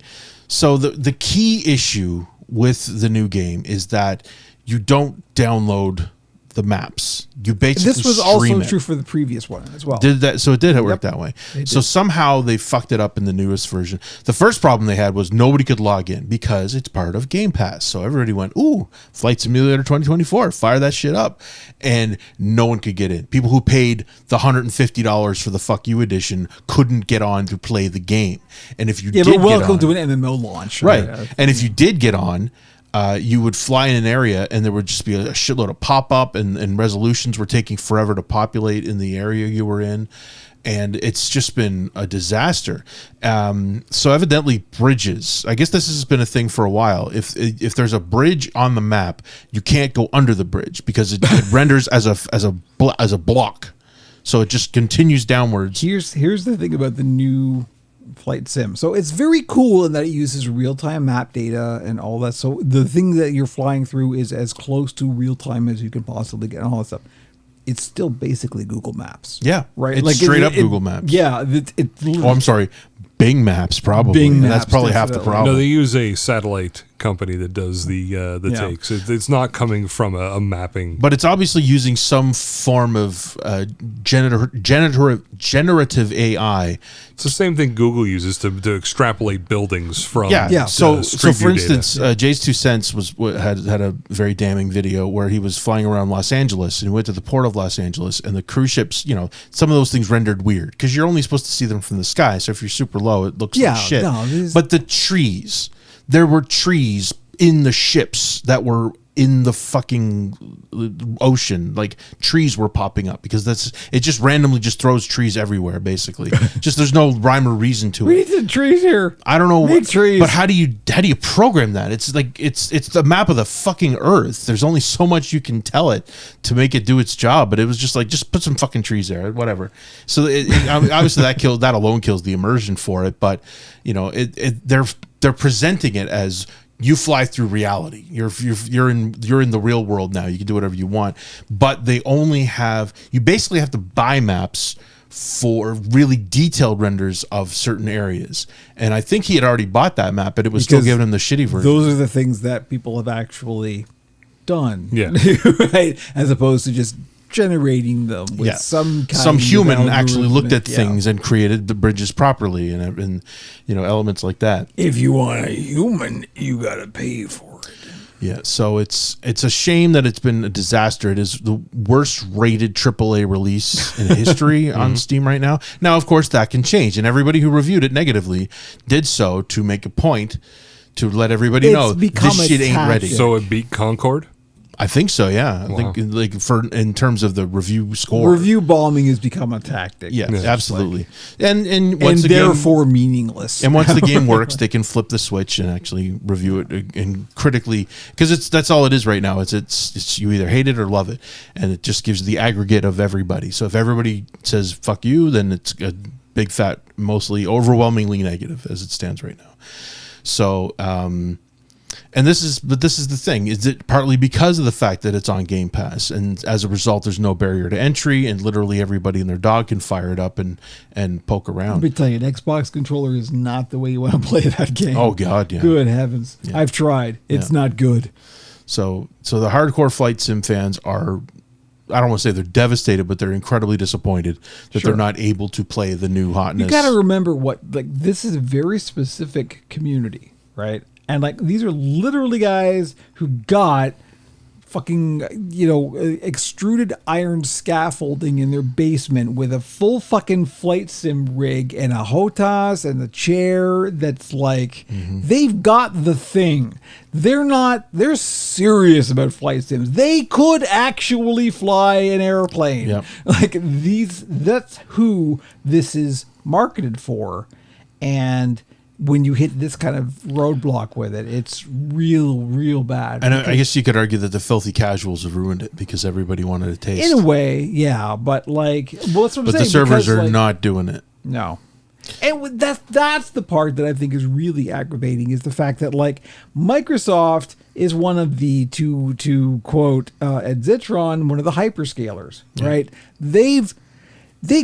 So the key issue with the new game is that you don't download the maps. You basically This was stream also it. true for the previous one as well. Did that? So it did work that way. It So did. somehow they fucked it up in the newest version. The first problem they had was nobody could log in because it's part of Game Pass. So everybody went, "Ooh, Flight Simulator 2024, fire that shit up," and no one could get in. People who paid the $150 for the Fuck You edition couldn't get on to play the game. And if you Yeah, did but welcome get on, to an MMO launch. right? And if you did get on, you would fly in an area and there would just be a shitload of pop-up and resolutions were taking forever to populate in the area you were in. And it's just been a disaster. So evidently bridges, I guess this has been a thing for a while. If there's a bridge on the map, you can't go under the bridge because it renders as a block. So it just continues downwards. Here's the thing about the new Flight Sim. So it's very cool in that it uses real-time map data and all that. So the thing that you're flying through is as close to real-time as you can possibly get and all that stuff. It's still basically Google Maps. Yeah, Right. It's straight up Google Maps. Yeah. Oh, I'm sorry. Bing Maps, probably. Bing And Maps, that's probably half the definitely. problem. no, they use a satellite company that does the Yeah. takes. It's not coming from a mapping. But it's obviously using some form of generative AI. It's the same thing Google uses to extrapolate buildings from. Yeah. So Street for View data. instance, Jay's 2 Cents had a very damning video where he was flying around Los Angeles and he went to the port of Los Angeles and the cruise ships. Some of those things rendered weird because you're only supposed to see them from the sky. So if you're super low, it looks Yeah, like shit. no, these- But the trees, there were trees in the ships that were in the fucking ocean. Like trees were popping up because it just randomly just throws trees everywhere. Basically, just there's no rhyme or reason to We it. need some trees here. I don't know, Make trees. but how do you program that? It's like it's the map of the fucking earth. There's only so much you can tell it to make it do its job. But it was just like just put some fucking trees there, whatever. So obviously that alone kills the immersion for it. But they're presenting it as you fly through reality. You're in the real world now. You can do whatever you want. But you basically have to buy maps for really detailed renders of certain areas. And I think he had already bought that map, but it was still Because giving him the shitty version. Those are the things that people have actually done. Yeah. Right. As opposed to just generating them with some human actually looked at algorithmic- things and created the bridges properly and elements like that. If you want a human, you gotta pay for it. Yeah, so it's a shame that it's been a disaster. It is the worst rated AAA release in history on Steam right now. Now, of course, that can change, and everybody who reviewed it negatively did so to make a point to let everybody It's know become this a shit ain't ready. tactic. So it beat Concord. I think so. Yeah, I Wow. think like in terms of the review score, Review bombing has become a tactic. yeah, Yeah. absolutely. And And once the therefore meaningless. and once the game works, they can flip the switch and actually review it and critically, because that's all it is right now. It's you either hate it or love it, and it just gives the aggregate of everybody. So if everybody says "fuck you," then it's a big fat, mostly overwhelmingly negative as it stands right now. So, and this is the thing: is it partly because of the fact that it's on Game Pass, and as a result, there's no barrier to entry, and literally everybody and their dog can fire it up and poke Let around. me tell you, an Xbox controller is not the way you want to play that game. Oh God, yeah. Good heavens. I've tried. It's not good. So the hardcore flight sim fans are, I don't want to say they're devastated, but they're incredibly disappointed that Sure. they're not able to play the new hotness. You got to remember this is a very specific community, right? And these are literally guys who got fucking, extruded iron scaffolding in their basement with a full fucking flight sim rig and a HOTAS and a chair that's they've got the thing. They're serious about flight sims. They could actually fly an airplane. Yep. That's who this is marketed for. And when you hit this kind of roadblock with it, it's real bad. And I guess you could argue that the filthy casuals have ruined it because everybody wanted a taste. In a way, yeah, but that's what I'm saying. But the servers because, are not doing it. No. And that's the part that I think is really aggravating, is the fact that Microsoft is one of the, to quote Ed Zitron, one of the hyperscalers, right? They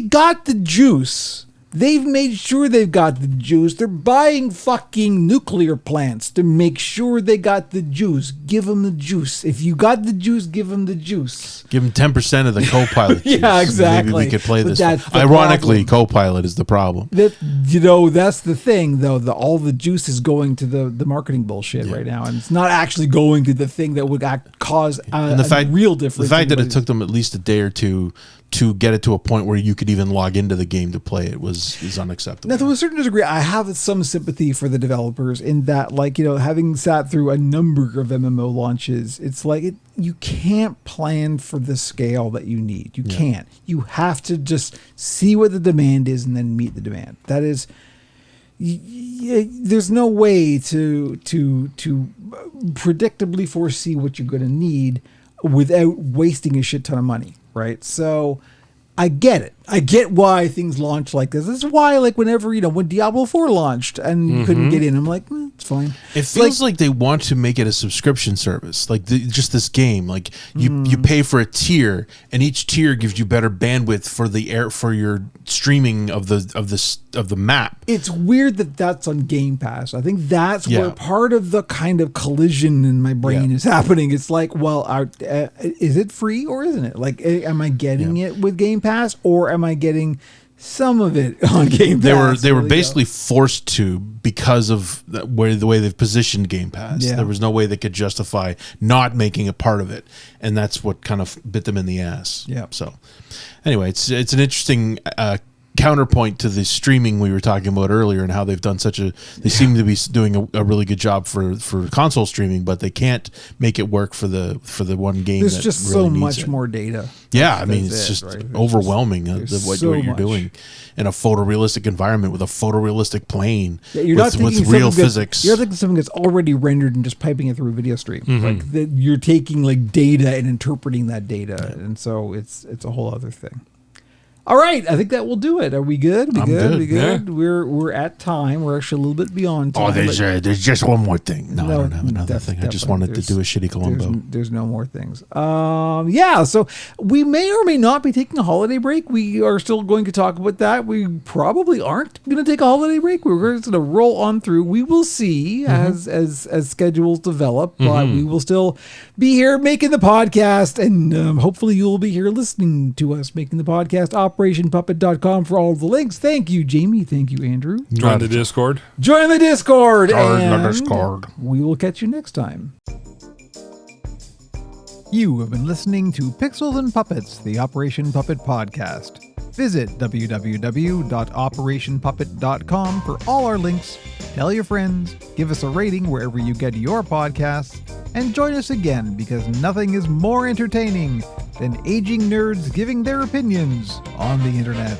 got the juice. They've made sure they've got the juice. They're buying fucking nuclear plants to make sure they got the juice. Give them the juice. If you got the juice, give them the juice. Give them 10% of the Copilot. Yeah, juice. exactly. Maybe we could play But this. that's the Ironically, problem. Copilot is the problem. That's the thing, though. All the juice is going to the marketing bullshit right now, and it's not actually going to the thing that would cause And the real difference. The fact that it took them at least a day or two to get it to a point where you could even log into the game to play it is unacceptable. Now, to a certain degree, I have some sympathy for the developers in that, having sat through a number of MMO launches, it's you can't plan for the scale that you need. You can't. You have to just see what the demand is and then meet the demand. That is, there's no way to predictably foresee what you're going to need without wasting a shit ton of money. Right. So I get it. I get why things launch like this. This is why, whenever, when Diablo 4 launched and you couldn't get in, I'm like, it's fine. It feels like they want to make it a subscription service, just this game. You pay for a tier, and each tier gives you better bandwidth for your streaming of the map. It's weird that that's on Game Pass. I think that's where part of the kind of collision in my brain is happening. It's is it free or isn't it? Am I getting it with Game Pass, or am I getting some of it on Game Pass? They were basically forced to because of the way they've positioned Game Pass. Yeah. There was no way they could justify not making a part of it, and that's what kind of bit them in the ass. Yeah. So anyway, it's an interesting counterpoint to the streaming we were talking about earlier, and how they've done they seem to be doing a really good job for console streaming, but they can't make it work for the one game. There's that just really so needs much it. more data. Yeah, I mean, That's it's it, just right? There's overwhelming there's what so you're much. doing in a photorealistic environment with a photorealistic plane You're not with taking real something physics. You're taking something that's already rendered and just piping it through a video stream. Mm-hmm. You're taking data and interpreting that data, and so it's a whole other thing. All right, I think that will do it. Are we good? I'm good. We good? We're at time. We're actually a little bit beyond time. Oh, there's just one more thing. No, I don't have another thing. I just definitely. wanted to do a shitty Columbo. There's no more things. So we may or may not be taking a holiday break. We are still going to talk about that. We probably aren't going to take a holiday break. We're just going to roll on through. We will see as schedules develop, but we will still be here making the podcast, and hopefully you'll be here listening to us making the podcast. OperationPuppet.com for all the links. Thank you, Jamie. Thank you, Andrew. Join the Discord. Join the Discord. Join the and Discord. We will catch you next time. You have been listening to Pixels and Puppets, the Operation Puppet podcast. Visit www.operationpuppet.com for all our links. Tell your friends, give us a rating wherever you get your podcasts, and join us again because nothing is more entertaining than aging nerds giving their opinions on the internet.